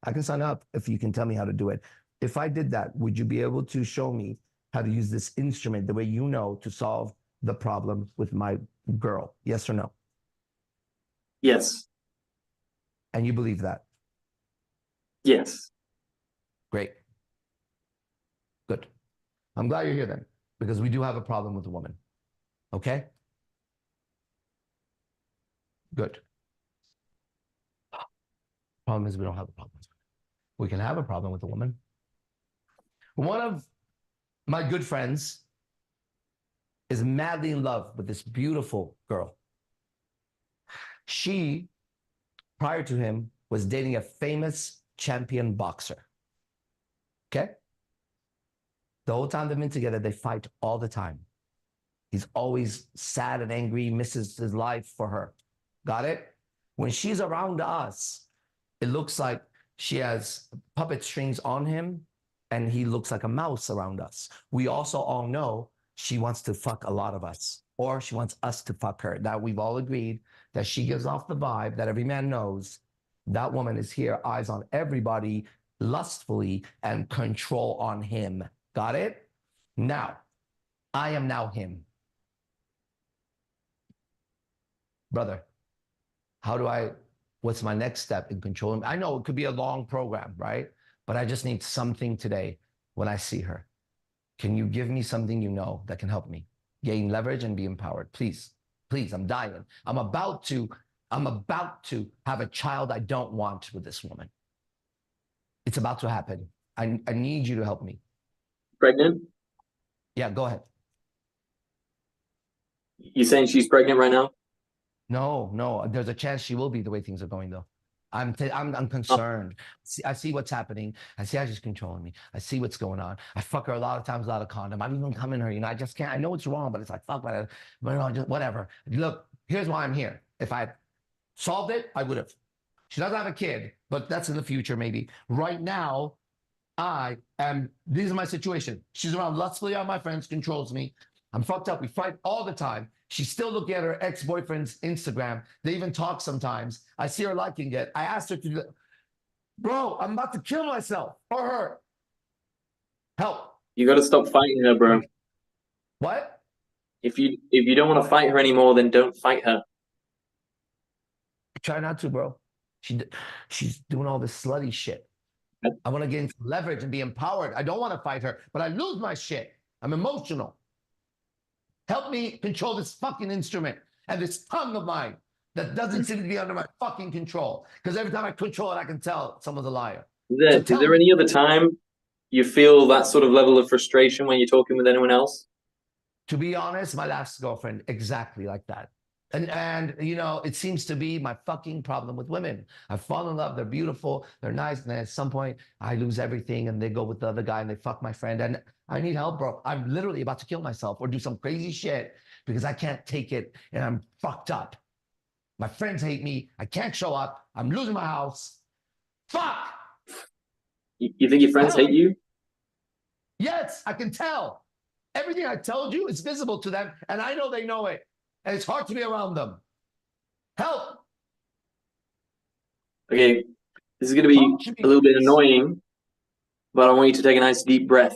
I can sign up if you can tell me how to do it. If I did that, would you be able to show me how to use this instrument the way you know to solve the problem with my girl? Yes or no? Yes. And you believe that? Yes. Great. Good. I'm glad you're here then, because we do have a problem with the woman. Okay? Good. Problem is we don't have a problem. We can have a problem with the woman. One of my good friends is madly in love with this beautiful girl. She, prior to him, was dating a famous champion boxer. Okay? The whole time they've been together, they fight all the time. He's always sad and angry, misses his life for her. Got it? When she's around us, it looks like she has puppet strings on him and he looks like a mouse around us. We also all know she wants to fuck a lot of us, or she wants us to fuck her. That we've all agreed that she gives off the vibe that every man knows that woman is here, eyes on everybody, lustfully, and control on him. Got it? Now, I am now him. brother, what's my next step in controlling? I know it could be a long program, right? But I just need something today when I see her. Can you give me something you know that can help me gain leverage and be empowered? Please, please, I'm dying. I'm about to have a child I don't want with this woman. It's about to happen. I need you to help me. Pregnant? Yeah, go ahead. You saying she's pregnant right now? No, there's a chance she will be the way things are going though. I'm concerned. I see what's happening. I see how she's controlling me. I see what's going on. I fuck her a lot of times without a condom. I'm even coming her, I just can't. I know it's wrong, but it's like, fuck, whatever. Look, here's why I'm here. If I solved it, I would have. She doesn't have a kid, but that's in the future maybe. Right now, this is my situation. She's around lustfully on my friends, controls me. I'm fucked up. We fight all the time. She's still looking at her ex-boyfriend's Instagram. They even talk sometimes. I see her liking it. I asked her to do, bro, I'm about to kill myself or her. Help. You got to stop fighting her, bro. What? If you don't want to fight her anymore, then don't fight her. Try not to, bro. She's doing all this slutty shit. I want to gain some leverage and be empowered. I don't want to fight her, but I lose my shit. I'm emotional. Help me control this fucking instrument and this tongue of mine that doesn't seem to be under my fucking control. Because every time I control it, I can tell someone's a liar. Is there any other time you feel that sort of level of frustration when you're talking with anyone else? To be honest, my last girlfriend, exactly like that. And it seems to be my fucking problem with women. I fall in love, they're beautiful, they're nice, and then at some point I lose everything and they go with the other guy and they fuck my friend. And I need help, bro. I'm literally about to kill myself or do some crazy shit because I can't take it and I'm fucked up. My friends hate me. I can't show up. I'm losing my house. Fuck! You think your friends hate you? Yes, I can tell. Everything I told you is visible to them and I know they know it. And it's hard to be around them. Help! Okay, this is going to be a little bit annoying, but I want you to take a nice deep breath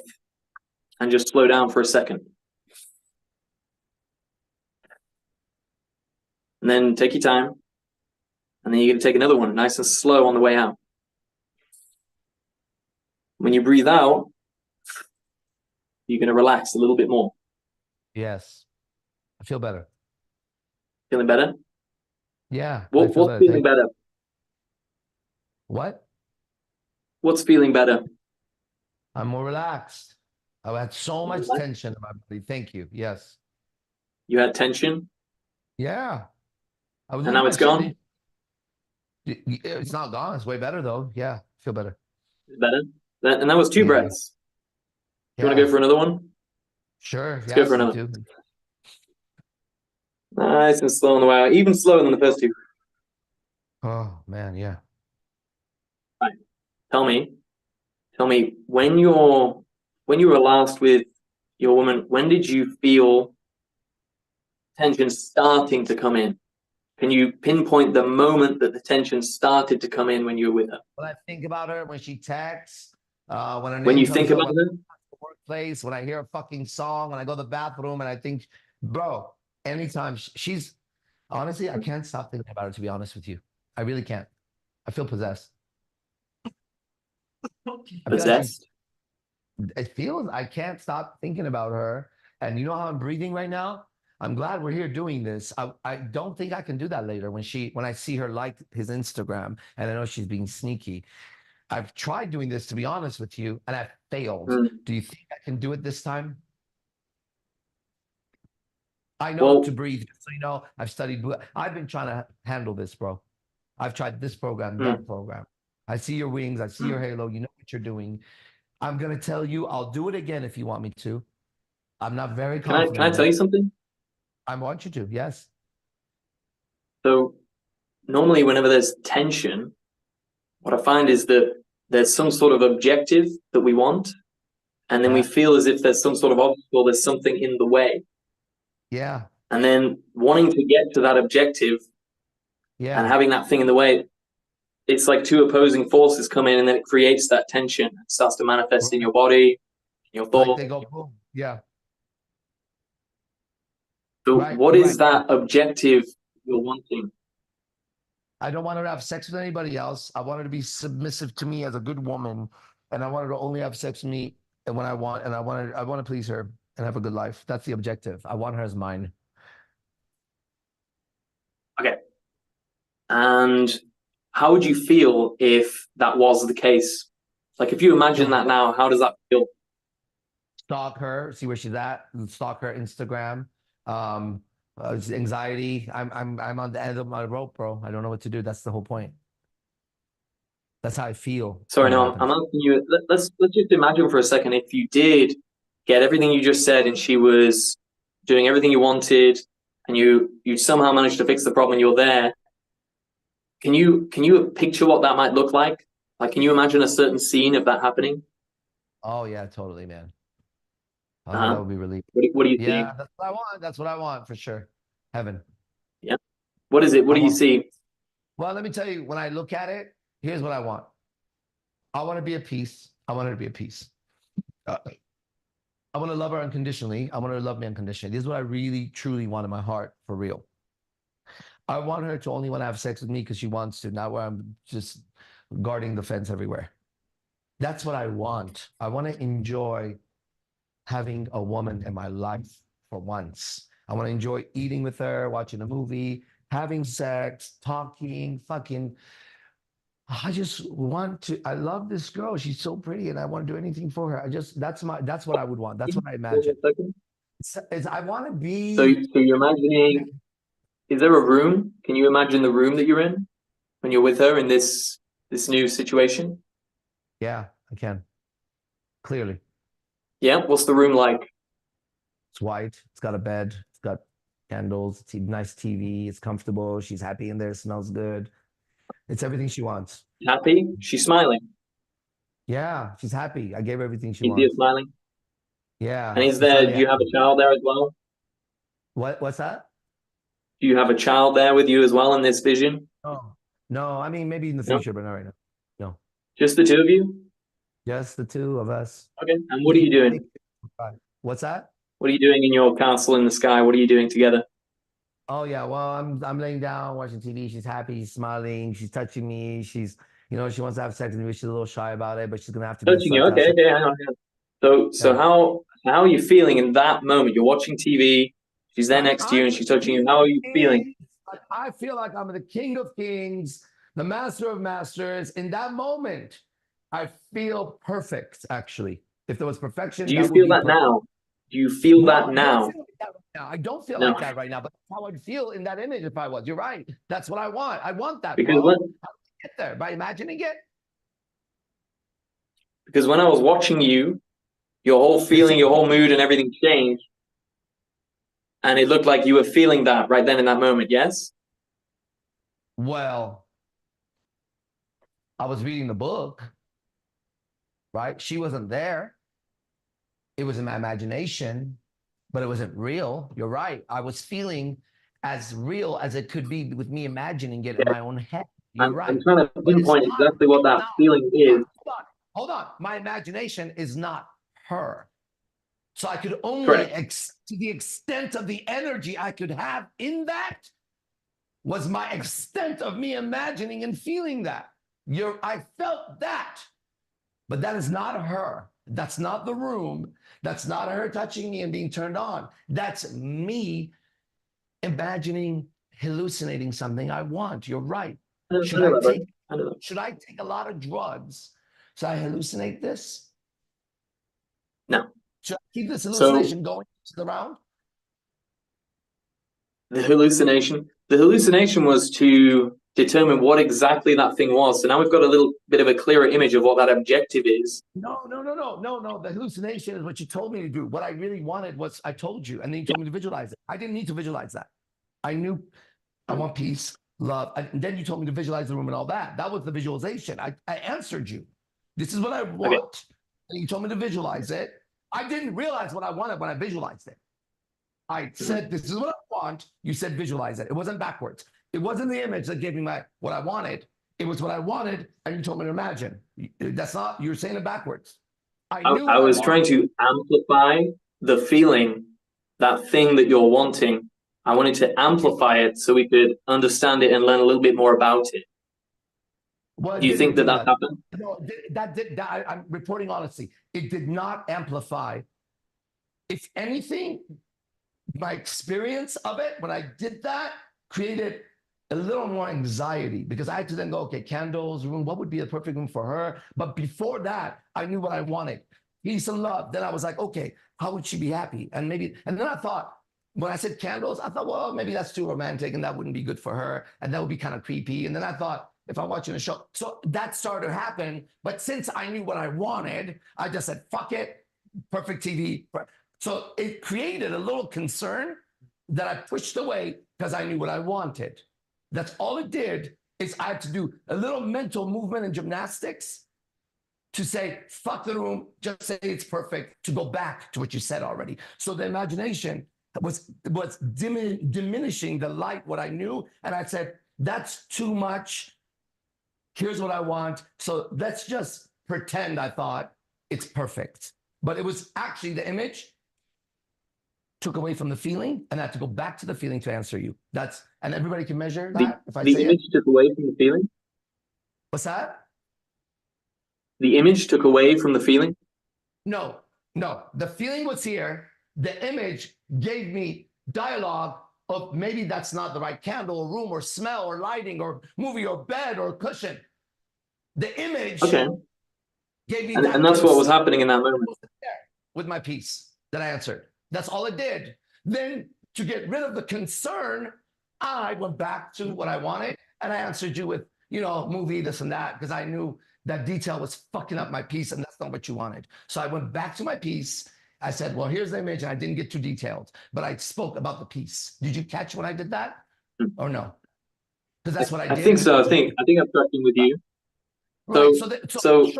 and just slow down for a second. And then take your time. And then you're going to take another one, nice and slow on the way out. When you breathe out, you're going to relax a little bit more. Yes. I feel better. Feeling better? Yeah. What's feeling better? What? What's feeling better? I'm more relaxed. I had so much tension in my body. Thank you. Yes. You had tension? Yeah. And now it's gone? It's not gone. It's way better though. Yeah. Feel better. Better? And that was two breaths. Do you want to go for another one? Sure. Let's go for another. Nice and slow on the way out. Even slower than the first two. Oh man, yeah. Right. Tell me, when you were last with your woman, when did you feel tension starting to come in? Can you pinpoint the moment that the tension started to come in when you were with her? When I think about her, when she texts, when you think about her, workplace, when I hear a fucking song, when I go to the bathroom, and I think, bro, anytime she's honestly, I can't stop thinking about her. To be honest with you, I really can't. I feel possessed. Possessed? It feels I can't stop thinking about her. And you know how I'm breathing right now? I'm glad we're here doing this. I don't think I can do that later when I see her like his Instagram and I know she's being sneaky. I've tried doing this, to be honest with you, and I've failed. Do you think I can do it this time? I know to breathe. So you know, I've studied. I've been trying to handle this, bro. I've tried this program, that program. I see your wings. I see your halo. You know what you're doing. I'm going to tell you, I'll do it again if you want me to. I'm not very confident. Can I tell you something? I want you to, yes. So normally whenever there's tension, what I find is that there's some sort of objective that we want, and then we feel as if there's some sort of obstacle, there's something in the way. Yeah. And then wanting to get to that objective and having that thing in the way, it's like two opposing forces come in and then it creates that tension. It starts to manifest in your body, in your thoughts. Like they go boom. Yeah. So what is that objective you're wanting? I don't want her to have sex with anybody else. I want her to be submissive to me as a good woman, and I want her to only have sex with me and when I want, and I want to please her and have a good life. That's the objective. I want her as mine. Okay. And how would you feel if that was the case? Like, if you imagine that now, how does that feel? Stalk her, see where she's at, stalk her Instagram. Anxiety. I'm on the end of my rope, bro. I don't know what to do. That's the whole point. That's how I feel. Sorry, when it no, happens. I'm asking you. Let's just imagine for a second if you did get everything you just said, and she was doing everything you wanted, and you somehow managed to fix the problem, and you're there. Can you picture what that might look like? Like, can you imagine a certain scene of that happening? Oh yeah, totally, man. Oh, Uh-huh. that would be really. What do you Yeah, see? that's what I want. That's what I want for sure. Heaven. Yeah. What is it? What I do you want- see? Well, let me tell you, when I look at it, here's what I want. I want to be at peace. I want her to be at peace. I want to love her unconditionally. I want her to love me unconditionally. This is what I really, truly want in my heart, for real. I want her to only want to have sex with me because she wants to, not where I'm just guarding the fence everywhere. That's what I want. I want to enjoy having a woman in my life for once. I want to enjoy eating with her, watching a movie, having sex, talking, fucking. I just want to. I love this girl. She's so pretty, and I want to do anything for her. That's what I would want. That's what I imagine. I want to be. So you're imagining. Is there a room? Can you imagine the room that you're in when you're with her in this new situation? Yeah, I can. Clearly. Yeah. What's the room like? It's white. It's got a bed. It's got candles. It's a nice TV. It's comfortable. She's happy in there. It smells good. It's everything she wants. Happy? She's smiling. Yeah, she's happy. I gave her everything she You see her wants. smiling? Yeah. And she's do finally you have happy. a child there as well? What's that? Do you have a child there with you as well in this vision? Oh, no. I mean, maybe in the No? future, but not right now. No. Just the two of you? Just the two of us. Okay. And what are you doing? What's that? What are you doing in your castle in the sky? What are you doing together? Oh yeah, well, I'm laying down watching TV. She's happy, she's smiling, she's touching me. She's, she wants to have sex with me. She's a little shy about it, but she's gonna have to be Touching you. Okay. Okay. Hang on. So Yeah. how are you feeling in that moment? You're watching TV. She's there next to you and she's touching you. How are you feeling? I feel like I'm the king of kings, the master of masters. In that moment, I feel perfect, actually. If there was perfection, Do you that would feel be that perfect. now? Do you feel No, that I now? don't feel like that right now. I don't feel No. like that right now, but that's how I'd feel in that image if I was. You're right. That's what I want. I want that, Because bro. when, How do I get there? By imagining it? because when I was watching you, your whole feeling, your whole mood and everything changed. And it looked like you were feeling that right then in that moment, yes? Well, I was reading the book, right? She wasn't there. It was in my imagination, but it wasn't real. You're right. I was feeling as real as it could be with me imagining it in my own head. You're right. I'm trying to But it's pinpoint not exactly what that now. feeling is. Hold on. My imagination is not her. So I could only, Correct. to the extent of the energy I could have in that, was my extent of me imagining and feeling that. I felt that, but that is not her. That's not the room. That's not her touching me and being turned on. That's me imagining, hallucinating something I want. You're right. Should I take a lot of drugs so I hallucinate this? No. Should I keep this hallucination going around? The hallucination was to determine what exactly that thing was. So now we've got a little bit of a clearer image of what that objective is. No. The hallucination is what you told me to do. What I really wanted was, I told you, and then you told me to visualize it. I didn't need to visualize that. I knew I want peace, love. And then you told me to visualize the room and all that. That was the visualization. I answered you. This is what I want. Okay. And you told me to visualize it. I didn't realize what I wanted when I visualized it. I said, this is what I want. You said visualize it. It wasn't backwards. It wasn't the image that gave me what I wanted. It was what I wanted, and you told me to imagine. That's not, you're saying it backwards. I was trying to amplify the feeling, that thing that you're wanting, I wanted to amplify it so we could understand it and learn a little bit more about it. Well, Do you think that that happened? No, I'm reporting honestly. It did not amplify. If anything, my experience of it when I did that created a little more anxiety because I had to then go, okay, candles, room, what would be the perfect room for her? But before that, I knew what I wanted. Peace and love. Then I was like, okay, how would she be happy? And maybe, and then I thought, when I said candles, I thought, well, maybe that's too romantic and that wouldn't be good for her. And that would be kind of creepy. And then I thought, if I'm watching a show, so that started to happen. But since I knew what I wanted, I just said, fuck it, perfect TV. So it created a little concern that I pushed away because I knew what I wanted. That's all it did is I had to do a little mental movement and gymnastics to say, fuck the room, just say it's perfect, to go back to what you said already. So the imagination was diminishing the light, what I knew. And I said, that's too much. Here's what I want. So let's just pretend I thought it's perfect. But it was actually the image took away from the feeling, and I had to go back to the feeling to answer you. And everybody can measure that if I say the image took away from the feeling? What's that? The image took away from the feeling? No. The feeling was here. The image gave me dialogue of maybe that's not the right candle or room or smell or lighting or movie or bed or cushion. The image gave me that. And that's what was happening in that moment. With my piece that I answered. That's all it did. Then to get rid of the concern, I went back to what I wanted and I answered you with, movie, this and that, because I knew that detail was fucking up my piece and that's not what you wanted. So I went back to my piece. I said, well, here's the image. And I didn't get too detailed, but I spoke about the piece. Did you catch when I did that or no? Because that's what I did. I think so. I think I'm tracking with you. Right. So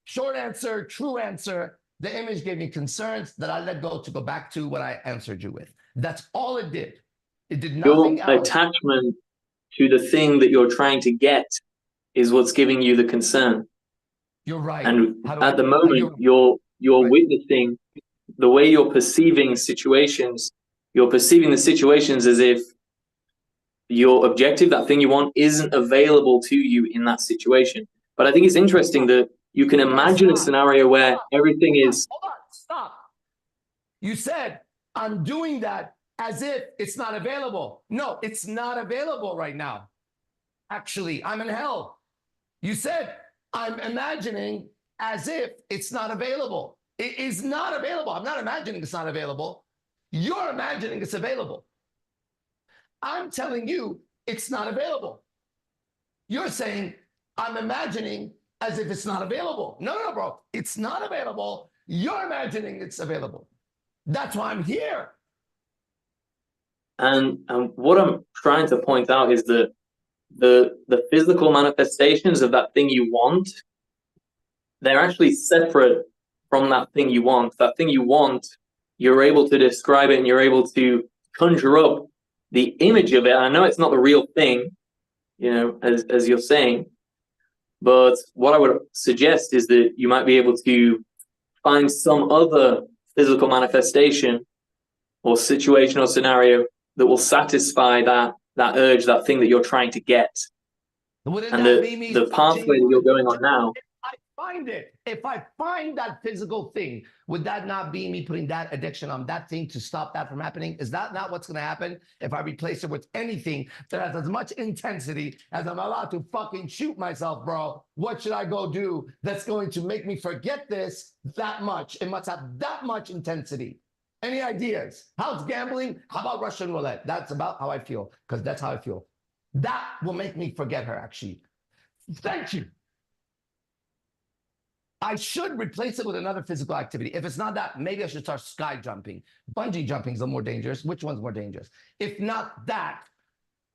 short answer, true answer. The image gave me concerns that I let go to go back to what I answered you with. That's all it did. It did nothing else. Your attachment to the thing that you're trying to get is what's giving you the concern. You're right. And at the moment, you're witnessing the way you're perceiving situations. You're perceiving the situations as if your objective, that thing you want, isn't available to you in that situation. But I think it's interesting that you can imagine a scenario where everything is... Hold on, stop. You said, I'm doing that as if it's not available. No, it's not available right now. Actually, I'm in hell. You said, I'm imagining as if it's not available. It is not available. I'm not imagining it's not available. You're imagining it's available. I'm telling you it's not available. You're saying, I'm imagining as if it's not available. No, bro. It's not available. You're imagining it's available. That's why I'm here. And what I'm trying to point out is that the physical manifestations of that thing you want, they're actually separate from that thing you want. That thing you want, you're able to describe it and you're able to conjure up the image of it. I know it's not the real thing, as you're saying, but what I would suggest is that you might be able to find some other physical manifestation or situation or scenario that will satisfy that urge, that thing that you're trying to get. And the pathway that you're going on now. If I find that physical thing, would that not be me putting that addiction on that thing to stop that from happening? Is that not what's going to happen if I replace it with anything that has as much intensity as I'm allowed to fucking shoot myself, bro? What should I go do that's going to make me forget this that much? It must have that much intensity. Any ideas? How's gambling? How about Russian roulette? That's about how I feel, because that's how I feel. That will make me forget her, actually. Thank you. I should replace it with another physical activity. If it's not that, maybe I should start sky jumping. Bungee jumping is the more dangerous. Which one's more dangerous? If not that,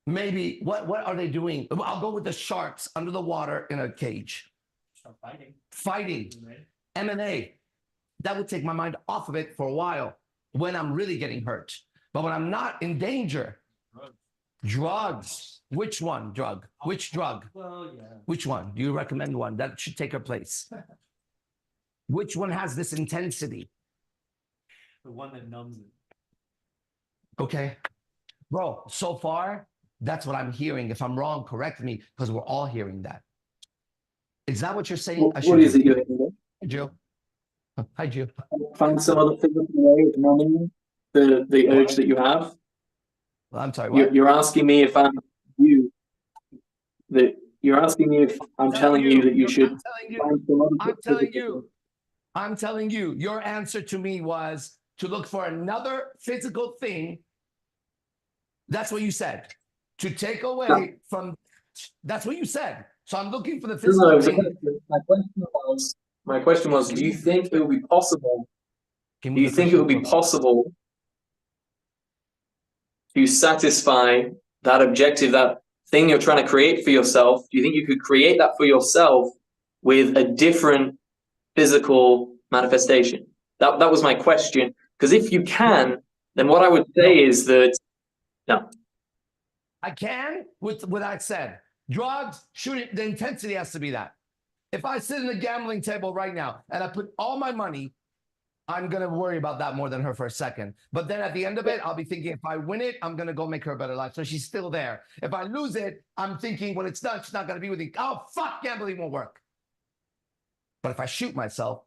maybe, what are they doing? I'll go with the sharks under the water in a cage. Start Fighting. MMA. That would take my mind off of it for a while when I'm really getting hurt. But when I'm not in danger, drugs. Which one drug? Which drug? Well, yeah. Which one? Do you recommend one that should take her place? Which one has this intensity? The one that numbs it. Okay. Bro, so far, that's what I'm hearing. If I'm wrong, correct me, because we're all hearing that. Is that what you're saying? I What should is do? it you're hearing? Hi, Jill. Hi, Jill. Find some other physical way of numbing the urge What? that you have. I'm sorry, what? You're asking me if I'm you that you're asking me if I'm telling you that you should I'm telling you. find some other I'm physical telling you. I'm telling you. Your answer to me was to look for another physical thing. That's what you said. To take away from. That's what you said. So I'm looking for the No, physical it was a thing. question. My question was, do you think it would be possible? Can Do you think it would be possible to satisfy that objective, that thing you're trying to create for yourself? Do you think you could create that for yourself with a different physical manifestation? That was my question. Because if you can, then what I would say is that no. I can with what I said. Drugs, shooting, the intensity has to be that. If I sit in a gambling table right now and I put all my money, I'm going to worry about that more than her for a second. But then at the end of it, I'll be thinking, if I win it, I'm going to go make her a better life. So she's still there. If I lose it, I'm thinking when it's done, she's not going to be with me. Oh, fuck, gambling won't work. But if I shoot myself,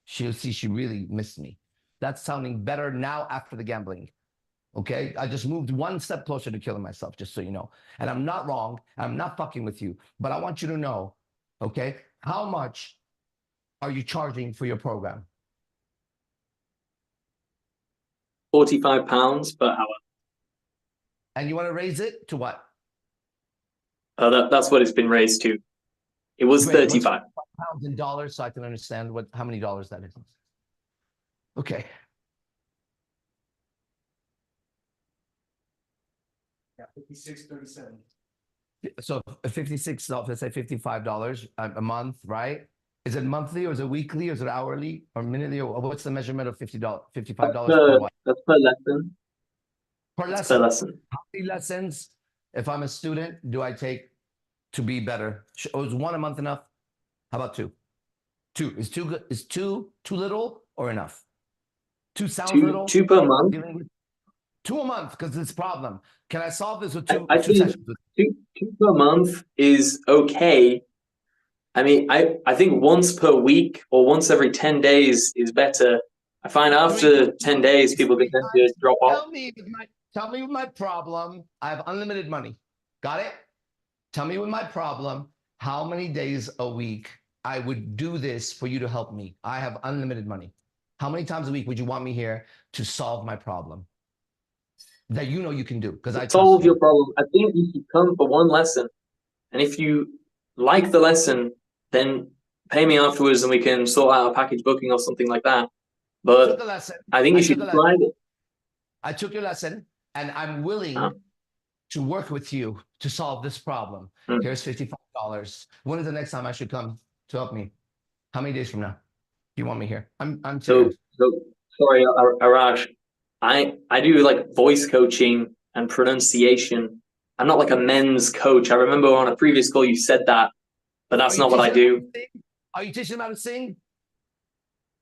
she'll see she really missed me. That's sounding better now after the gambling. Okay, I just moved one step closer to killing myself, just so you know. And I'm not wrong. I'm not fucking with you. But I want you to know, okay, how much are you charging for your program? £45 per hour. And you want to raise it to what? That's what it's been raised to. It was Great. 35. Pounds in dollars, so I can understand how many dollars that is. Okay. Yeah, 56.37. So $56, let's say $55 a month, right? Is it monthly or is it weekly or is it hourly or minutely or what's the measurement of $55 per what? That's per lesson. Per That's lesson. per lesson. How many lessons, if I'm a student, do I take to be better? Is one a month enough? How about two? Two. Is two good? Is two too little or enough? Two sounds little. Two per month. Two a month because it's a problem. Can I solve this with two I think sessions? two per month is okay. I mean, I think once per week or once every 10 days is better. I find after 10 days, people can tend to drop off. Tell me with my problem. I have unlimited money. Got it? Tell me with my problem how many days a week I would do this for you to help me. I have unlimited money. How many times a week would you want me here to solve my problem? That you know you can do because I solve your problem. I think you should come for one lesson, and if you like the lesson, then pay me afterwards, and we can sort out a package booking or something like that. But I think you should try it. I took your lesson, and I'm willing to work with you to solve this problem. Here's $55. When is the next time I should come to help me? How many days from now? Do you want me here? I'm serious. So sorry, Arash. I do like voice coaching and pronunciation. I'm not like a men's coach. I remember on a previous call you said that, but that's not what I do. Are you teaching them how to sing?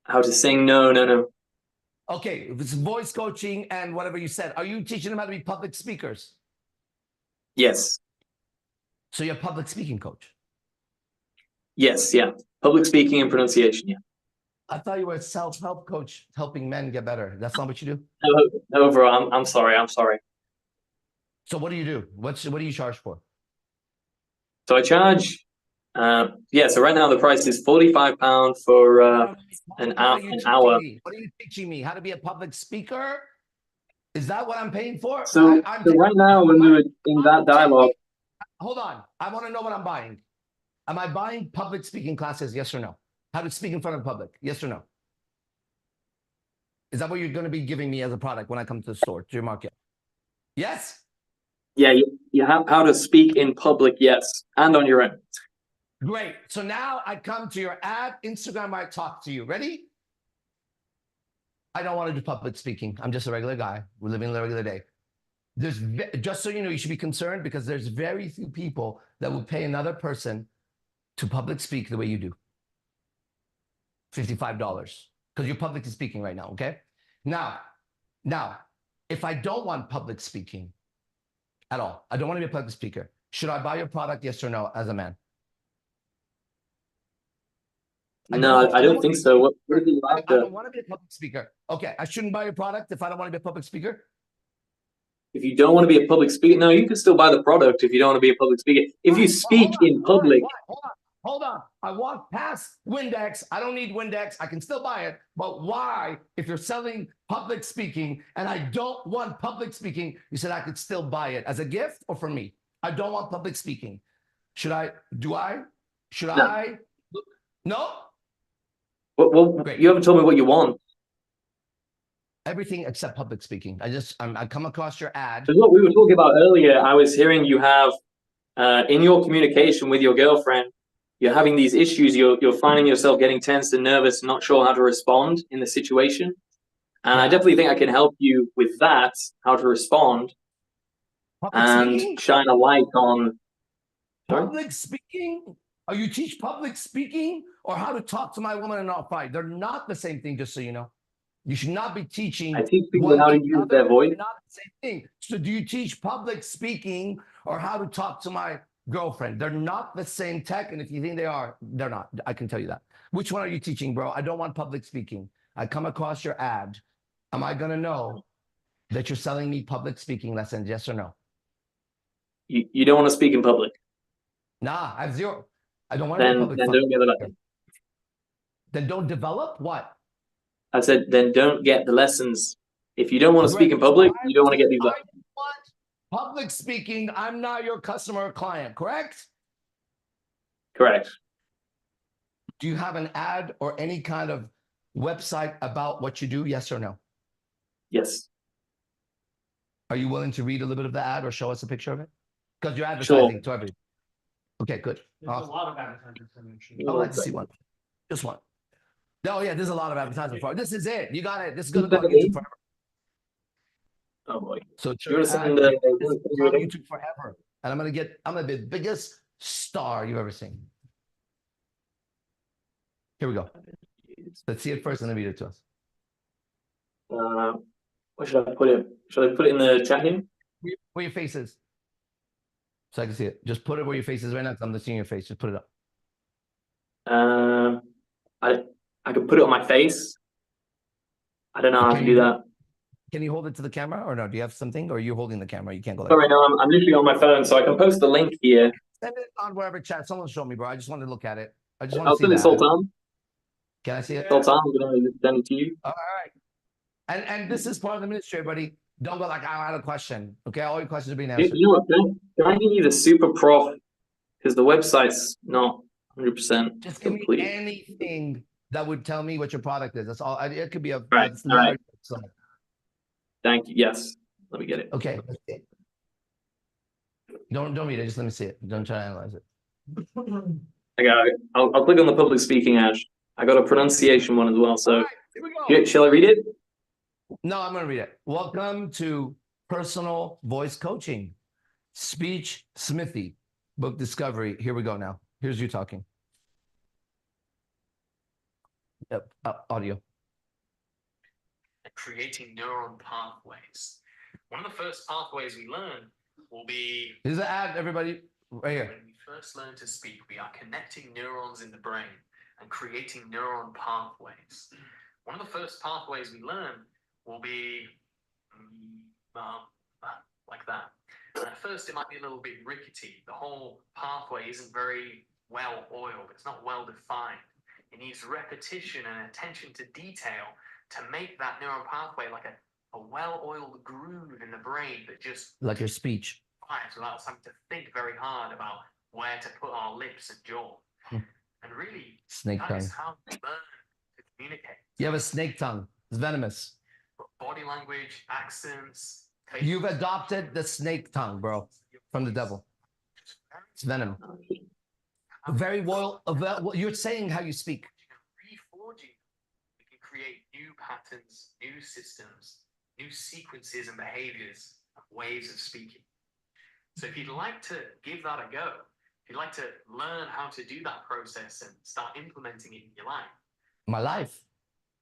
How to sing? No. Okay, if it's voice coaching and whatever you said, are you teaching them how to be public speakers? Yes. So you're a public speaking coach? Yes, yeah. Public speaking and pronunciation, yeah. I thought you were a self-help coach helping men get better. That's not what you do? No, bro, I'm sorry. So what do you do? What do you charge for? So I charge, so right now the price is £45 for an hour. What are you teaching me? How to be a public speaker? Is that what I'm paying for? So right now when we were in that dialogue. Hold on. I want to know what I'm buying. Am I buying public speaking classes? Yes or no? How to speak in front of the public? Yes or no? Is that what you're going to be giving me as a product when I come to the store, to your market? Yes? Yeah, you have how to speak in public, yes, and on your own. Great. So now I come to your ad, Instagram, where I talk to you. Ready? I don't want to do public speaking. I'm just a regular guy. We're living a regular day. Just so you know, you should be concerned because there's very few people that will pay another person to public speak the way you do. $55 because you're publicly speaking right now, okay? Now, if I don't want public speaking, at all. I don't want to be a public speaker. Should I buy your product? Yes or no, as a man? No, I don't think so. What is it I after? don't want to be a public speaker. Okay, I shouldn't buy your product if I don't want to be a public speaker. If you don't want to be a public speaker, no, you can still buy the product if you don't want to be a public speaker. If you speak in public, Hold on. I walk past Windex. I don't need Windex. I can still buy it. But why, if you're selling public speaking and I don't want public speaking, you said I could still buy it as a gift or for me? I don't want public speaking. Should I? Should No. I? No? well, Great. you haven't told me what you want. Everything except public speaking. I come across your ad. Because what we were talking about earlier, I was hearing you have, in your communication with your girlfriend, you're having these issues. You're finding yourself getting tense and nervous, not sure how to respond in the situation. And I definitely think I can help you with that, how to respond, Public and speaking? shine a light on. Sorry? Public speaking? Are you teach public speaking or how to talk to my woman and not fight? They're not the same thing, just so you know. You should not be teaching. I teach people one how to or the use other. their voice. They're not the same thing. So do you teach public speaking or how to talk to my girlfriend? They're not the same tech. And if you think they are, they're not. I can tell you that. Which one are you teaching, bro? I don't want public speaking. I come across your ad. Am I going to know that you're selling me public speaking lessons? Yes or no? You don't want to speak in public. Nah, I have zero. I don't want to be a Then public don't get the lesson. Then don't develop what? I said, then don't get the lessons. If you don't want to speak in Great. public, So you don't want to get these I lessons. want public speaking. I'm not your customer or client, correct? Correct. Do you have an ad or any kind of website about what you do? Yes or no? Yes. Are you willing to read a little bit of the ad or show us a picture of it? Because you're advertising to everybody. Okay, good. There's a lot of advertising information. I would like to see one. Just one. Oh, yeah, there's a lot of advertising for it. This is it. You got it. This is going to go on YouTube forever. Oh boy. So You want to send this the is on YouTube forever. And I'm going to be the biggest star you've ever seen. Here we go. Let's see it first and then read it to us. Where should I put it? Should I put it in the chat here? Where your face is. So I can see it. Just put it where your face is right now because I'm not seeing your face. Just put it up. I could put it on my face. I don't know how to do that. Can you hold it to the camera or no? Do you have something or are you holding the camera? You can't go like Sorry, no, I'm literally on my phone, so I can post the link here. Send it on wherever chat. Someone show me, bro. I just wanted to look at it. I just want I'll to see send it that. Sultan. Can I see it? Sultan, I'm going to send it to you. All right. And this is part of the ministry, everybody. Don't go like, I had a question. Okay, all your questions are being answered. You know what? Can I give you the super prof? Because the website's not 100% Just give complete. me anything that would tell me what your product is. That's all. It could be a Right, all right. So, Thank you. Yes. Let me get it. okay. Don't read it. Just let me see it. Don't try to analyze it. I got it. I'll click on the public speaking ad. I got a pronunciation one as well. So All right, here we go. shall I read it? No, I'm going to read it. Welcome to Personal Voice Coaching, Speech Smithy, Book Discovery. Here we go now. Here's you talking. Yep, audio. Creating neuron pathways. One of the first pathways we learn will be Here's the ad, everybody, right here. when we first learn to speak, we are connecting neurons in the brain and creating neuron pathways. One of the first pathways we learn will be like that. And at first, it might be a little bit rickety. The whole pathway isn't very well oiled. It's not well defined. It needs repetition and attention to detail to make that neural pathway like a well-oiled groove in the brain that just Like your speech. fires without us having to think very hard about where to put our lips and jaw. And really, Snake that tongue. is how we learn to communicate. You have a snake tongue. It's venomous. Body language, accents. You've adopted the snake tongue, bro, from the devil. It's venom. Very well. You're saying how you speak. Reforging, we can create new patterns, new systems, new sequences and behaviors, ways of speaking. So if you'd like to give that a go, if you'd like to learn how to do that process and start implementing it in your life, My life.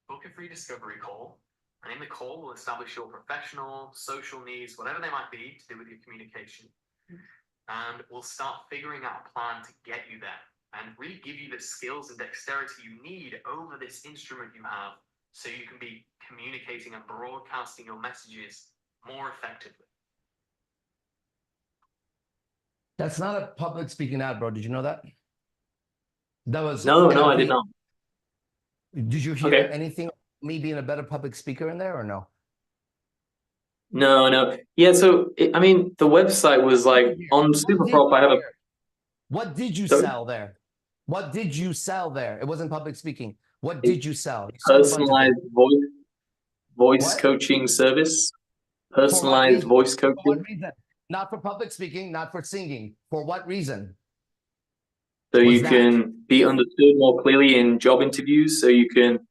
book a free discovery call. And in the call, we'll establish your professional, social needs, whatever they might be to do with your communication. And we'll start figuring out a plan to get you there and really give you the skills and dexterity you need over this instrument you have so you can be communicating and broadcasting your messages more effectively. That's not a public speaking ad, bro. Did you know that? That was No, I did not. Did you hear Okay. anything? Me being a better public speaker in there or no? No. Yeah, so I mean, the website was like on Superprop. I have a. What did you Sorry? sell there? What did you sell there? It wasn't public speaking. What did you sell? You sold a bunch of Personalized things. voice What? coaching service. For what Personalized reason? voice For what coaching. reason? Not for public speaking, not for singing. For what reason? So Was you that? can be understood more clearly in job interviews. So you can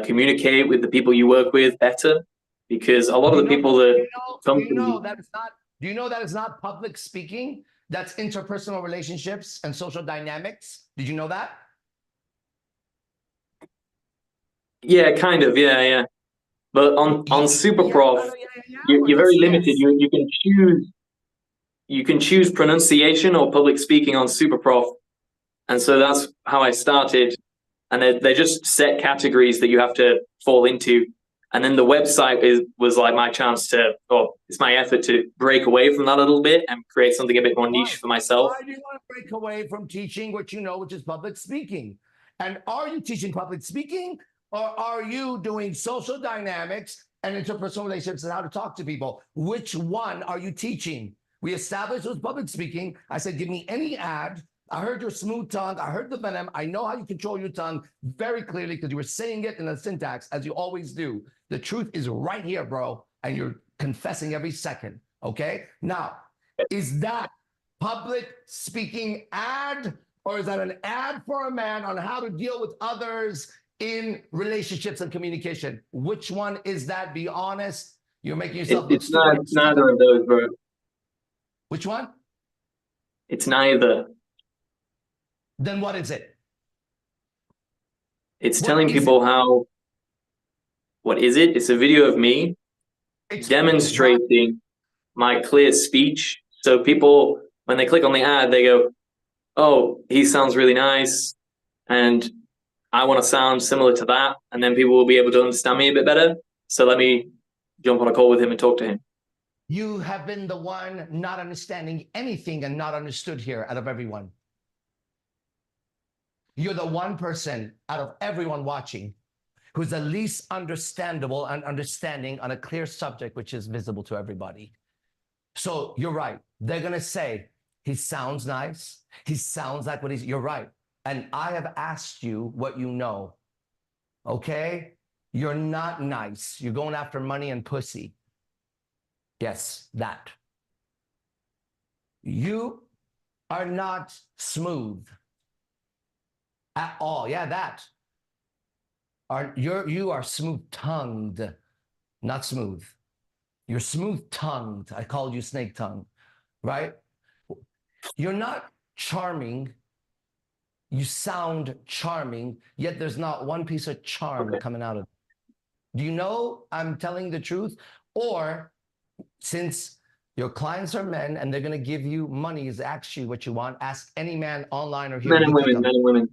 communicate with the people you work with better. Because a lot of the people that come Do you to know me. that it's not? Do you know that it's not public speaking? That's interpersonal relationships and social dynamics. Did you know that? Yeah, kind of. Yeah. But on Superprof, you're very limited. You can choose pronunciation or public speaking on Superprof, and so that's how I started. And they're just set categories that you have to fall into. And then the website was like my chance to, it's my effort to break away from that a little bit and create something a bit more niche for myself. Why do you want to break away from teaching what you know, which is public speaking? And are you teaching public speaking, or are you doing social dynamics and interpersonal relationships and how to talk to people? Which one are you teaching? We established it was public speaking. I said, give me any ad. I heard your smooth tongue. I heard the venom. I know how you control your tongue very clearly because you were saying it in the syntax, as you always do. The truth is right here, bro, and you're confessing every second, okay? Now, is that public speaking ad, or is that an ad for a man on how to deal with others in relationships and communication? Which one is that? Be honest. You're making yourself look It's stupid. neither of those, bro. Which one? It's neither. Then what is it? It's telling people how. What is it? It's a video of me demonstrating my clear speech. So people, when they click on the ad, they go, "Oh, he sounds really nice, and I want to sound similar to that." And then people will be able to understand me a bit better. So let me jump on a call with him and talk to him. You have been the one not understanding anything and not understood here out of everyone. You're the one person out of everyone watching who's the least understandable and understanding on a clear subject, which is visible to everybody. So you're right. They're going to say, he sounds nice. He sounds like what he's, you're right. And I have asked you what you know. Okay? You're not nice. You're going after money and pussy. Yes, that. You are not smooth at all. Yeah, that. You are smooth-tongued, not smooth. You're smooth-tongued. I called you snake tongue, right? You're not charming. You sound charming, yet there's not one piece of charm coming out of it. Do you know I'm telling the truth? Or since your clients are men and they're going to give you money is actually what you want, ask any man online or here. Men and women.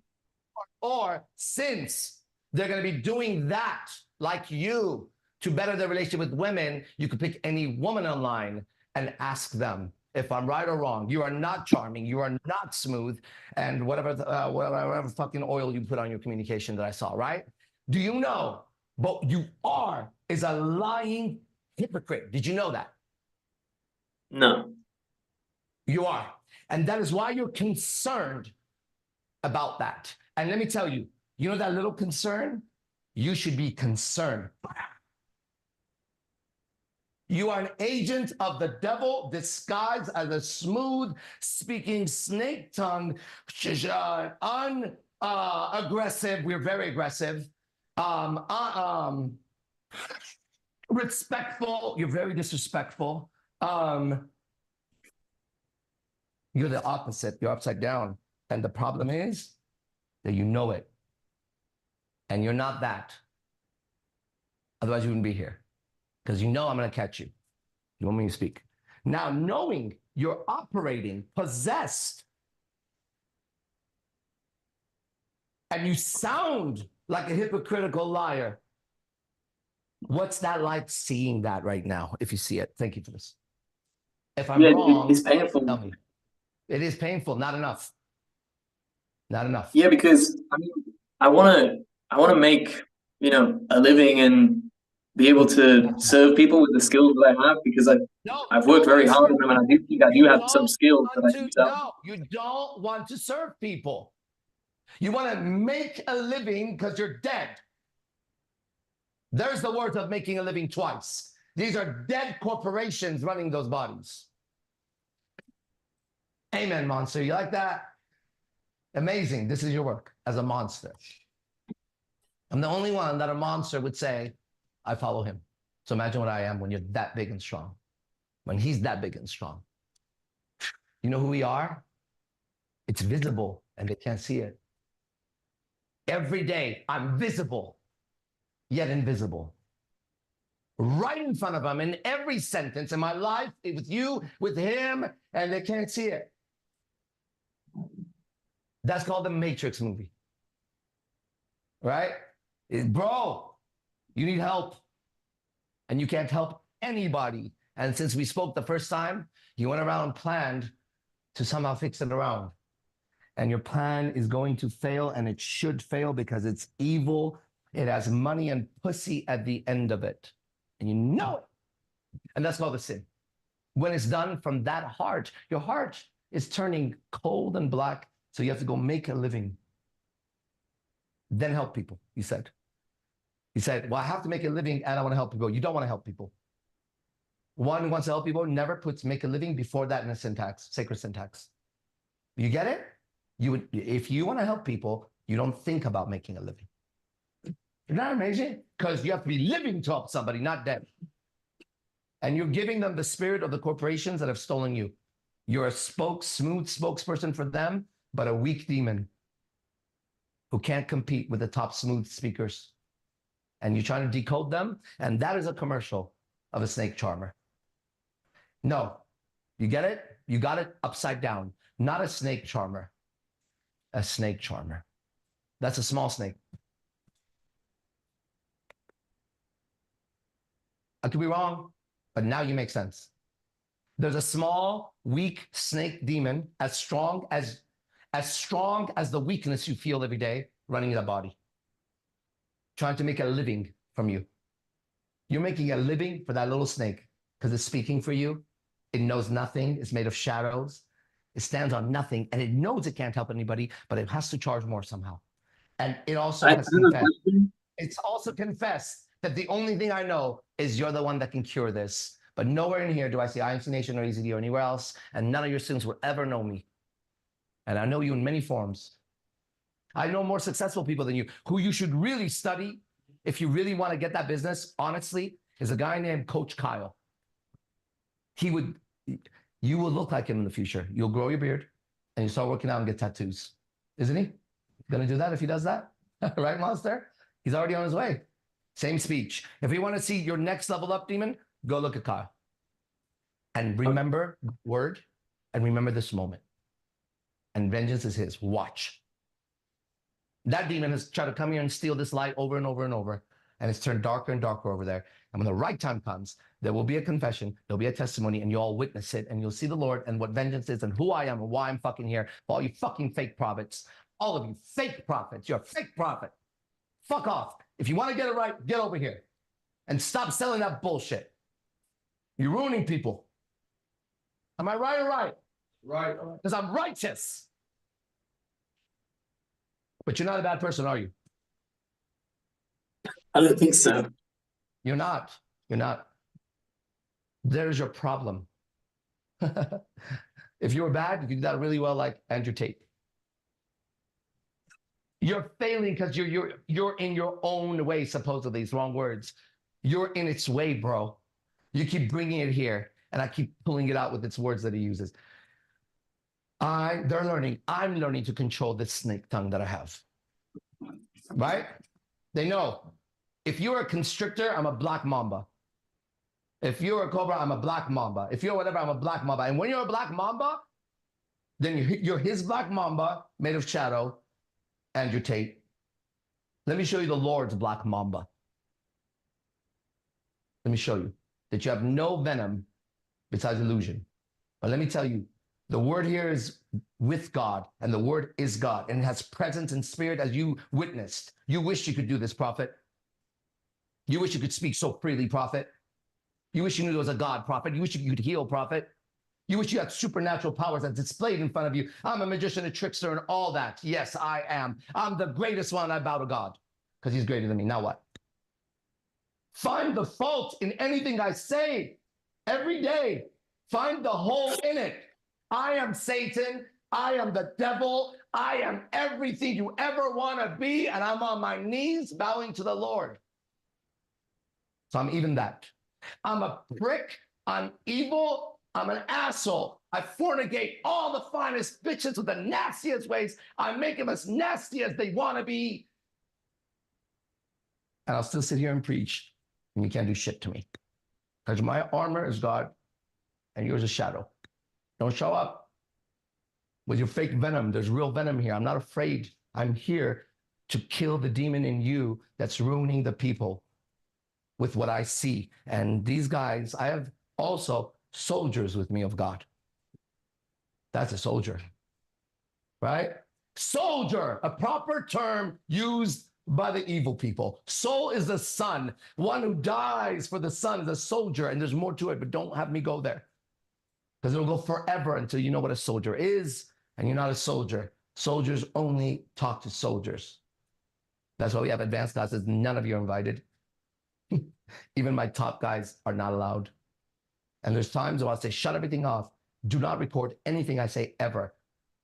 Or since they're going to be doing that like you to better their relationship with women, you could pick any woman online and ask them if I'm right or wrong. You are not charming. You are not smooth. And whatever fucking oil you put on your communication that I saw, right? Do you know? But you is a lying hypocrite. Did you know that? No. You are. And that is why you're concerned about that. And let me tell you, you know that little concern? You should be concerned. You are an agent of the devil disguised as a smooth-speaking, snake-tongued, aggressive. We're very aggressive. Respectful. You're very disrespectful. You're the opposite. You're upside down. And the problem is that you know it. And you're not that. Otherwise, you wouldn't be here. Because you know I'm going to catch you. You want me to speak. Now, knowing you're operating possessed, and you sound like a hypocritical liar, what's that like seeing that right now, if you see it? Thank you for this. If I'm wrong, it's painful. tell me. It is painful, not enough. Not enough. Yeah, because I mean, I want to make, a living and be able to serve people with the skills that I have, because I've worked very hard on them, and I do think I do have some skills that I can sell. No, you don't want to serve people. You want to make a living because you're dead. There's the word of making a living twice. These are dead corporations running those bodies. Amen, monster. You like that? Amazing. This is your work as a monster. I'm the only one that a monster would say, I follow him. So imagine what I am when you're that big and strong. When he's that big and strong. You know who we are? It's visible and they can't see it. Every day I'm visible, yet invisible. Right in front of them in every sentence in my life, with you, with him, and they can't see it. That's called the Matrix movie. Right? Bro, you need help. And you can't help anybody. And since we spoke the first time, you went around and planned to somehow fix it around. And your plan is going to fail, and it should fail because it's evil. It has money and pussy at the end of it. And you know it. And that's called the sin. When it's done from that heart, your heart is turning cold and black. So you have to go make a living. Then help people, you said. You said, well, I have to make a living and I want to help people. You don't want to help people. One who wants to help people never puts make a living before that in a syntax, sacred syntax. You get it? You would, if you want to help people, you don't think about making a living. Isn't that amazing? Because you have to be living to help somebody, not dead. And you're giving them the spirit of the corporations that have stolen you. You're a smooth spokesperson for them, but a weak demon who can't compete with the top smooth speakers. And you're trying to decode them, and that is a commercial of a snake charmer. No, you get it? You got it upside down. Not a snake charmer, a snake charmer. That's a small snake. I could be wrong, but now you make sense. There's a small, weak snake demon as strong as the weakness you feel every day running in a body, trying to make a living from you. You're making a living for that little snake because it's speaking for you. It knows nothing. It's made of shadows. It stands on nothing, and it knows it can't help anybody, but it has to charge more somehow. And it also has confessed. It's also confessed that the only thing I know is you're the one that can cure this. But nowhere in here do I see IMC Nation or AZD or anywhere else, and none of your students will ever know me. And I know you in many forms. I know more successful people than you. Who you should really study, if you really want to get that business, honestly, is a guy named Coach Kyle. You will look like him in the future. You'll grow your beard, and you start working out and get tattoos. Isn't he? Gonna do that if he does that? Right, Monster? He's already on his way. Same speech. If you want to see your next level up, demon, go look at Kyle. And remember the word, and remember this moment. And vengeance is his. Watch. That demon has tried to come here and steal this light over and over and over. And it's turned darker and darker over there. And when the right time comes, there will be a confession, there'll be a testimony, and you all witness it, and you'll see the Lord and what vengeance is and who I am and why I'm fucking here. For all you fucking fake prophets, all of you fake prophets, you're a fake prophet. Fuck off. If you want to get it right, get over here. And stop selling that bullshit. You're ruining people. Am I right or right? Right. Because I'm righteous. But you're not a bad person, are you? I don't think so. You're not. You're not. There's your problem. If you were bad, you could do that really well like Andrew Tate. You're failing because you're in your own way, supposedly. It's wrong words. You're in its way, bro. You keep bringing it here, and I keep pulling it out with its words that he uses. They're learning. I'm learning to control this snake tongue that I have. Right? They know. If you're a constrictor, I'm a black mamba. If you're a cobra, I'm a black mamba. If you're whatever, I'm a black mamba. And when you're a black mamba, then you're his black mamba made of shadow and your tape. Let me show you the Lord's black mamba. Let me show you that you have no venom besides illusion. But let me tell you, the word here is with God, and the word is God, and it has presence and spirit as you witnessed. You wish you could do this, prophet. You wish you could speak so freely, prophet. You wish you knew there was a God, prophet. You wish you could heal, prophet. You wish you had supernatural powers that's displayed in front of you. I'm a magician, a trickster, and all that. Yes, I am. I'm the greatest one. I bow to God because he's greater than me. Now what? Find the fault in anything I say every day. Find the hole in it. I am Satan. I am the devil. I am everything you ever want to be, and I'm on my knees bowing to the Lord. So I'm even that. I'm a prick. I'm evil. I'm an asshole. I fornicate all the finest bitches with the nastiest ways. I make them as nasty as they want to be. And I'll still sit here and preach, and you can't do shit to me. Because my armor is God, and yours is shadow. Don't show up with your fake venom. There's real venom here. I'm not afraid. I'm here to kill the demon in you that's ruining the people with what I see. And these guys, I have also soldiers with me of God. That's a soldier, right? Soldier, a proper term used by the evil people. Soul is the sun. One who dies for the sun is a soldier, and there's more to it, but don't have me go there. Because it'll go forever until you know what a soldier is, and you're not a soldier. Soldiers only talk to soldiers. That's why we have advanced classes. None of you are invited. Even my top guys are not allowed. And there's times where I'll say, shut everything off. Do not record anything I say ever.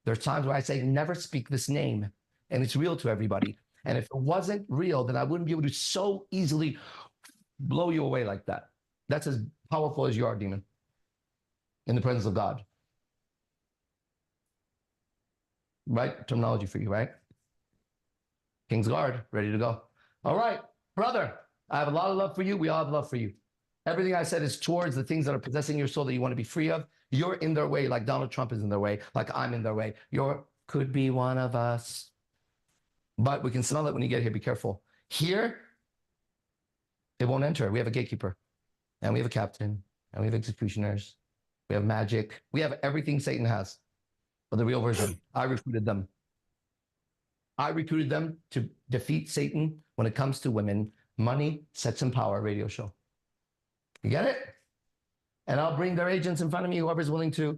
There's times where I say, never speak this name. And it's real to everybody. And if it wasn't real, then I wouldn't be able to so easily blow you away like that. That's as powerful as you are, demon, in the presence of God. Right? Terminology for you, right? King's Guard, ready to go. All right, brother, I have a lot of love for you. We all have love for you. Everything I said is towards the things that are possessing your soul that you want to be free of. You're in their way, like Donald Trump is in their way, like I'm in their way. You could be one of us. But we can smell it when you get here. Be careful. Here, it won't enter. We have a gatekeeper, and we have a captain, and we have executioners. We have magic. We have everything Satan has, but the real version. I recruited them. I recruited them to defeat Satan when it comes to women, money, sex, and power radio show. You get it? And I'll bring their agents in front of me, whoever's willing to,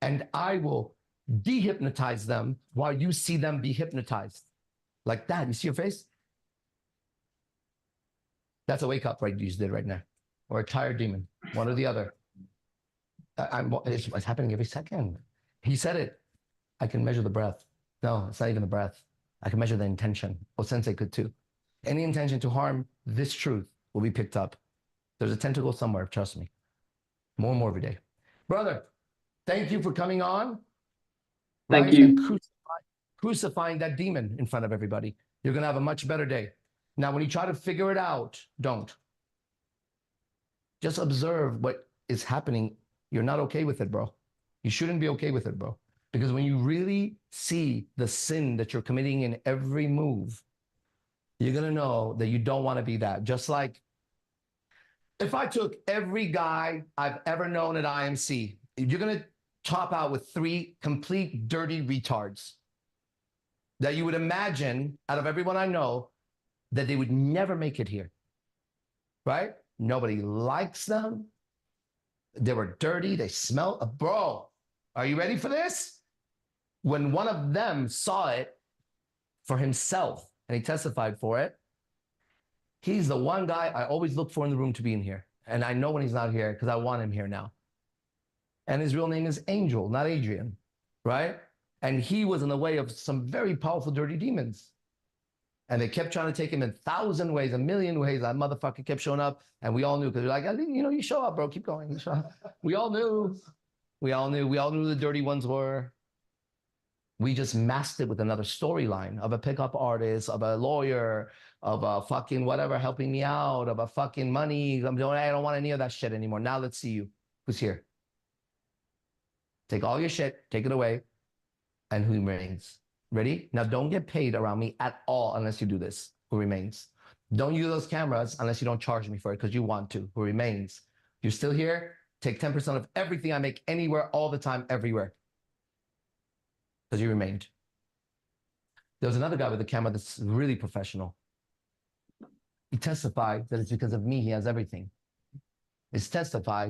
and I will dehypnotize them while you see them be hypnotized. Like that. You see your face? That's a wake up right you just did right now. Or a tired demon, one or the other. It's happening every second. He said it. I can measure the breath. No, it's not even the breath. I can measure the intention. Well, Sensei could too. Any intention to harm this truth will be picked up. There's a tentacle somewhere, trust me. More and more every day. Brother, thank you for coming on. Thank you. And crucifying that demon in front of everybody. You're going to have a much better day. Now, when you try to figure it out, don't. Just observe what is happening. You're not okay with it, bro. You shouldn't be okay with it, bro. Because when you really see the sin that you're committing in every move, you're going to know that you don't want to be that. Just like if I took every guy I've ever known at IMC, you're going to top out with 3 complete dirty retards that you would imagine out of everyone I know that they would never make it here, right? Nobody likes them. They were dirty. They smell. Bro, are you ready for this? When one of them saw it for himself and he testified for it, he's the one guy I always look for in the room to be in here. And I know when he's not here because I want him here now. And his real name is Angel, not Adrian, right? And he was in the way of some very powerful, dirty demons. And they kept trying to take him in 1,000 ways, 1,000,000 ways. That motherfucker kept showing up. And we all knew, because we're like, you know, you show up, bro. Keep going. We all knew. We all knew. We all knew who the dirty ones were. We just masked it with another storyline of a pickup artist, of a lawyer, of a fucking whatever helping me out, of a fucking money. I don't want any of that shit anymore. Now let's see you. Who's here? Take all your shit, take it away, and who remains? Ready? Now don't get paid around me at all unless you do this. Who remains? Don't use those cameras unless you don't charge me for it because you want to. Who remains? You're still here? Take 10% of everything I make anywhere, all the time, everywhere. Because you remained. There was another guy with a camera that's really professional. He testified that it's because of me he has everything. He testified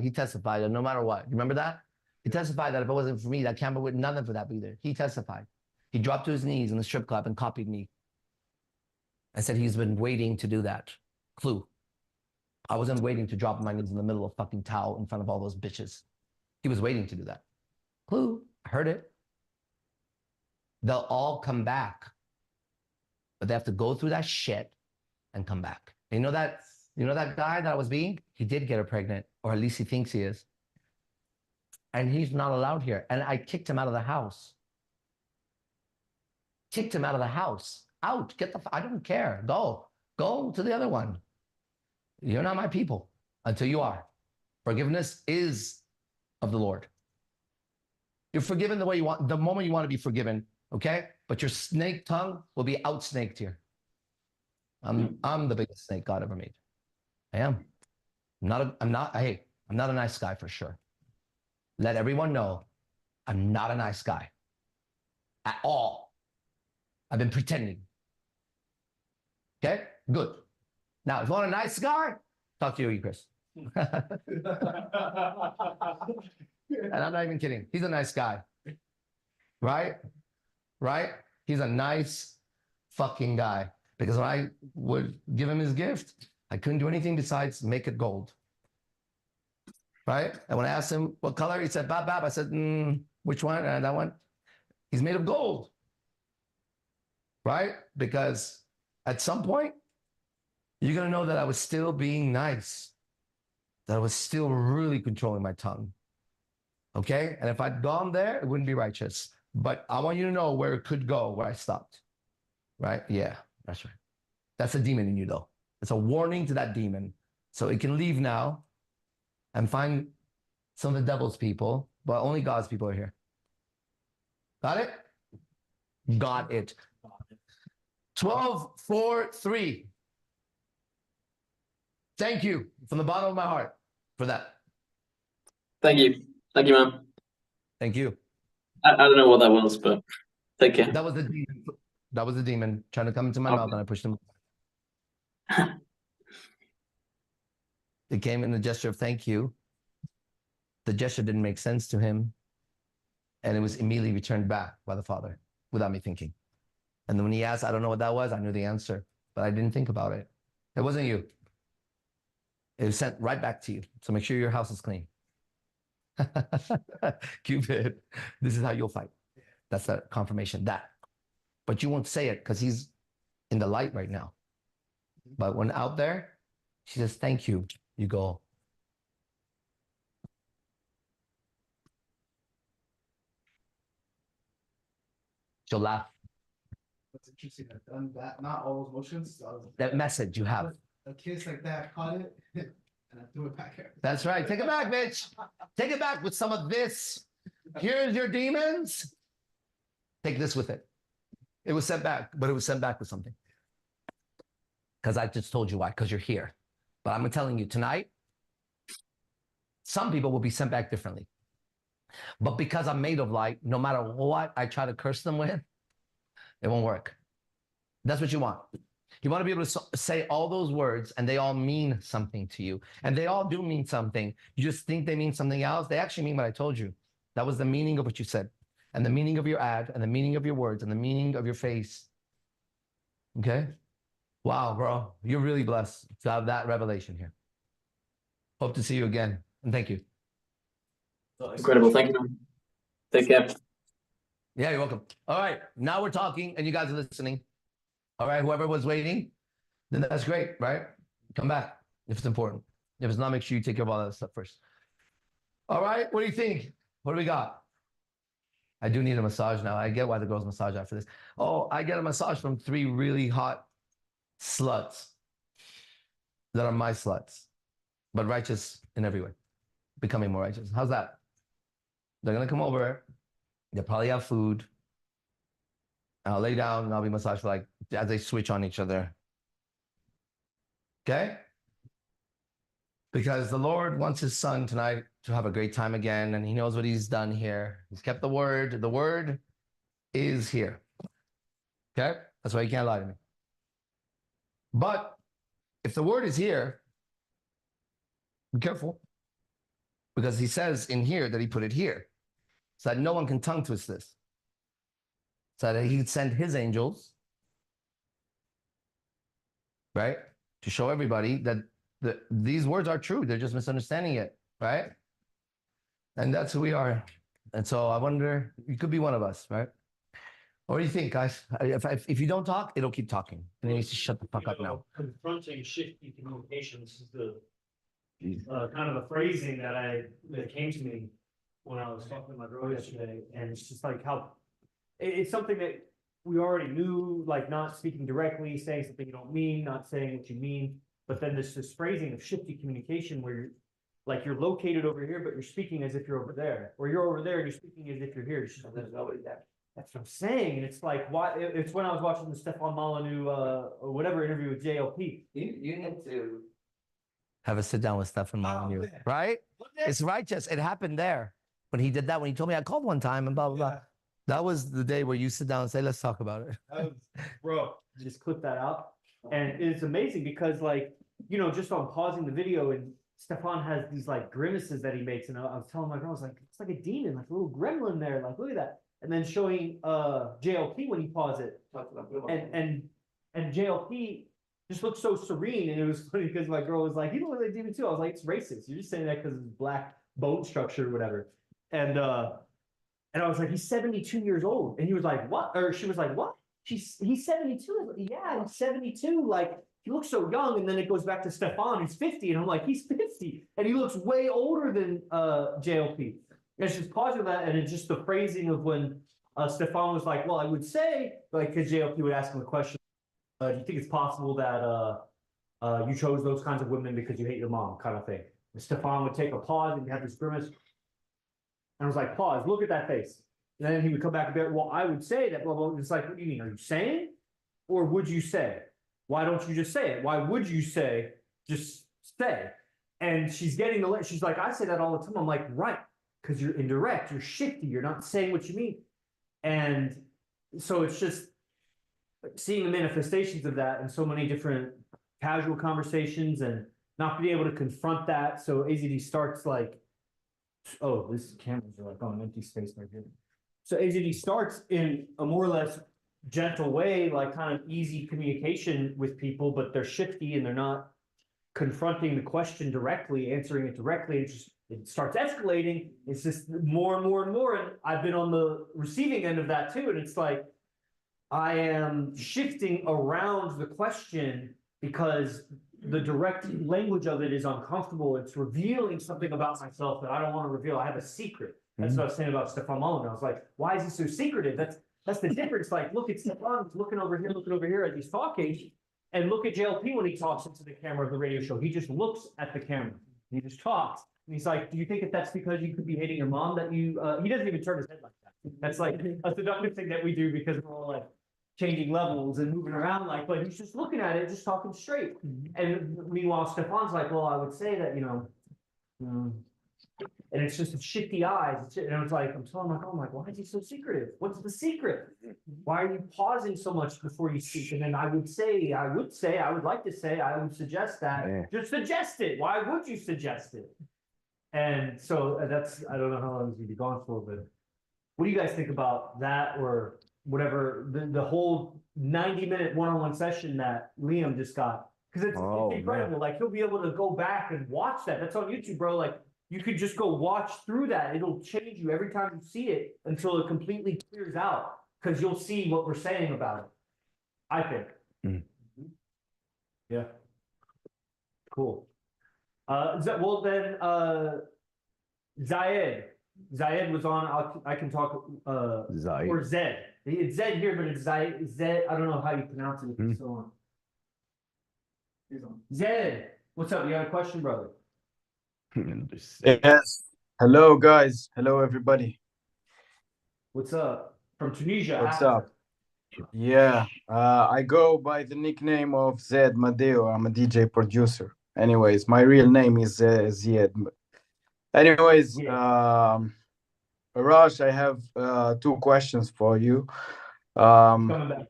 that no matter what. You remember that? He testified that if it wasn't for me, that camera would nothing for that either. He testified. He dropped to his knees in the strip club and copied me. I said he's been waiting to do that. Clue. I wasn't waiting to drop on my knees in the middle of fucking towel in front of all those bitches. He was waiting to do that. Clue. I heard it. They'll all come back. But they have to go through that shit and come back. And you know that guy that I was being? He did get her pregnant, or at least he thinks he is. And he's not allowed here. And I kicked him out of the house. Kicked him out of the house. Out. I don't care. Go to the other one. You're not my people until you are. Forgiveness is of the Lord. You're forgiven the way you want, the moment you want to be forgiven, okay? But your snake tongue will be out-snaked here. I'm the biggest snake God ever made. I am. I'm not a nice guy for sure. Let everyone know I'm not a nice guy at all. I've been pretending. Okay, good. Now, if you want a nice guy, talk to Yogi, Chris. And I'm not even kidding. He's a nice guy. Right? He's a nice fucking guy. Because when I would give him his gift, I couldn't do anything besides make it gold. Right? And when I asked him what color, he said, Bab. I said, which one? And that one. He's made of gold. Right? Because at some point, you're going to know that I was still being nice. That I was still really controlling my tongue. Okay? And if I'd gone there, it wouldn't be righteous. But I want you to know where it could go, where I stopped. Right? Yeah, that's right. That's a demon in you, though. It's a warning to that demon. So it can leave now and find some of the devil's people, but only God's people are here. Got it? Got it. 12-4-3. Thank you from the bottom of my heart for that. Thank you. Thank you, man. Thank you. I don't know what that was, but take care. That was the demon. That was the demon trying to come into my mouth, and I pushed him. It came in a gesture of thank you. The gesture didn't make sense to him, and it was immediately returned back by the Father without me thinking. And then when he asked, I don't know what that was, I knew the answer, but I didn't think about it. It wasn't you. It was sent right back to you. So make sure your house is clean. Cupid, this is how you'll fight. That's the confirmation, that. But you won't say it because he's in the light right now. But when out there, she says, thank you. You go. She'll laugh. What's interesting, I've done that, not all those motions. So That message you have. a kiss like that, caught it, and I threw it back here. That's right. Take it back, bitch. Take it back with some of this. Here's your demons. Take this with it. It was sent back, but it was sent back with something. Because I just told you why, because you're here. But I'm telling you tonight, some people will be sent back differently. But because I'm made of light, no matter what I try to curse them with, it won't work. That's what you want. You want to be able to say all those words and they all mean something to you. And they all do mean something. You just think they mean something else. They actually mean what I told you. That was the meaning of what you said. And the meaning of your ad, and the meaning of your words, and the meaning of your face. Okay? Wow, bro. You're really blessed to have that revelation here. Hope to see you again. And thank you. Incredible. Thank you. Take care. Yeah, you're welcome. All right. Now we're talking and you guys are listening. All right. Whoever was waiting, then that's great, right? Come back if it's important. If it's not, make sure you take care of all that stuff first. All right. What do you think? What do we got? I do need a massage now. I get why the girls massage after this. Oh, I get a massage from 3 really hot sluts that are my sluts, but righteous in every way, becoming more righteous. How's that? They're gonna come over. They'll probably have food. I'll lay down and I'll be massaged like as they switch on each other. Okay? Because the Lord wants his son tonight to have a great time again, and he knows what he's done here. He's kept the word. The word is here. Okay? That's why you can't lie to me. But if the word is here, be careful. Because he says in here that he put it here. So that no one can tongue twist this. So that he could send his angels, right? To show everybody that these words are true. They're just misunderstanding it, right? And that's who we are. And so I wonder, you could be one of us, right? What do you think, guys? If you don't talk, it'll keep talking. And he needs to shut the fuck up now. Confronting shifty communications is the kind of the phrasing that came to me when I was talking to my girl yesterday. And it's just like how it's something that we already knew, like not speaking directly, saying something you don't mean, not saying what you mean. But then this phrasing of shifty communication where you're located over here, but you're speaking as if you're over there, or you're over there and you're speaking as if you're here. It's just, there's nobody there. That's what I'm saying. And it's like, why? It's when I was watching the Stefan Molyneux or whatever interview with H.A.R.P. You need to have a sit down with Stefan Molyneux, right? It's righteous. It happened there when he did that. When he told me I called one time and blah blah blah. That was the day where you sit down and say, "Let's talk about it." Bro, just clip that out, and it's amazing because, like, just on pausing the video and Stefan has these like grimaces that he makes, and I was telling my girl, I was like, it's like a demon, like a little gremlin there, like look at that. And then showing JLP when he paused it, and JLP just looked so serene, and it was funny because my girl was like, "You look like a demon too." I was like, "It's racist. You're just saying that because of his black bone structure or whatever." And I was like, "He's 72 years old," and he was like, "What?" Or she was like, "What? He's 72." I was like, "Yeah, he's 72. Like he looks so young." And then it goes back to Stefan, who's 50, and I'm like, "He's 50, and he looks way older than JLP." And she's pausing that, and it's just the phrasing of when Stefan was like, "Well, I would say," like, because JLP would ask him a question, "Do you think it's possible that you chose those kinds of women because you hate your mom," kind of thing. And Stefan would take a pause and have this grimace, and I was like, "Pause, look at that face." And then he would come back a bit. "Well, I would say that." Blah, blah. It's like, what do you mean? Are you saying, or would you say? Why don't you just say it? Why would you say? Just say. And she's getting she's like, "I say that all the time." I'm like, "Right, because you're indirect, you're shifty, you're not saying what you mean." And so it's just seeing the manifestations of that in so many different casual conversations and not being able to confront that. So AZD starts like, oh, this cameras are like on empty space right here. So AZD starts in a more or less gentle way, like kind of easy communication with people, but they're shifty and they're not confronting the question directly, answering it directly. It starts escalating. It's just more and more and more. And I've been on the receiving end of that too. And it's like, I am shifting around the question because the direct language of it is uncomfortable. It's revealing something about myself that I don't want to reveal. I have a secret. That's what I was saying about Stefan Molyneux. I was like, why is he so secretive? That's the difference. Like, look at Stefan looking over here as he's talking. And look at JLP when he talks into the camera of the radio show. He just looks at the camera. He just talks. And he's like, "Do you think that that's because you could be hating your mom that you," he doesn't even turn his head like that. That's like a seductive thing that we do because we're all like changing levels and moving around, like, but he's just looking at it, just talking straight. And meanwhile, Stefan's like, "Well, I would say that, and it's just shifty eyes." And I was like, I'm telling my girl, I'm like, "Why is he so secretive? What's the secret? Why are you pausing so much before you speak?" And then I would like to say, I would suggest that. Just suggest it. Why would you suggest it? And so I don't know how long he's gone for, but what do you guys think about that, or whatever, the whole 90-minute one-on-one session that Liam just got? Because it's incredible. Man. Like, he'll be able to go back and watch that. That's on YouTube, bro. Like, you could just go watch through that. It'll change you every time you see it until it completely clears out, because you'll see what we're saying about it, I think. Yeah. Cool. Well then, Zied, Zied was on. I can talk. Zied. Or Zed. It's Zed here, but it's Zied. Zed. I don't know how you pronounce it. If he's still on. He's on. Zed, what's up? You got a question, brother? Yes. Hello, guys. Hello, everybody. What's up? From Tunisia. What's Africa. up? Yeah, I go by the nickname of Zed Madeo. I'm a DJ producer. Anyways, my real name is Zied. Anyways, Arash, I have two questions for you. Coming back.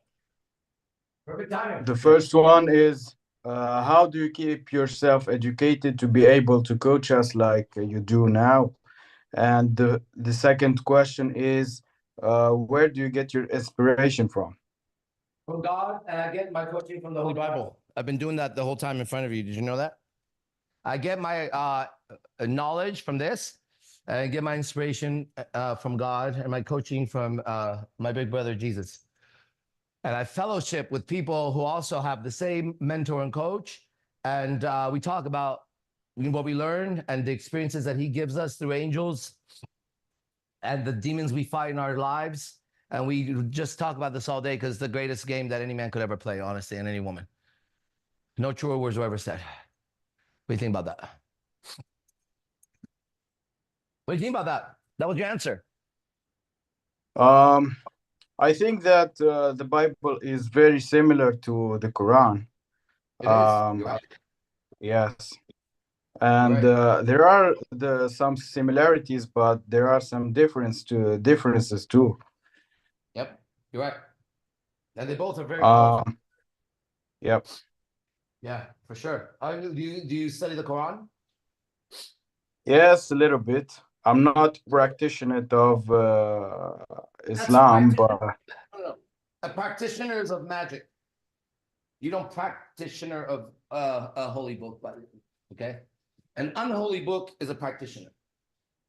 Perfect timing. The first one is, how do you keep yourself educated to be able to coach us like you do now? And the second question is, where do you get your inspiration from? From God, and I get my coaching from the Holy Bible. I've been doing that the whole time in front of you. Did you know that? I get my knowledge from this, and I get my inspiration from God, and my coaching from my big brother Jesus. And I fellowship with people who also have the same mentor and coach, and we talk about what we learn and the experiences that he gives us through angels and the demons we fight in our lives. And we just talk about this all day because it's the greatest game that any man could ever play, honestly, and any woman. No truer words were ever said. What do you think about that? What do you think about that? That was your answer. I think that the Bible is very similar to the Quran. It is. You're right. Yes. And there are some similarities, but there are some differences too. Yep, you're right. And they both are very powerful. Yep. Yeah, for sure. Do you study the Quran? Yes, a little bit. I'm not practitioner of Islam, but No. A practitioner is of magic. You don't practitioner of a holy book, okay? An unholy book is a practitioner.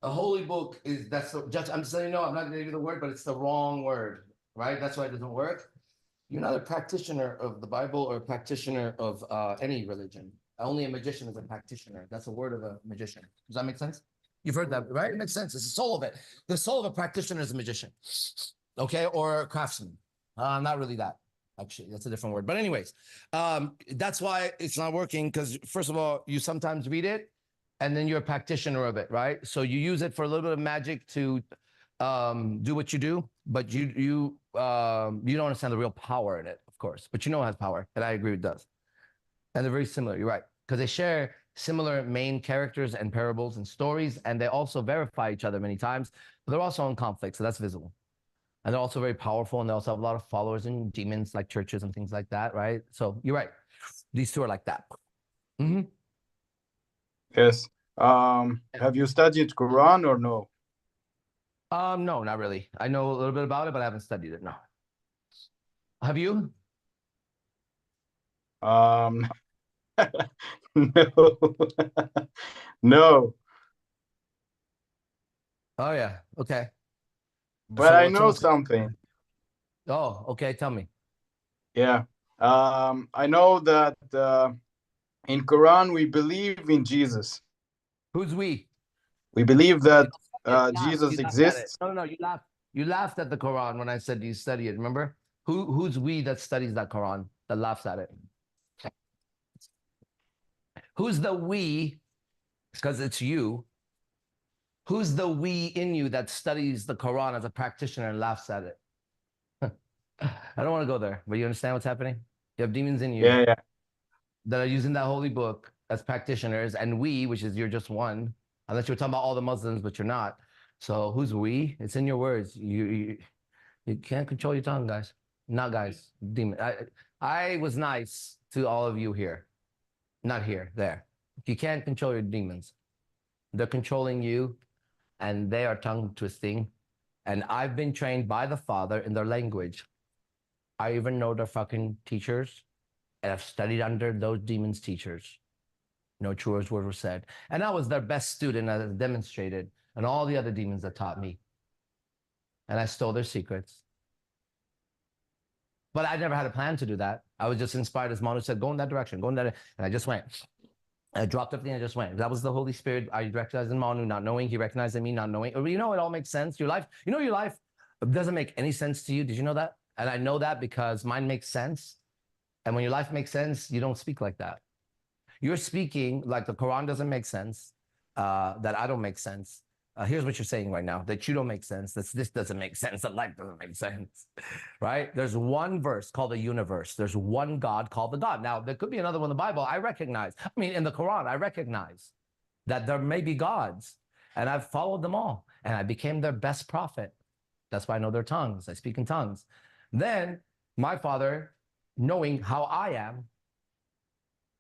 A holy book is I'm just letting you know, I'm not going to give you the word, but it's the wrong word, right? That's why it doesn't work. You're not a practitioner of the Bible or a practitioner of any religion. Only a magician is a practitioner. That's a word of a magician. Does that make sense? You've heard that, right? It makes sense. It's the soul of it. The soul of a practitioner is a magician, okay, or a craftsman. Not really that. Actually, that's a different word. But anyways, that's why it's not working because, first of all, you sometimes read it and then you're a practitioner of it, right? So you use it for a little bit of magic to do what you do, but you don't understand the real power in it, of course. But you know it has power, and I agree it does. And they're very similar, you're right, because they share similar main characters and parables and stories, and they also verify each other many times, but they're also in conflict, so that's visible. And they're also very powerful, and they also have a lot of followers and demons like churches and things like that, right? So you're right. These two are like that. Mm-hmm. Yes. Have you studied Quran or no? No, not really. I know a little bit about it, but I haven't studied it. No. Have you? No. No. Oh yeah. Okay. But So I what's know something. Oh, okay. Tell me. Yeah. I know that in Quran we believe in Jesus. Who's we? We believe that Jesus You laughed at it. exists. No, you laughed. You laughed at the Quran when I said you study it. Remember? Who's we that studies that Quran that laughs at it? Who's the we? Because it's you. Who's the we in you that studies the Quran as a practitioner and laughs at it? I don't want to go there, but you understand what's happening? You have demons in you Yeah. that are using that holy book as practitioners, and we, which is you're just one, unless you're talking about all the Muslims, but you're not. So who's we? It's in your words. You can't control your tongue, guys. Not guys, demon. I was nice to all of you here, not here, there. You can't control your demons. They're controlling you, and they are tongue twisting. And I've been trained by the Father in their language. I even know their fucking teachers, and I've studied under those demons' teachers. No truest word was said. And I was their best student as demonstrated, and all the other demons that taught me. And I stole their secrets. But I never had a plan to do that. I was just inspired, as Manu said, go in that direction, go in that, and I just went. I dropped everything. I just went. That was the Holy Spirit. I recognized in Molyneux, not knowing. He recognized in me, not knowing. You know, it all makes sense. Your life, you know, your life doesn't make any sense to you. Did you know that? And I know that because mine makes sense. And when your life makes sense, you don't speak like that. You're speaking like the Quran doesn't make sense, that I don't make sense. Here's what you're saying right now, that you don't make sense, that this doesn't make sense, that life doesn't make sense, right? There's one verse called the universe. There's one God called the God. Now, there could be another one in the Bible. I recognize, I mean, in the Quran, I recognize that there may be gods, and I've followed them all, and I became their best prophet. That's why I know their tongues. I speak in tongues. Then my father, knowing how I am,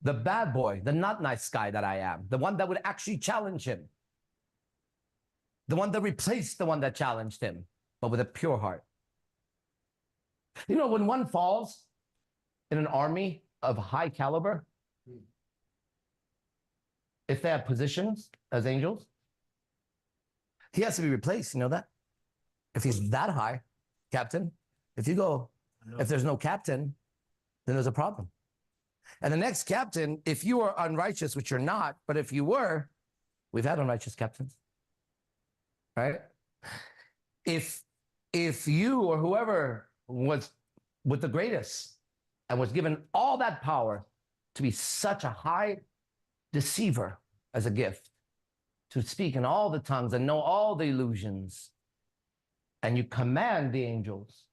the bad boy, the not nice guy that I am, the one that would actually challenge him, the one that replaced the one that challenged him, but with a pure heart. You know, when one falls in an army of high caliber, if they have positions as angels, he has to be replaced. You know that? If he's that high, captain, if you go, if there's no captain, then there's a problem. And the next captain, if you are unrighteous, which you're not, but if you were, we've had unrighteous captains, right? If you or whoever was with the greatest and was given all that power to be such a high deceiver as a gift, to speak in all the tongues and know all the illusions, and you command the angels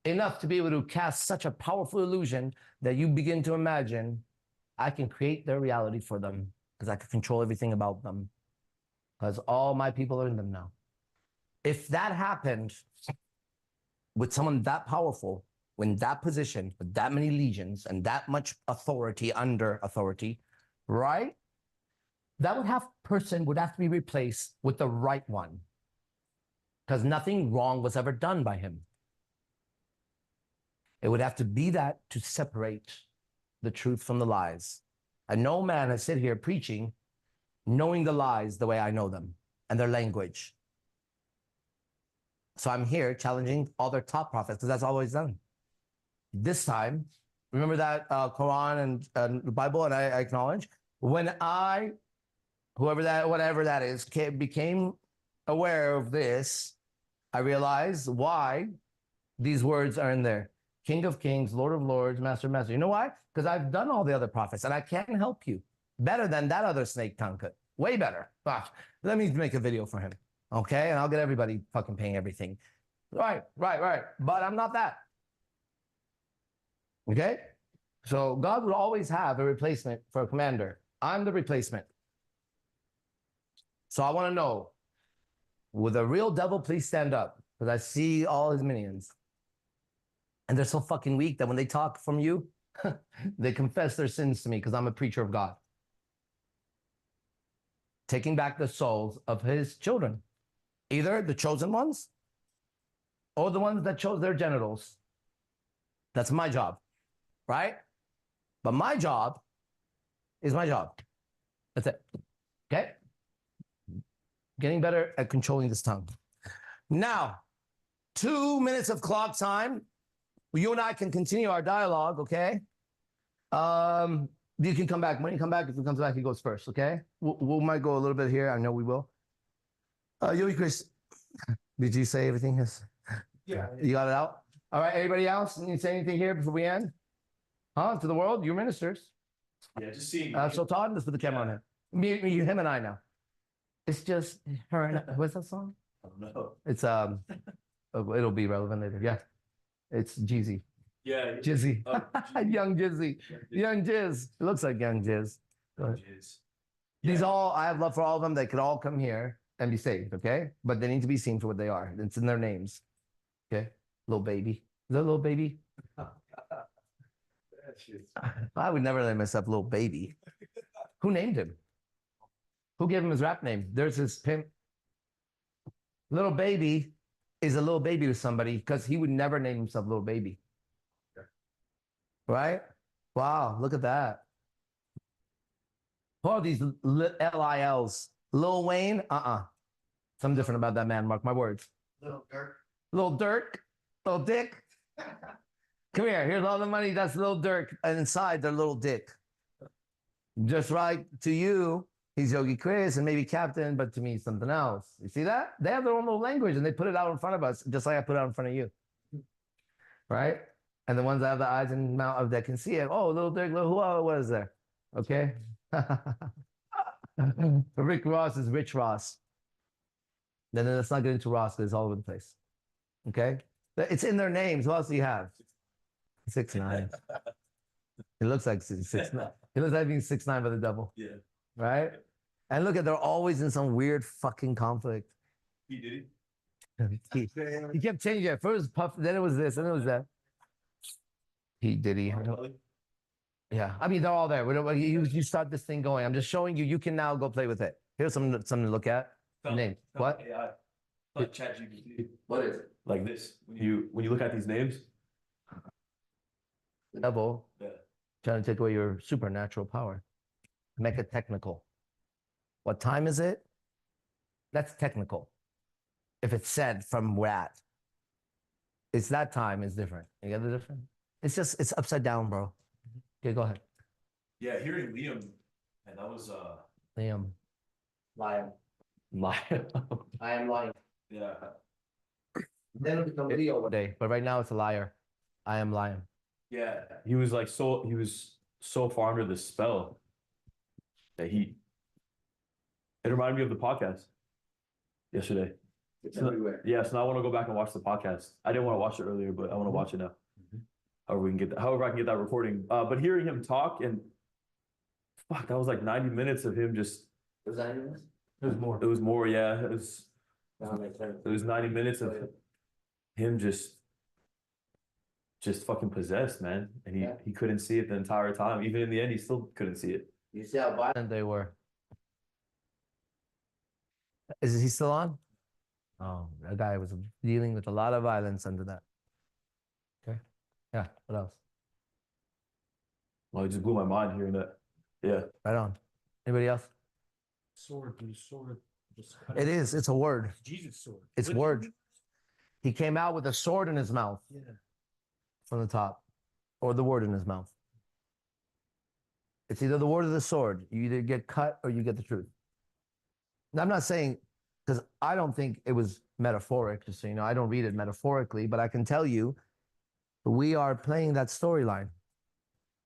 enough to be able to cast such a powerful illusion that you begin to imagine, I can create their reality for them because I can control everything about them because all my people are in them now. If that happened with someone that powerful, in that position, with that many legions and that much authority under authority, right? That person would have to be replaced with the right one because nothing wrong was ever done by him. It would have to be that to separate the truth from the lies. And no man has sit here preaching, knowing the lies the way I know them and their language. So I'm here challenging all their top prophets because that's always done. This time, remember that Quran and the Bible, and I acknowledge, when I, whatever that is, became aware of this, I realized why these words are in there. King of Kings, Lord of Lords, Master of Master. You know why? Because I've done all the other prophets and I can help you better than that other snake tongue could. Way better. Let me make a video for him. Okay? And I'll get everybody fucking paying everything. Right. But I'm not that. Okay? So God will always have a replacement for a commander. I'm the replacement. So I want to know, will the real devil please stand up? Because I see all his minions. And they're so fucking weak that when they talk from you, they confess their sins to me because I'm a preacher of God. Taking back the souls of his children. Either the chosen ones or the ones that chose their genitals. That's my job, right? But my job is my job. That's it. Okay? Getting better at controlling this tongue. Now, 2 minutes of clock time. You and I can continue our dialogue, okay? You can come back. When you come back, if he comes back, he goes first, okay? We might go a little bit here. I know we will. Yogi Chris, did you say everything? Yeah. You got it out? All right, anybody else need to say anything here before we end? Huh? To the world? You're ministers. Yeah, just seeing. So Todd, let's put the camera on him. Me, him and I now. It's just her and I. What's that song? I don't know. It's it'll be relevant later. Yeah. It's Jeezy. Yeah. Jizzy. Young Jizzy. Young Jizz. It looks like Young Jizz. These all, I have love for all of them. They could all come here and be saved, okay? But they need to be seen for what they are. It's in their names. Okay? Little baby. Is that a little baby? I would never name myself Little Baby. Who named him? Who gave him his rap name? There's his pimp. Little Baby is a little baby to somebody because he would never name himself Little Baby. Right? Wow, look at that. Who are these LILs? Lil Wayne? Something different about that man, mark my words. Little Dirk. Little Dirk? Little Dick? Come here, here's all the money, that's Little Dirk. And inside, they're Little Dick. Just right to you, he's Yogi Chris and maybe Captain, but to me, it's something else. You see that? They have their own little language and they put it out in front of us, just like I put it out in front of you. Right? And the ones that have the eyes and mouth that can see it, oh, little Dick, little who, what is there? Okay. Rick Ross is Rich Ross. Then let's not get into Ross because it's all over the place. Okay. It's in their names. What else do you have? 6'9". It looks like 6'9". It looks like being 6'9" by the devil. Yeah. Right? And look at, they're always in some weird fucking conflict. He did it. He kept changing it. First it was Puff, then it was this, and it was that. He did he. Yeah. I mean, they're all there. You start this thing going. I'm just showing you. You can now go play with it. Here's something to look at. Name. What? AI. Like ChatGPT. What is it? Like this. When you look at these names. The devil. Yeah. Trying to take away your supernatural power. Make it technical. What time is it? That's technical. If it's said from where at. It's that time is different. You get the difference? It's upside down, bro. Okay, go ahead. Yeah, hearing Liam, and that was Liam. Lion. Lion. I am lying. Yeah. Then it'll become Leo one day, but right now it's a liar. I am lying. Yeah. He was so far under the spell that it reminded me of the podcast yesterday. It's So, everywhere. yeah, so now I want to go back and watch the podcast. I didn't want to watch it earlier, but I want to watch it now. However I can get that recording. But hearing him talk and fuck, that was like 90 minutes of him just. Was that yours? It was more. It was more, yeah. It was 90 minutes of him just fucking possessed, man. And he couldn't see it the entire time. Even in the end, he still couldn't see it. You see how violent they were. Is he still on? Oh, that guy was dealing with a lot of violence under that. Okay. Yeah. What else? Well, it just blew my mind hearing that. Yeah. Right on. Anybody else? Sword, dude, sword. It is. It's a word. Jesus sword. It's word. He came out with a sword in his mouth. Yeah. From the top, or the word in his mouth. It's either the word or the sword. You either get cut or you get the truth. Now, I'm not saying, because I don't think it was metaphoric, just so you know, I don't read it metaphorically, but I can tell you, we are playing that storyline.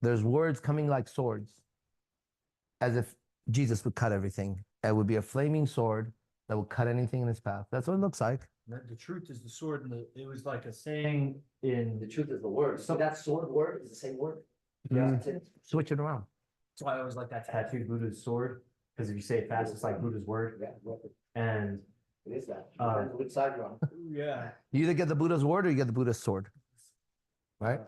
There's words coming like swords, as if Jesus would cut everything. It would be a flaming sword that would cut anything in his path. That's what it looks like. The truth is the sword, and it was like a saying in. The truth is the word. So that sword word is the same word. Yeah. Switch it around. That's why I always like that tattooed Buddha's sword, because if you say it fast, it's like Buddha's word. Yeah, And it is that. which side you're on. yeah. You either get the Buddha's word or you get the Buddha's sword. Right?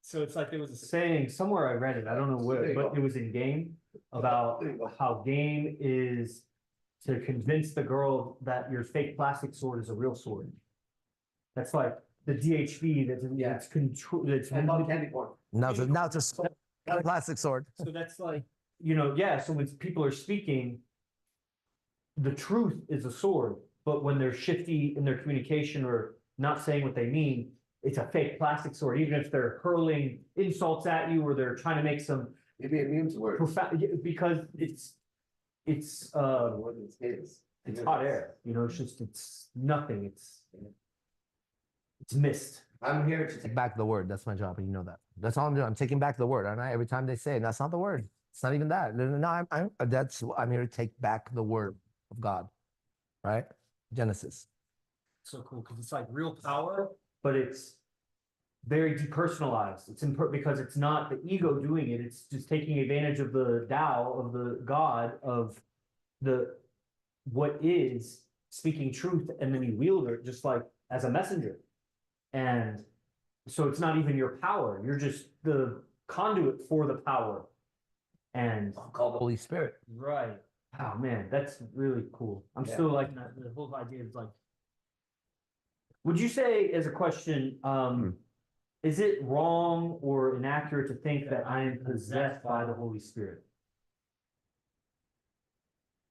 So it's like there was a saying somewhere I read it. I don't know where, but it was in game about how game is to convince the girl that your fake plastic sword is a real sword. That's like the DHB that's control. That's Now it's a sword, a plastic sword. So that's like, so when people are speaking, the truth is a sword, but when they're shifty in their communication or not saying what they mean, it's a fake plastic sword, even if they're hurling insults at you or they're trying to make some Maybe it means word. profound, because it's hot air, it's just, it's nothing, it's mist. I'm here to take back the word. That's my job, and you know that. That's all I'm doing. I'm taking back the word, aren't I? Every time they say, that's not the word. It's not even that. No, I'm here to take back the word of God, right? Genesis. So cool, because it's like real power, but it's very depersonalized. It's because it's not the ego doing it. It's just taking advantage of the Tao, of the God, of what is speaking truth, and then you wield it just like as a messenger. And so it's not even your power. You're just the conduit for the power. And Called the Holy Spirit. right. Oh man, that's really cool. I'm still like the whole idea is like. Would you say, as a question, is it wrong or inaccurate to think that I am possessed by the Holy Spirit?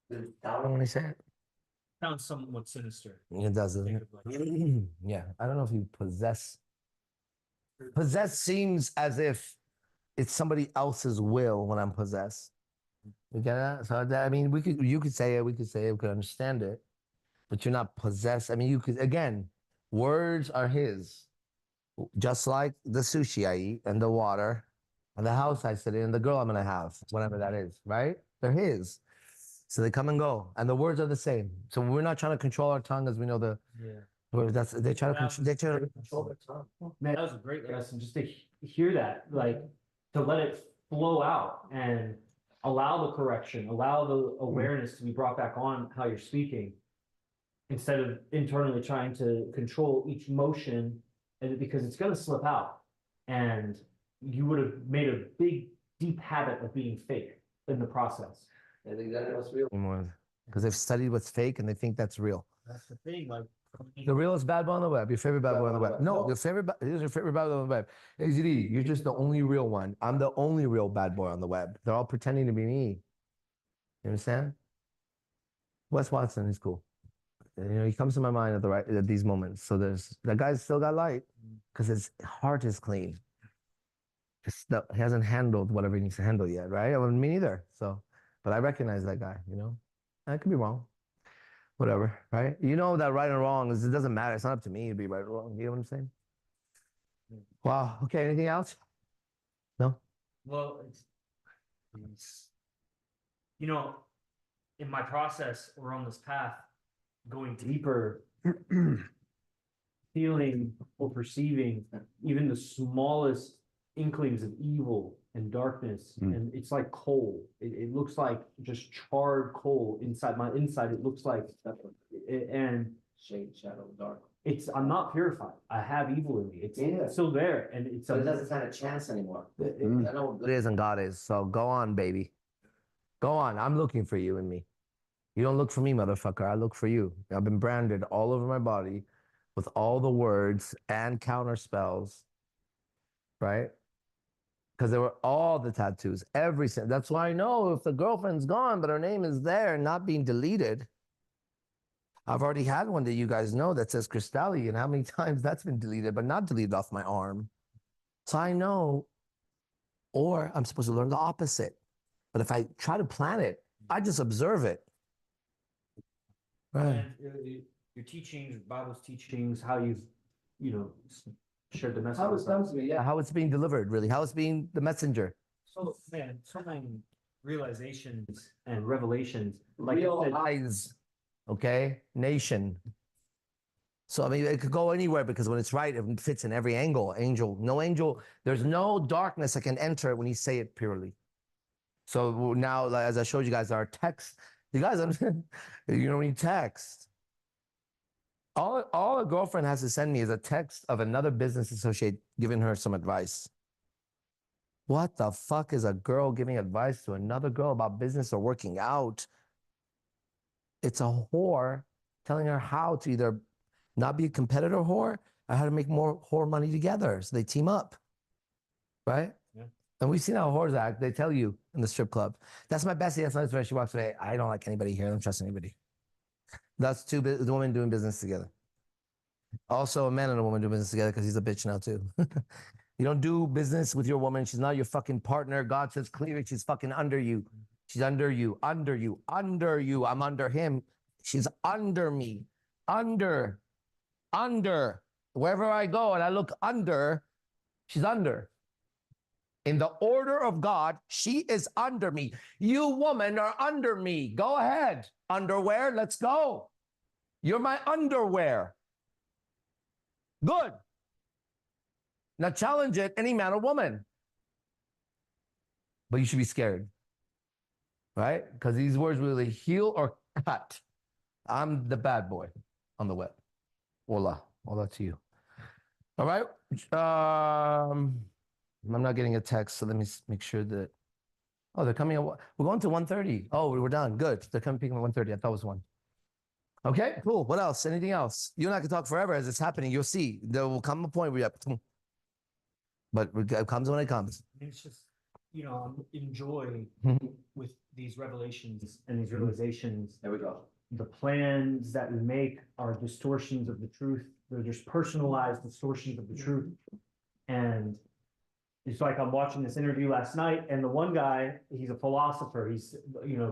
When I say it. Sounds somewhat sinister. It does, doesn't it? Yeah. I don't know if you possess. Possess seems as if it's somebody else's will when I'm possessed. You get that? So that, I mean, you could say it, we could understand it, but you're not possessed. I mean, you could, again, words are his, just like the sushi I eat and the water and the house I sit in and the girl I'm gonna have, whatever that is, right? They're his. So they come and go, and the words are the same. So we're not trying to control our tongue, as we know the words. That's they try to control their tongue. Man, that was a great lesson just to hear that, like to let it flow out and allow the correction, allow the awareness to be brought back on how you're speaking instead of internally trying to control each motion, and because it's going to slip out and you would have made a big deep habit of being fake in the process. I think that was real anymore because they've studied what's fake and they think that's real. That's the thing, like the realest bad boy on the web. Your favorite bad boy on the web. No, your favorite. Here's your favorite bad boy on the web. AZD, you're just the only real one. I'm the only real bad boy on the web. They're all pretending to be me. You understand? Wes Watson is cool. You know, he comes to my mind at these moments. So that guy's still got light because his heart is clean. He hasn't handled whatever he needs to handle yet, right? I mean, me neither. So, but I recognize that guy. You know, I could be wrong. Whatever, right? You know that right and wrong it doesn't matter. It's not up to me to be right or wrong. You know what I'm saying? Wow. Okay. Anything else? No. Well, it's you know, in my process or on this path, going deeper, feeling or perceiving even the smallest inklings of evil and darkness, and it's like coal. It looks like just charred coal inside my inside. It looks like, and shade, shadow, dark. I'm not purified. I have evil in me. It's still there, and it doesn't stand a chance anymore. I know what good is and God is. So go on, baby. Go on. I'm looking for you and me. You don't look for me, motherfucker. I look for you. I've been branded all over my body with all the words and counter spells, right? Because there were all the tattoos, that's why I know if the girlfriend's gone, but her name is there, not being deleted. I've already had one that you guys know that says Cristalli, and how many times that's been deleted, but not deleted off my arm. So I know, or I'm supposed to learn the opposite. But if I try to plan it, I just observe it. Right. And your teachings, Bible's teachings, how you've, shared the message. How it's done to me, yeah. How it's being delivered, really. How it's being the messenger. So, man, so many realizations and revelations. Like Real eyes, okay? Nation. So, I mean, it could go anywhere because when it's right, it fits in every angle. Angel, there's no darkness that can enter when you say it purely. So now, as I showed you guys, our text, you guys understand, when you text, all a girlfriend has to send me is a text of another business associate giving her some advice. What the fuck is a girl giving advice to another girl about business or working out? It's a whore telling her how to either not be a competitor whore or how to make more whore money together. So they team up, right? Yeah. And we've seen how whores act. They tell you in the strip club, that's my bestie, that's nice. When she walks away, I don't like anybody here. I don't trust anybody. That's the women doing business together. Also, a man and a woman do business together because he's a bitch now too. You don't do business with your woman. She's not your fucking partner. God says clearly she's fucking under you. She's under you, under you, under you. I'm under him. She's under me. Under. Wherever I go and I look under, she's under. In the order of God, she is under me. You woman are under me. Go ahead. Underwear, let's go. You're my underwear. Good. Now challenge it, any man or woman. But you should be scared. Right? Because these words really heal or cut. I'm the bad boy on the web. Hola. Hola to you. All right. I'm not getting a text, so let me make sure that. Oh, they're coming. We're going to 1:30. Oh, we're done. Good. They're coming picking at 1:30. I thought it was 1. Okay, cool. What else? Anything else? You and I can talk forever as it's happening. You'll see. There will come a point where you have, but it comes when it comes. It's just, I'm enjoying with these revelations and these realizations. There we go. The plans that we make are distortions of the truth. They're just personalized distortions of the truth. And it's like I'm watching this interview last night, and the one guy, he's a philosopher. He's,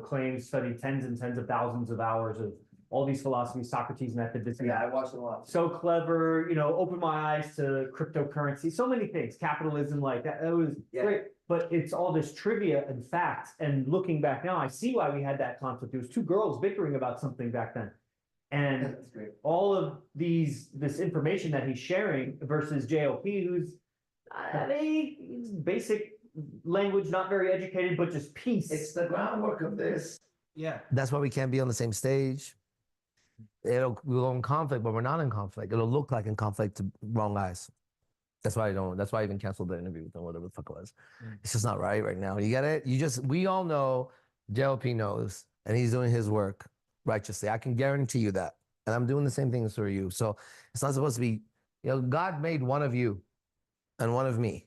claims studied tens and tens of thousands of hours of all these philosophies, Socrates method, this and that. I watched a lot. So clever, opened my eyes to cryptocurrency, so many things, capitalism, like that. It was great. But it's all this trivia and facts. And looking back now, I see why we had that conflict. There was two girls bickering about something back then. And all of this information that he's sharing versus JLP, who's he's basic language, not very educated, but just peace. It's the groundwork of this. Yeah. That's why we can't be on the same stage. We're in conflict, but we're not in conflict. It'll look like in conflict to wrong eyes. That's why I even canceled the interview with them, whatever the fuck it was. It's just not right now. You get it? We all know, JLP knows, and he's doing his work righteously. I can guarantee you that. And I'm doing the same things for you. So it's not supposed to be, God made one of you and one of me.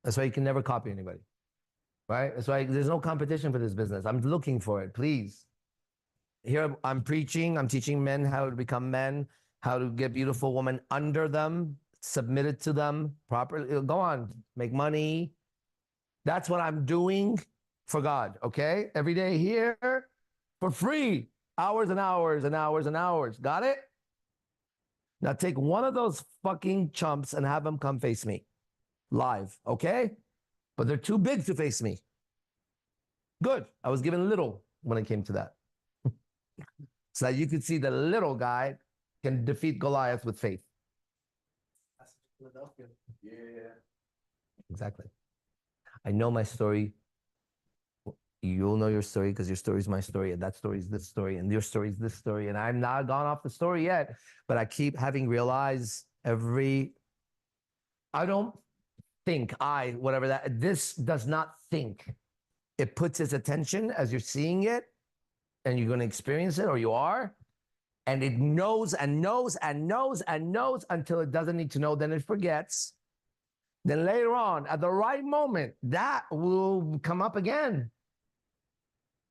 That's why you can never copy anybody, right? That's why there's no competition for this business. I'm looking for it, please. Here I'm preaching, I'm teaching men how to become men, how to get beautiful women under them, submitted to them properly. Go on, make money. That's what I'm doing for God, okay? Every day here for free, hours and hours and hours and hours. Got it? Now take one of those fucking chumps and have them come face me live, okay? But they're too big to face me. Good. I was given little when it came to that. So that you could see the little guy can defeat Goliath with faith. Yeah. Exactly. I know my story. You'll know your story because your story is my story, and that story is this story, and your story is this story. And I'm not gone off the story yet, but I keep having realized I don't think this does not think. It puts its attention as you're seeing it, and you're going to experience it, or you are, and it knows and knows and knows and knows until it doesn't need to know, then it forgets. Then later on, at the right moment, that will come up again.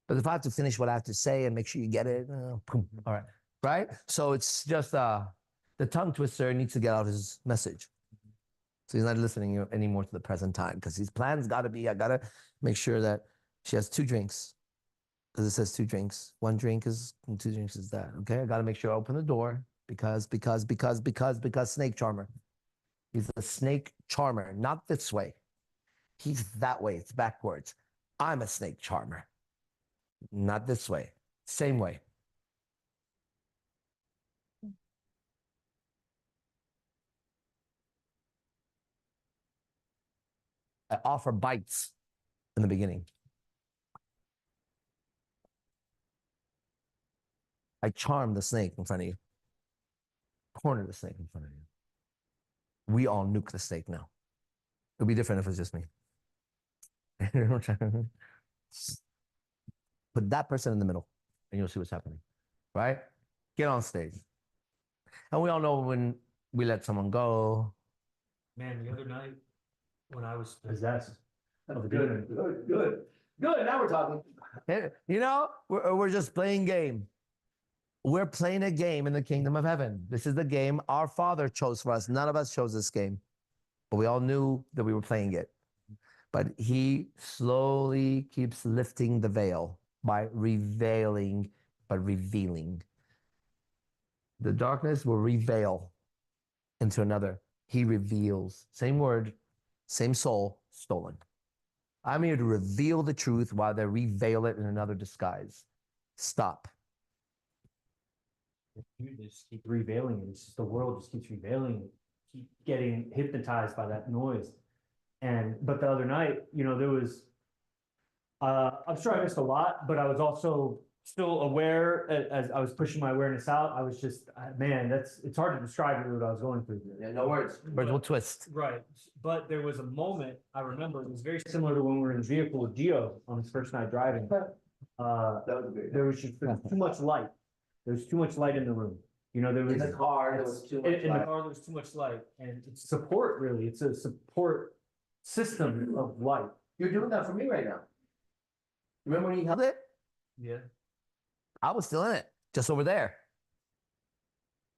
But if I have to finish what I have to say and make sure you get it, all right, right? So it's just the tongue twister needs to get out his message. So he's not listening anymore to the present time because his plan's got to be, I got to make sure that she has 2 drinks. Because it says 2 drinks. 1 drink is, and 2 drinks is that. Okay, I got to make sure I open the door because snake charmer. He's a snake charmer, not this way. He's that way. It's backwards. I'm a snake charmer, not this way. Same way. I offer bites in the beginning. I charm the snake in front of you. Corner the snake in front of you. We all nuke the snake now. It'll be different if it's just me. Put that person in the middle and you'll see what's happening, right? Get on stage. And we all know when we let someone go. Man, the other night when I was possessed. Good. Now we're talking. We're just playing game. We're playing a game in the kingdom of heaven. This is the game our Father chose for us. None of us chose this game, but we all knew that we were playing it. But he slowly keeps lifting the veil by revealing, but revealing. The darkness will reveal into another. He reveals. Same word, same soul, stolen. I'm here to reveal the truth while they reveal it in another disguise. Stop. You just keep revealing it. It's just the world just keeps revealing it. Keep getting hypnotized by that noise. But the other night, there was, I'm sure I missed a lot, but I was also still aware as I was pushing my awareness out. I was just, man, it's hard to describe what I was going through. Yeah, no words. Words will twist. Right. But there was a moment I remember, it was very similar to when we were in the vehicle with Gio on his first night driving. There was just too much light. There was too much light in the room. There was in the car, there was too much light. In the car, there was too much light. And it's support, really. It's a support system of light. You're doing that for me right now. Remember when he held it? Yeah. I was still in it, just over there.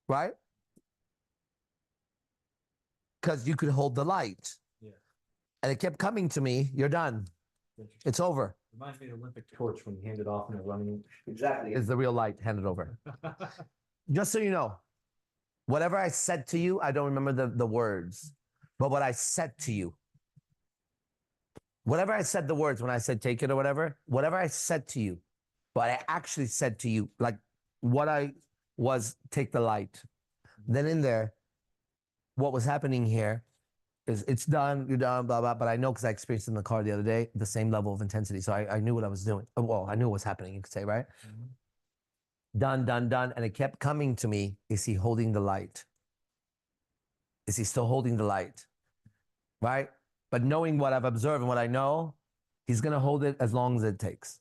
Right? Because you could hold the light. Yeah. And it kept coming to me, you're done. It's over. Reminds me of the Olympic torch when you hand it off and they're running. Exactly. Is the real light handed over. Just so you know, whatever I said to you, I don't remember the words, but what I said to you, whatever I said the words when I said take it or whatever I said to you, but I actually said to you, like what I was, take the light. Then in there, what was happening here is it's done, you're done, blah, blah. But I know because I experienced it in the car the other day, the same level of intensity. So I knew what I was doing. Well, I knew what was happening, you could say, right? Done, done, done. And it kept coming to me. Is he holding the light? Is he still holding the light? Right? But knowing what I've observed and what I know, he's going to hold it as long as it takes.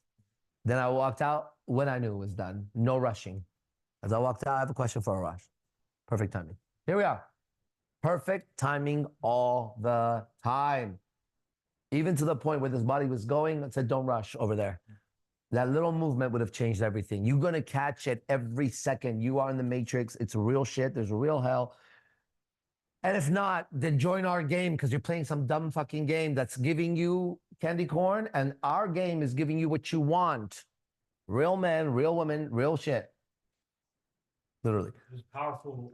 Then I walked out when I knew it was done. No rushing. As I walked out, I have a question for Arash. Perfect timing. Here we are. Perfect timing all the time. Even to the point where this body was going, it said, don't rush over there. That little movement would have changed everything. You're going to catch it every second. You are in the matrix. It's real shit. There's real hell. And if not, then join our game because you're playing some dumb fucking game that's giving you candy corn. And our game is giving you what you want. Real men, real women, real shit. Literally. It was powerful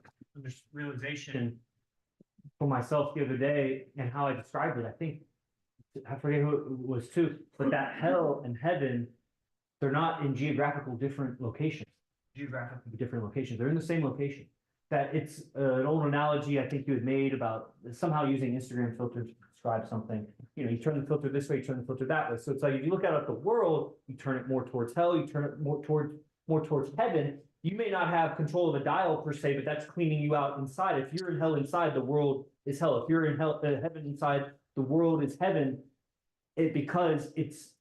realization for myself the other day and how I described it. I forget who it was too, but that hell and heaven, they're not in geographically different locations. They're in the same location. That it's an old analogy I think you had made about somehow using Instagram filters to describe something. You know, you turn the filter this way, you turn the filter that way. So it's like if you look at the world, you turn it more towards hell, you turn it more towards heaven. You may not have control of a dial per se, but that's cleaning you out inside. If you're in hell inside, the world is hell. If you're in hell, heaven inside, the world is heaven. Because it's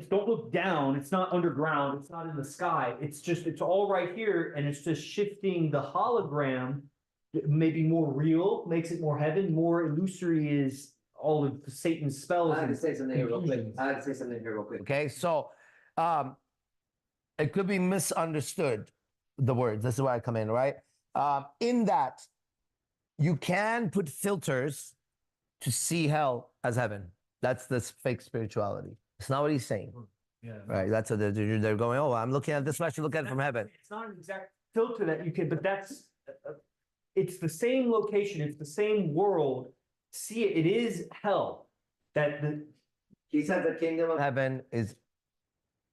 don't look down. It's not underground. It's not in the sky. It's all right here, and it's just shifting the hologram. Maybe more real makes it more heaven. More illusory is all of Satan's spells. I have to say something here real quick. Okay, so it could be misunderstood. The words. This is where I come in, right? In that you can put filters to see hell as heaven. That's this fake spirituality. It's not what he's saying. Yeah. Right. That's what they're going, oh, I'm looking at this much, you look at it from heaven. It's not an exact filter that you can, but that's it's the same location, it's the same world. See, it is hell. He said the kingdom of heaven is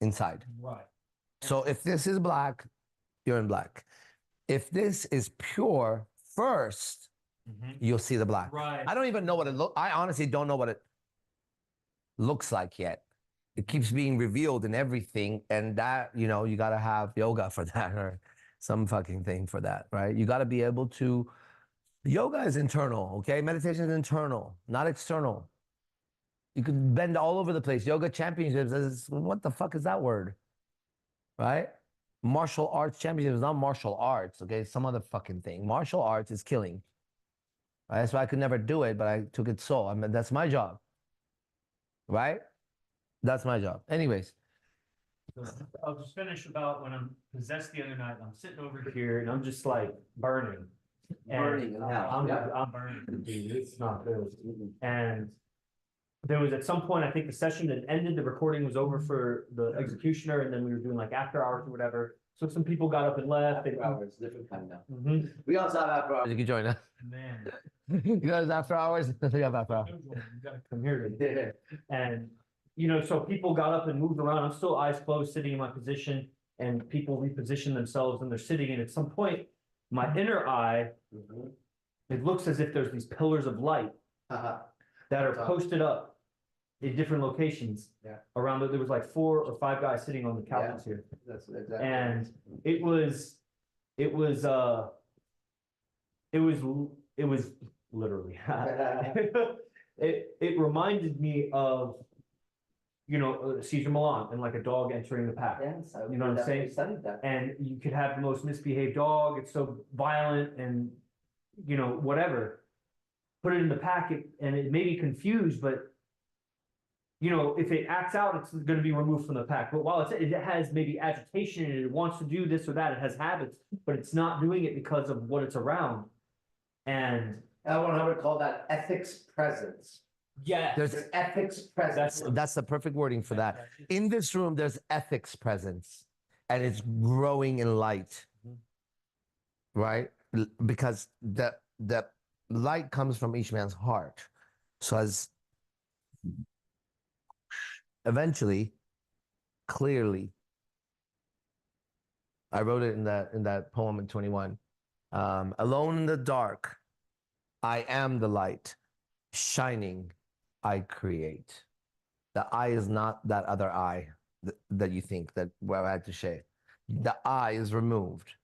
inside. Right. So if this is black, you're in black. If this is pure first, you'll see the black. Right. I don't even know what it looks. I honestly don't know what it looks like yet. It keeps being revealed in everything, and that, you know, you got to have yoga for that or some fucking thing for that, right? You got to be able to. Yoga is internal, okay? Meditation is internal, not external. You could bend all over the place. Yoga championships is, what the fuck is that word, right? Martial arts championship is not martial arts, okay? Some other fucking thing. Martial arts is killing. Right? That's why I could never do it, but I took it so. I mean, that's my job, right? That's my job. Anyways. So I'll just finish about when I'm possessed the other night. I'm sitting over here and I'm just like burning. Burning in hell. I'm burning. Dude, it's not good. And there was at some point, I think the session had ended, the recording was over for the executioner, and then we were doing like after hours or whatever. So some people got up and left. After hours, different kind now. Mm-hmm. We also have after hours. You can join us. Man. You guys after hours? We have after hours. You gotta come here. And, you know, so people got up and moved around. I'm still eyes closed, sitting in my position, and people reposition themselves and they're sitting. And at some point, my inner eye, it looks as if there's these pillars of light that are posted up in different locations around it. There was like 4 or 5 guys sitting on the couches here. That's exactly. And it was literally, it reminded me of, you know, Caesar Milan and like a dog entering the pack. Yes, You know what I'm saying? And you could have the most misbehaved dog. It's so violent and, you know, whatever. Put it in the pack and it may be confused, but, you know, if it acts out, it's going to be removed from the pack. But while it has maybe agitation and it wants to do this or that, it has habits, but it's not doing it because of what it's around. And I would call that ethics presence. Yeah. There's ethics presence. That's the perfect wording for that. In this room, there's ethics presence, and it's growing in light, right? Because the light comes from each man's heart. So as eventually, clearly, I wrote it in that poem in 21. Alone in the dark, I am the light. Shining, I create. The I is not that other I that you think that where I had to share. The I is removed.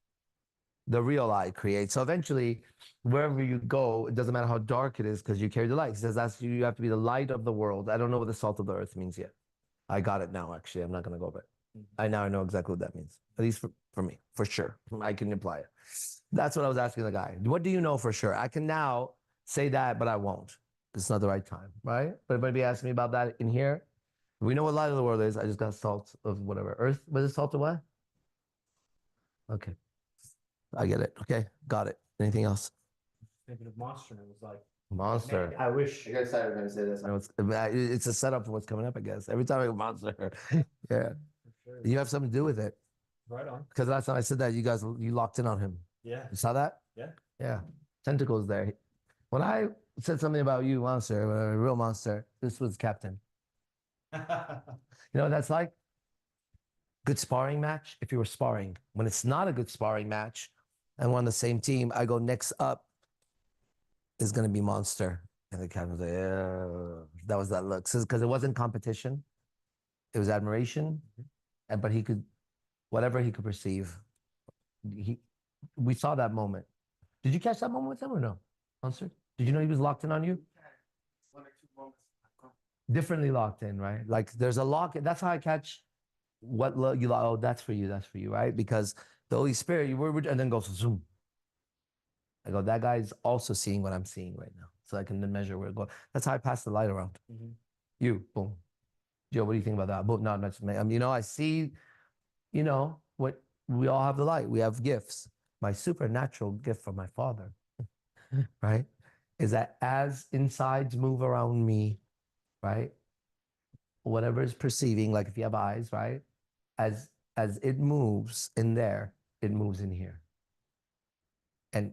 The real I creates. So eventually, wherever you go, it doesn't matter how dark it is because you carry the light. He says that's you have to be the light of the world. I don't know what the salt of the earth means yet. I got it now, actually. I'm not going to go over it. I know exactly what that means. At least for me, for sure. I can imply it. That's what I was asking the guy. What do you know for sure? I can now say that, but I won't. It's not the right time, right? But everybody asked me about that in here. We know what light of the world is. I just got salt of whatever. Earth, was it salt of what? Okay. I get it. Okay. Got it. Anything else? Thinking of monster, and it was like, Monster. man, I wish. I guess I was going to say this. I know it's a setup for what's coming up, I guess. Every time I go monster. Yeah. Sure. You have something to do with it. Right on. Because last time I said that, you locked in on him. Yeah. You saw that? Yeah. Yeah. Tentacles there. When I said something about you, monster, a real monster, this was Captain. You know what that's like? Good sparring match. If you were sparring, when it's not a good sparring match and we're on the same team, I go next up is going to be monster. And the captain's like, yeah. That was that look. Because it wasn't competition, it was admiration. And but he could, whatever he could perceive, we saw that moment. Did you catch that moment with him or no? Monster? Did you know he was locked in on you? One or two moments. Differently locked in, right? Like there's a lock. That's how I catch what you like. Oh, that's for you, right? Because the Holy Spirit, you were, and then goes zoom. I go, that guy's also seeing what I'm seeing right now, so I can then measure where it goes. That's how I pass the light around. You, boom. Joe, what do you think about that? Boom, not much. I see, what we all have the light. We have gifts. My supernatural gift from my Father, right, is that as insides move around me, right, whatever is perceiving, like if you have eyes, right, as it moves in there, it moves in here, and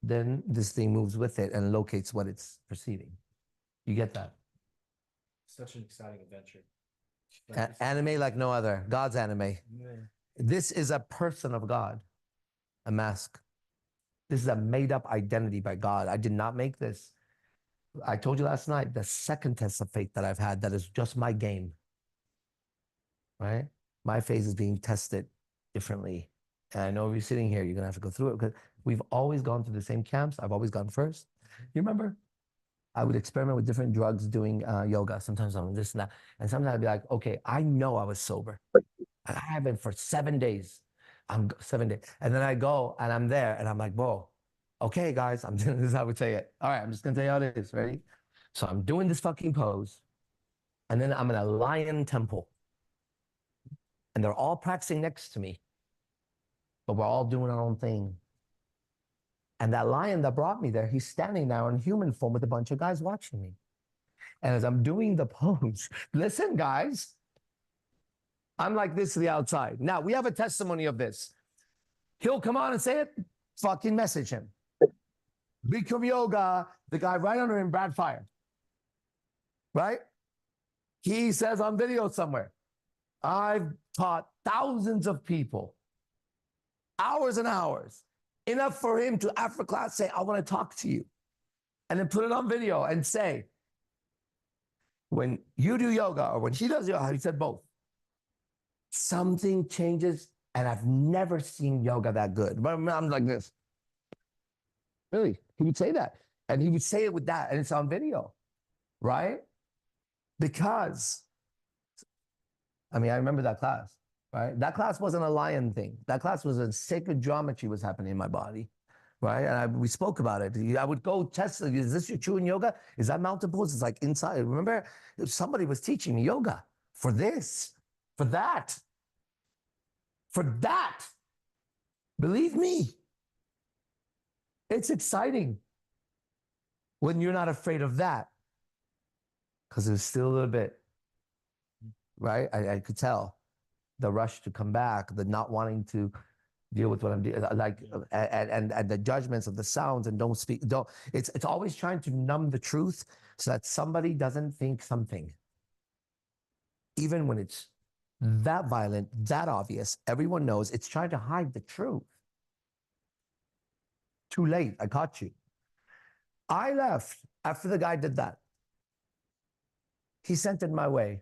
then this thing moves with it and locates what it's perceiving. You get that? Such an exciting adventure. Anime like no other. God's anime. Yeah. This is a person of God, a mask. This is a made-up identity by God. I did not make this. I told you last night, the second test of faith that I've had, that is just my game, right? My faith is being tested differently. And I know if you're sitting here, you're going to have to go through it because we've always gone through the same camps. I've always gone first. You remember? I would experiment with different drugs doing yoga. Sometimes I'm this and that. And sometimes I'd be like, okay, I know I was sober. I haven't for 7 days. I'm 7 days. And then I go and I'm there and I'm like, whoa, okay, guys, this is how we say it. All right, I'm just going to tell you how it is. Ready? So I'm doing this fucking pose. And then I'm in a lion temple. And they're all practicing next to me. But we're all doing our own thing. And that lion that brought me there, he's standing there in human form with a bunch of guys watching me. And as I'm doing the pose, listen, guys, I'm like this to the outside. Now, we have a testimony of this. He'll come on and say it, fucking message him. Bikram Yoga, the guy right under him, Brad Fire. Right? He says on video somewhere, I've taught thousands of people, hours and hours, enough for him to, after class, say, I want to talk to you. And then put it on video and say, when you do yoga or when she does yoga, he said both, something changes, and I've never seen yoga that good. But I'm like this. Really? He would say that. And he would say it with that, and it's on video, right? Because, I remember that class, right? That class wasn't a lion thing. That class was a sacred geometry was happening in my body, right? And we spoke about it. I would go test, is this your true in yoga? Is that mountain pose? It's like inside. Remember, somebody was teaching me yoga for this, for that, for that. Believe me, it's exciting when you're not afraid of that. because it was still a little bit, right? I could tell the rush to come back, the not wanting to deal with what I'm doing, like, and the judgments of the sounds, and don't speak, don't, it's always trying to numb the truth so that somebody doesn't think something. Even when it's that violent, that obvious, everyone knows it's trying to hide the truth. Too late, I caught you. I left after the guy did that. He sent it my way.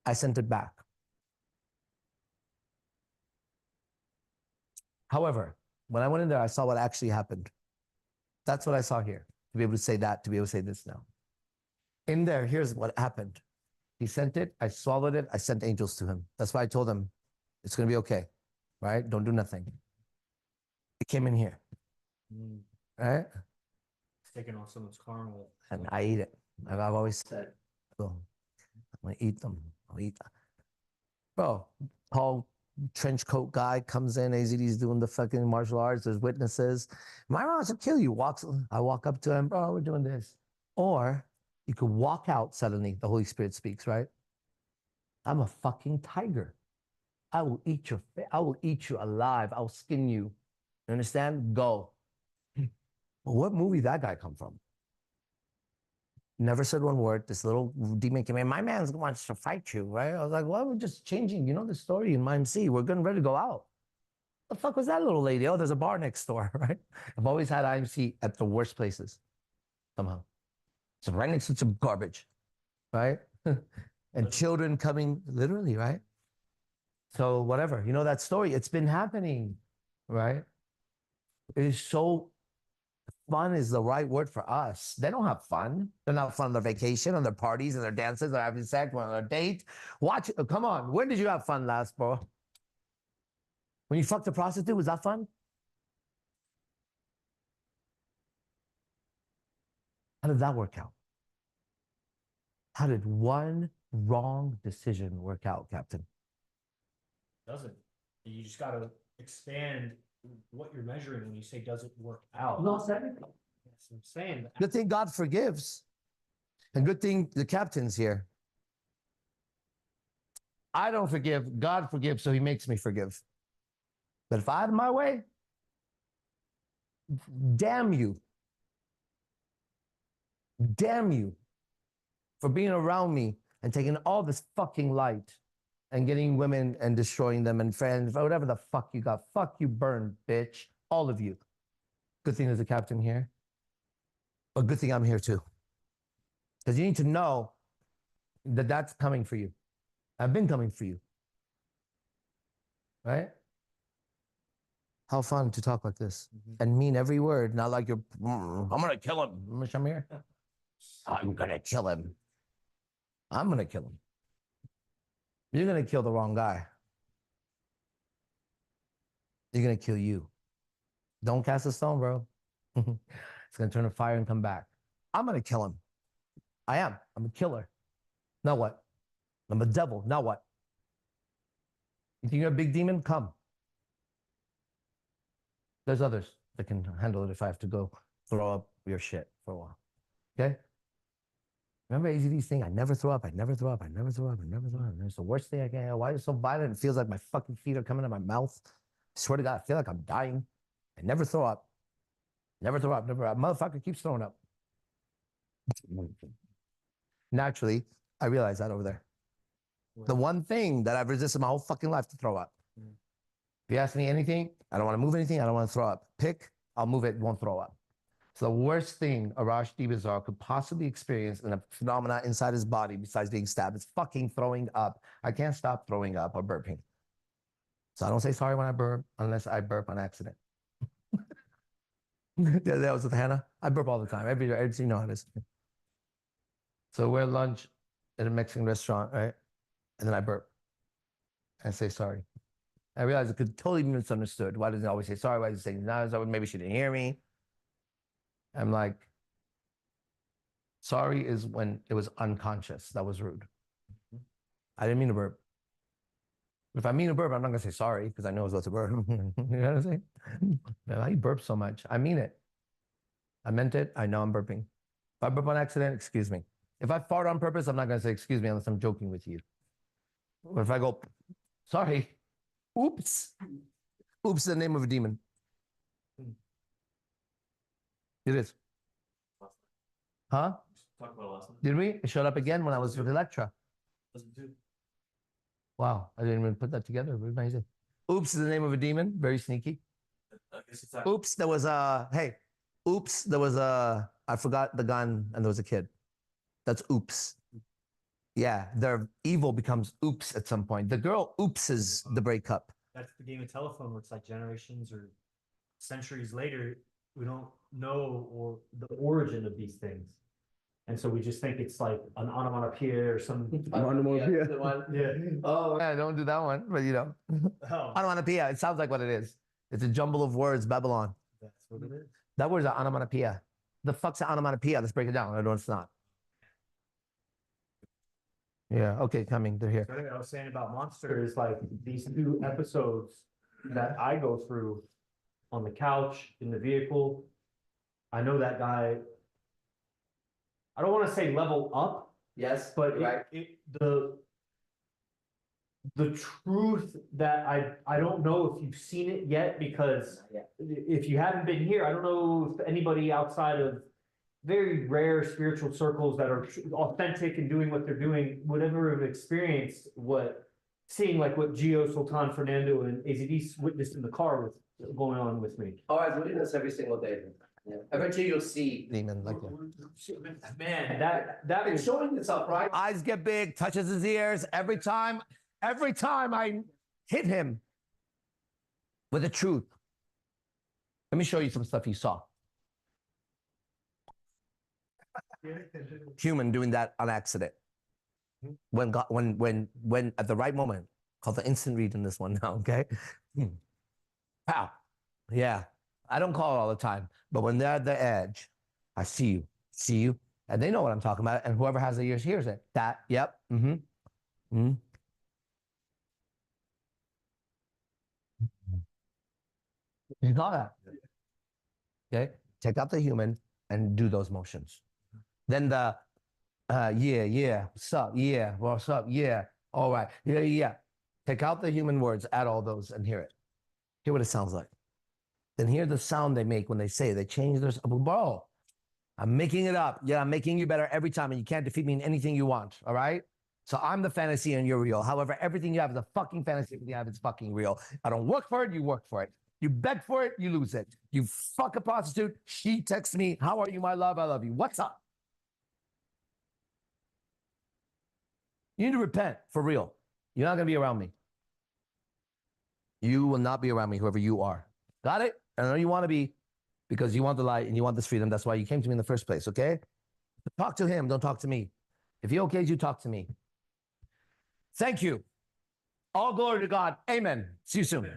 I sent it back. However, when I went in there, I saw what actually happened. That's what I saw here. To be able to say that, to be able to say this now. In there, here's what happened. He sent it, I swallowed it, I sent angels to him. That's why I told him, it's going to be okay, right? Don't do nothing. It came in here, right? It's taking on someone's karma. And I eat it. I've always said, oh, I'm going to eat them. I'll eat them. Bro, tall trench coat guy comes in, AZD's doing the fucking martial arts, there's witnesses. My mom wants to kill you. I walk up to him, bro, we're doing this. Or you could walk out suddenly, the Holy Spirit speaks, right? I'm a fucking tiger. I will eat you alive. I'll skin you. You understand? Go. Well, what movie that guy come from? Never said one word. This little demon came in. My man wants to fight you, right? I was like, well, we're just changing, you know, the story in IMC. We're getting ready to go out. The fuck was that little lady? Oh, there's a bar next door, right? I've always had IMC at the worst places, somehow. So right next to some garbage, right? And children coming, literally, right? So whatever, you know that story. It's been happening, right? It is so, fun is the right word for us. They don't have fun. They're not fun on their vacation, on their parties, and their dances, they're having sex, on their date. Watch, come on. When did you have fun last, bro? When you fucked a prostitute, was that fun? How did that work out? How did one wrong decision work out, Captain? Doesn't. You just got to expand what you're measuring when you say doesn't work out. Lost everything. That's what I'm saying. Good thing God forgives. And good thing the captain's here. I don't forgive. God forgives, so he makes me forgive. But if I had my way, damn you. Damn you for being around me and taking all this fucking light and getting women and destroying them and friends, whatever the fuck you got. Fuck you, burn, bitch. All of you. Good thing there's a captain here. But good thing I'm here too. Because you need to know that that's coming for you. I've been coming for you. Right? How fun to talk like this and mean every word, not like you're, I'm going to kill him. Shamir. I'm going to kill him. I'm going to kill him. You're going to kill the wrong guy. You're going to kill you. Don't cast a stone, bro. It's going to turn to fire and come back. I'm going to kill him. I am. I'm a killer. Now what? I'm a devil. Now what? You think you're a big demon? Come. There's others that can handle it if I have to go throw up your shit for a while. Okay? Remember AZD's thing? I never throw up. I never throw up. I never throw up. I never throw up. It's the worst thing I can. Why is it so violent? It feels like my fucking feet are coming out of my mouth. I swear to God, I feel like I'm dying. I never throw up. Never throw up. Never up. Motherfucker keeps throwing up. Naturally, I realize that over there. The one thing that I've resisted my whole fucking life to throw up. If you ask me anything, I don't want to move anything. I don't want to throw up. Pick, I'll move it, won't throw up. So the worst thing Arash Dibazar could possibly experience in a phenomena inside his body besides being stabbed is fucking throwing up. I can't stop throwing up or burping. So I don't say sorry when I burp unless I burp on accident. Yeah, that was with Hannah. I burp all the time. Every you know how it is. So we're at lunch at a Mexican restaurant, right? And then I burp. I say sorry. I realized it could totally be misunderstood. Why doesn't he always say sorry? Why does he say no? Maybe she didn't hear me. I'm like, sorry is when it was unconscious. That was rude. I didn't mean to burp. If I mean to burp, I'm not going to say sorry because I know it's about to burp. You know what I'm saying? Man, why you burp so much? I mean it. I meant it. I know I'm burping. If I burp on accident, excuse me. If I fart on purpose, I'm not going to say, excuse me, unless I'm joking with you. But if I go, sorry, oops. Oops is the name of a demon. It is. Huh? Talk about last one. Did we? It showed up again when I was with Electra. Wow, I didn't even put that together. What did I say? Oops is the name of a demon. Very sneaky. Oops, there was a, hey, oops, there was a, I forgot the gun and there was a kid. That's oops. Yeah, their evil becomes oops at some point. The girl oopses the breakup. That's the game of telephone where it's like generations or centuries later, we don't know or the origin of these things. And so we just think it's like an onomatopoeia or some Onomatopoeia. Yeah. Oh, yeah, don't do that one, but you know. Oh, Onomatopoeia, it sounds like what it is. It's a jumble of words, Babylon. that's what it is. That word's an onomatopoeia. The fuck's an onomatopoeia? Let's break it down. No, it's not. Yeah, okay, coming. They're here. So anyway, I was saying about Monster is like these two episodes that I go through on the couch, in the vehicle. I know that guy. I don't want to say level up, Yes, but the truth that I don't know if you've seen it yet, because if you haven't been here, I don't know if anybody outside of very rare spiritual circles that are authentic and doing what they're doing would ever have experienced seeing like what Gio, Sultan, Fernando, and AZD witnessed in the car with going on with me. Oh, I do this every single day. Yeah. Eventually you'll see demon like that. Man, that It's is showing itself, right? Eyes get big, touches his ears every time I hit him with the truth. Let me show you some stuff you saw. Human doing that on accident. When at the right moment, called the instant read in this one now, okay? Pow. Yeah. I don't call it all the time, but when they're at the edge, I see you, and they know what I'm talking about, and whoever has the ears hears it. That, yep, You got that. Okay, take out the human and do those motions. Then the, yeah, what's up, yeah, all right, yeah. Take out the human words, add all those, and hear it. Hear what it sounds like. Then hear the sound they make when they say it. They change their, bro, I'm making it up. Yeah, I'm making you better every time, and you can't defeat me in anything you want, all right? So I'm the fantasy and you're real. However, everything you have is a fucking fantasy. Everything you have is fucking real. I don't work for it, you work for it. You beg for it, you lose it. You fuck a prostitute, she texts me, how are you, my love? I love you. What's up? You need to repent, for real. You're not going to be around me. You will not be around me, whoever you are. Got it? I know you want to be, because you want the light and you want this freedom. That's why you came to me in the first place, okay? Talk to him, don't talk to me. If he okays you, talk to me. Thank you. All glory to God. Amen. See you soon.